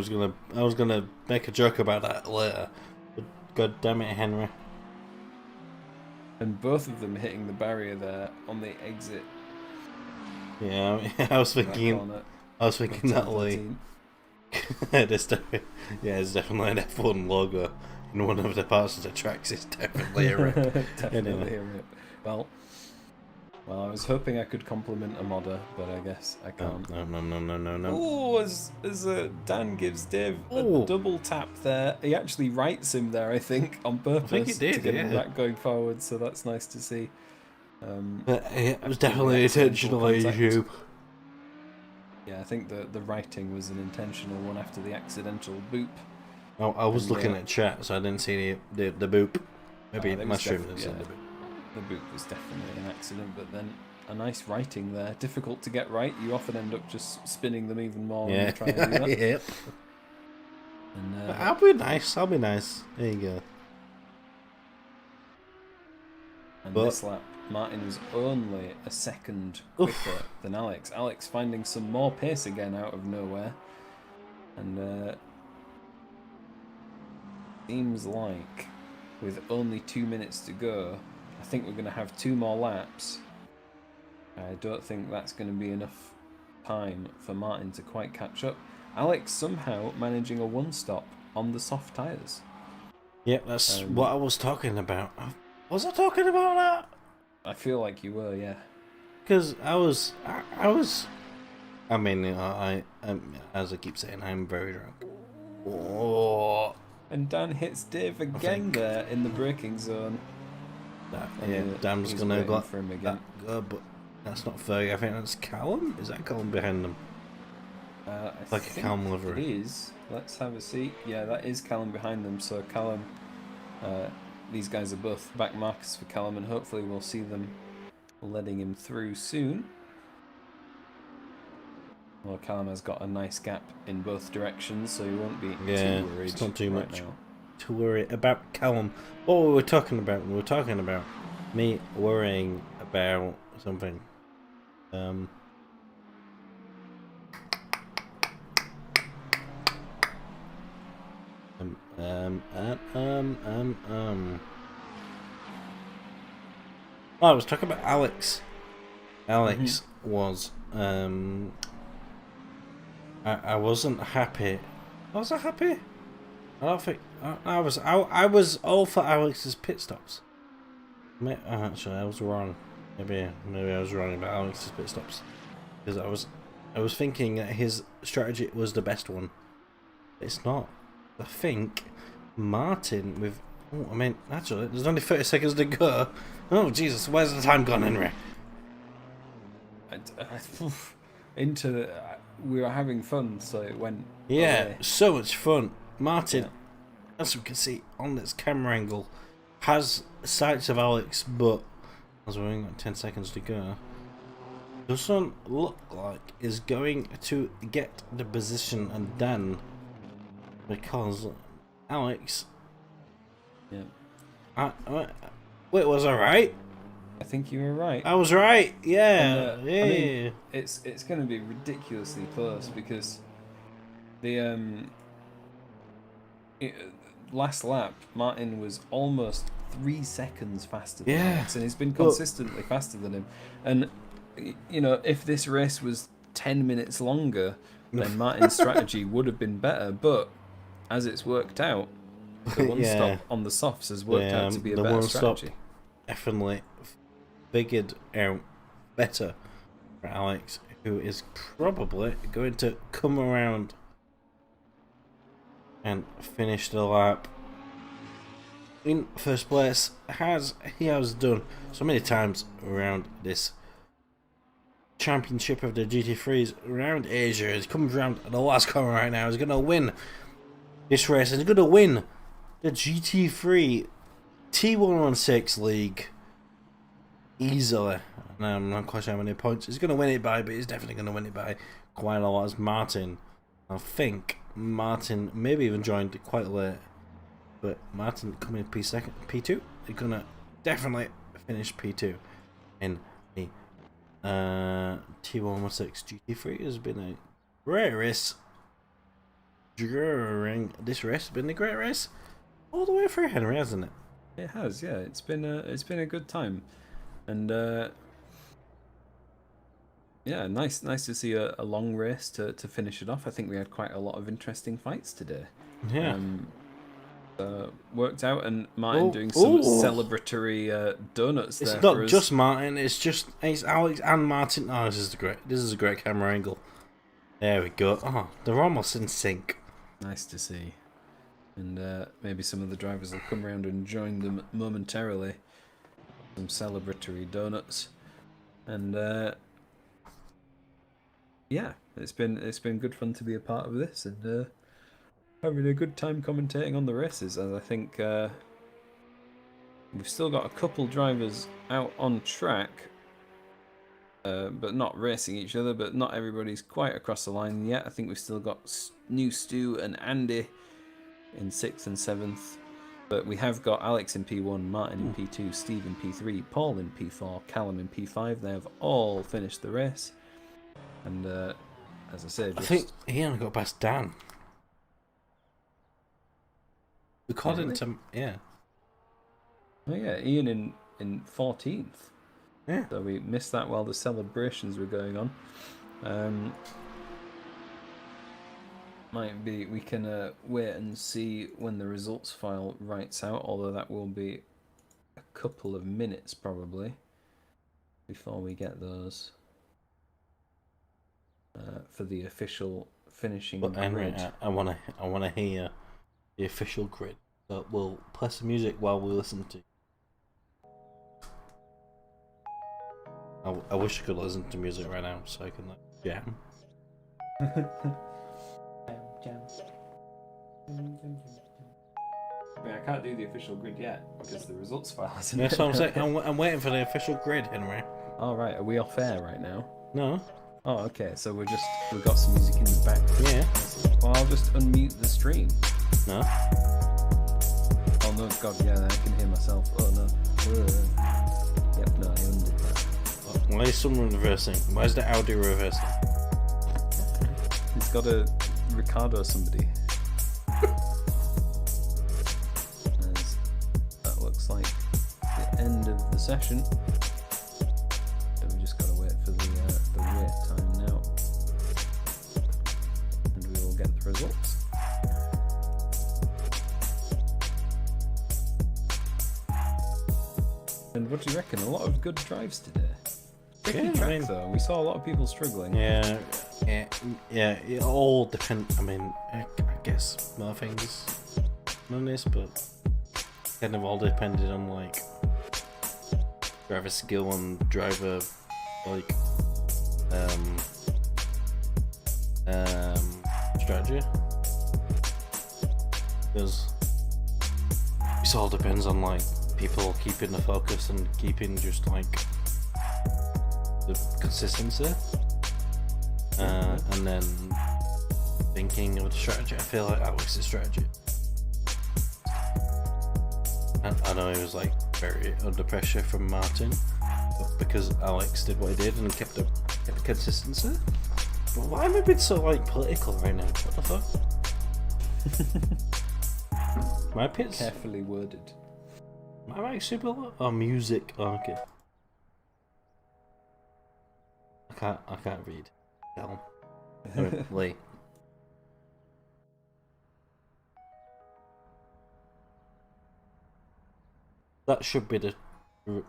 was gonna make a joke about that later. But God damn it, Henry. And both of them hitting the barrier there on the exit. Yeah, I was thinking that way. There's definitely an F1 logo in one of the parts of the tracks. It's definitely a rip. Definitely a rip. Well, I was hoping I could compliment a modder, but I guess I can't. No. Oh, as Dan gives Dave a double tap there. He actually rights him there, I think, on purpose I think he did, to get him back going forward. So that's nice to see. It was definitely intentional issue. Yeah, I think the writing was an intentional one after the accidental boop. Oh, I was looking at chat, so I didn't see the boop. Maybe my stream didn't see the boop. The boop was definitely an accident, but then a nice writing there. Difficult to get right. You often end up just spinning them even more when you try to do that. Yep. And, I'll be nice. There you go. And this lap, Martin was only a second quicker than Alex. Alex finding some more pace again out of nowhere. And seems like with only 2 minutes to go, I think we're going to have 2 more laps. I don't think that's going to be enough time for Martin to quite catch up. Alex somehow managing a 1-stop on the soft tyres. Yep, that's what I was talking about. Was I talking about that? I feel like you were, yeah. because I was. I mean, as I keep saying, I'm very drunk. Oh, And Dan hits Dave again there in the braking zone. yeah, Dan's he's gonna waiting go for him again. but that's not fair. I think that's Callum. Is that Callum behind them? I Like a think Callum livery. it is. Let's have a seat. Yeah, that is Callum behind them. So Callum, these guys are both back markers for Callum, and hopefully we'll see them letting him through soon. Well, Callum has got a nice gap in both directions, so he won't be too worried. It's not too right much now. to worry about Callum. What we were talking about? We were talking about me worrying about something. Oh, I was talking about Alex. Alex was I wasn't happy. Was I happy? I don't think I was. I was all for Alex's pit stops. Actually, I was wrong. Maybe I was wrong about Alex's pit stops because I was thinking that his strategy was the best one. It's not. I think Martin with. Oh, I mean, actually, there's only 30 seconds to go. Oh Jesus, where's the time gone, Henry? We were having fun, so it went. Yeah, away. so much fun. Martin, Yeah. as we can see on this camera angle, has sights of Alex, but as we've only got 10 seconds to go, doesn't look like is going to get the position and done because Alex. Yeah. Wait, was I right? I think you were right. I was right. Yeah, And, yeah. I mean, it's going to be ridiculously close because the last lap Martin was almost 3 seconds faster than Alex, and he's been consistently faster than him. And you know, if this race was 10 minutes longer, then Martin's strategy would have been better. But as it's worked out, the one stop on the softs has worked out to be a better strategy. Definitely figured out better for Alex, who is probably going to come around and finish the lap in first place, as he has done so many times around this championship of the GT3s around Asia. He's coming around the last corner right now. He's going to win this race, and he's going to win the GT3 T116 League easily. And I'm not quite sure how many points he's going to win it by, but he's definitely going to win it by quite a lot. As Martin, I think Martin maybe even joined quite late, but Martin coming in P2. He's going to definitely finish P2 in the T116 GT3. Has been a great race. During this race, has been a great race all the way through, Henry, hasn't it? It has, yeah. It's been a good time, and yeah, nice to see a long race to finish it off. I think we had quite a lot of interesting fights today. Yeah. Worked out, and Martin doing some celebratory donuts there. It's not for us. just Martin. It's Alex and Martin. Oh, this is a great camera angle. There we go. Oh, they're almost in sync. Nice to see. And maybe some of the drivers will come around and join them momentarily. Some celebratory donuts, and yeah, it's been good fun to be a part of this, and having a good time commentating on the races. As I think we've still got a couple drivers out on track, but not racing each other. But not everybody's quite across the line yet. I think we've still got new Stu and Andy in 6th and 7th, but we have got Alex in P1, Martin in P2, Steve in P3, Paul in P4, Callum in P5. They have all finished the race, and as I said, I think he only got past Dan. According to yeah. Oh yeah, Ian in 14th. Yeah. So we missed that while the celebrations were going on. Might be we can wait and see when the results file writes out, although that will be a couple of minutes probably. before we get those for the official finishing But anyway, grid. I wanna hear the official grid. So we'll play some music while we listen to. I wish I could listen to music right now so I can like jam. I can't do the official grid yet because the results file isn't. That's what I'm saying. I'm waiting for the official grid, Henry. All right, are we off air right now? No. Oh, okay. So we've got some music in the back. Yeah. Well, I'll just unmute the stream. No. Oh no, God, yeah, I can hear myself. Oh no. Yep, no, I undid that. Why is someone reversing? Why is the Audi reversing? He's got a Ricardo somebody. As that looks like the end of the session. So we just gotta wait for the wait time now. And we will get the results. And what do you reckon? A lot of good drives today. Tricky track though. We saw a lot of people struggling. Yeah. It all depends. I mean, I guess more things on this, but kind of all depended on like driver skill and driver like strategy. Because it all depends on like people keeping the focus and keeping just like the consistency, and then thinking of the strategy. I feel like Alex's strategy. I know he was like very under pressure from Martin, but because Alex did what he did and kept the consistency. But why am I being so like political right now? What the fuck? My pits Carefully worded. am I super low? Oh, music. Oh, okay. I can't read. Tell him. Lee. That should be the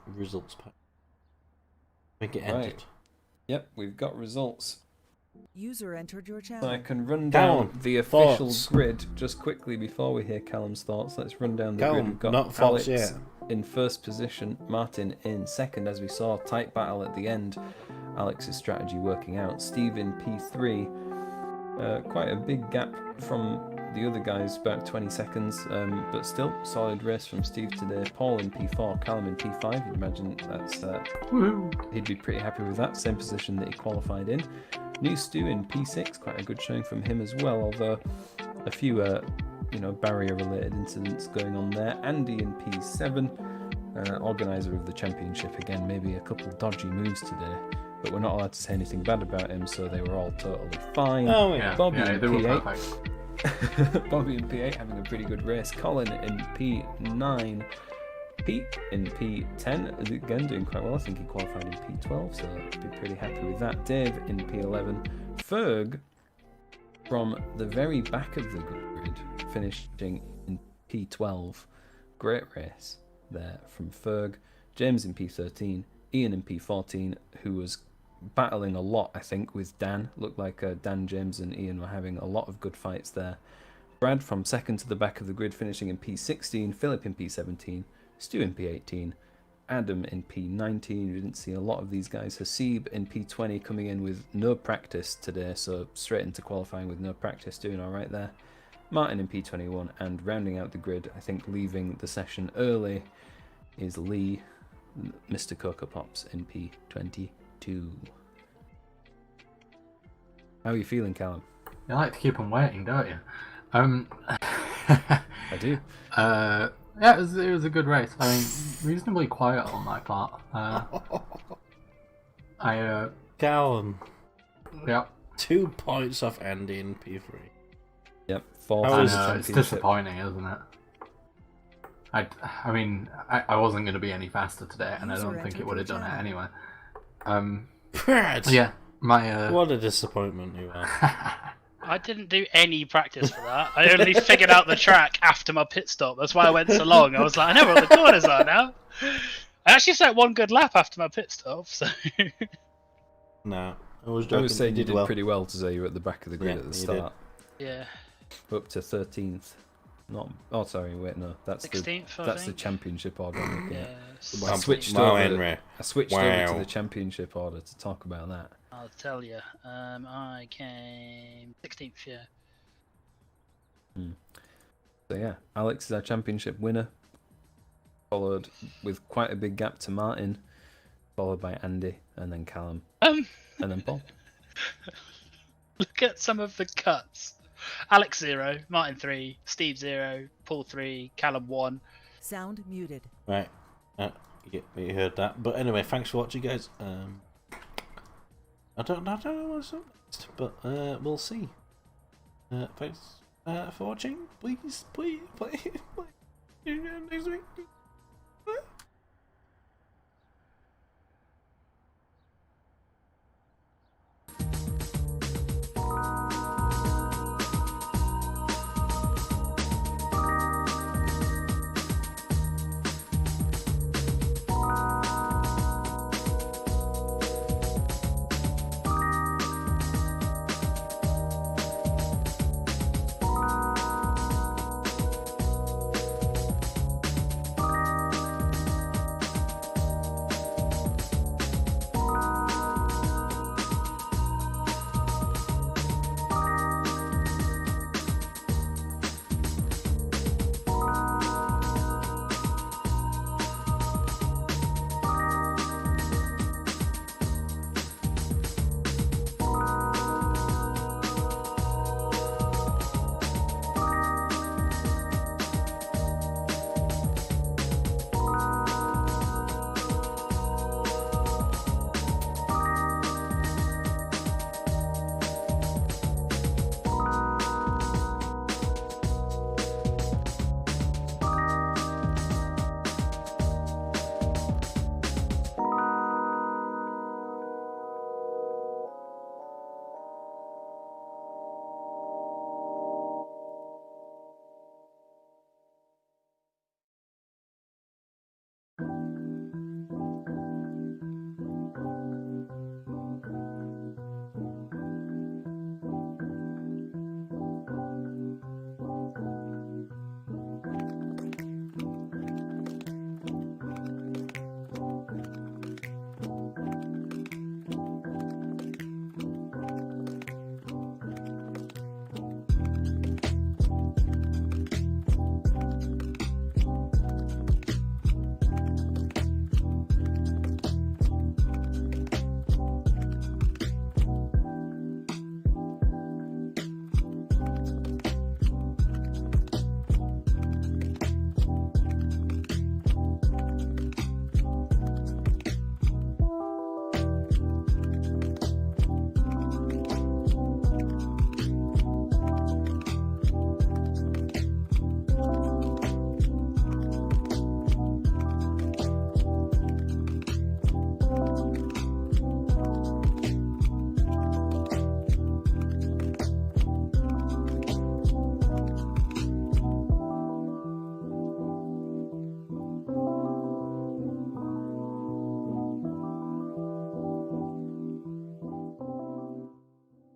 results pack. I think it ended. Right. Yep, we've got results. User entered your So I channel. can run down Callum, the official thoughts? grid just quickly before we hear Callum's thoughts. Let's run down the Callum, grid. We've got not thoughts Alex yet. in first position, Martin in second, as we saw. Tight battle at the end. Alex's strategy working out. Steve in P3. Quite a big gap from the other guys, about 20 seconds, but still solid race from Steve today. Paul in P4, Callum in P5. You'd imagine that's he'd be pretty happy with that. Same position that he qualified in. New Stu in P6, quite a good showing from him as well, although a few barrier-related incidents going on there. Andy in P7, organizer of the championship again. Maybe a couple dodgy moves today, but we're not allowed to say anything bad about him, so they were all totally fine. Oh yeah. Bobby yeah, in they were P8. perfect. Bobby in P8 having a pretty good race. Colin in P9. Pete in P10, again doing quite well. I think he qualified in P12, so I'd be pretty happy with that. Dave in P11. Ferg from the very back of the grid, finishing in P12. Great race there from Ferg. James in P13. Ian in P14, who was battling a lot, I think, with Dan. Looked like Dan, James and Ian were having a lot of good fights there. Brad from second to the back of the grid, finishing in P16. Philip in P17. Stu in P18. Adam in P19. We didn't see a lot of these guys. Hasib in P20, coming in with no practice today, so straight into qualifying with no practice, doing all right there. Martin in P21, and rounding out the grid, I think leaving the session early, is Lee, Mr. Cocoa Pops in P22. How are you feeling, Callum? You like to keep them waiting, don't you? I do. Yeah, it was a good race. I mean, reasonably quiet on my part. Callum, Yeah, 2 points off Andy in P3. Yep, 4 How for was the it's championship. disappointing, isn't it? I mean, I wasn't going to be any faster today, and I don't think it would have done it anyway. Brad! Yeah, my What a disappointment you are. I didn't do any practice for that. I only figured out the track after my pit stop. That's why I went so long. I was like, I know where all the corners are now. I actually set one good lap after my pit stop, so Nah, I was I joking. was saying you did did well. pretty well to say you were at the back of the grid Yeah, at the you did. start. yeah, Up to 13th. Not. Oh, sorry. Wait, no. That's 16th. that's the championship order. I'm looking Yeah, at. Wow, I switched wow, over. Henry. I switched over to Wow. the championship order to talk about that. I'll tell you. I came 16th. Yeah. So yeah, Alex is our championship winner, followed with quite a big gap to Martin, followed by Andy, and then Callum, and then Paul. Look at some of the cuts. Alex 0, Martin 3, Steve 0, Paul 3, Callum 1. Sound muted. Right. You heard that. But anyway, thanks for watching, guys. I don't know what's up next, but we'll see. Thanks for watching. Please, next week.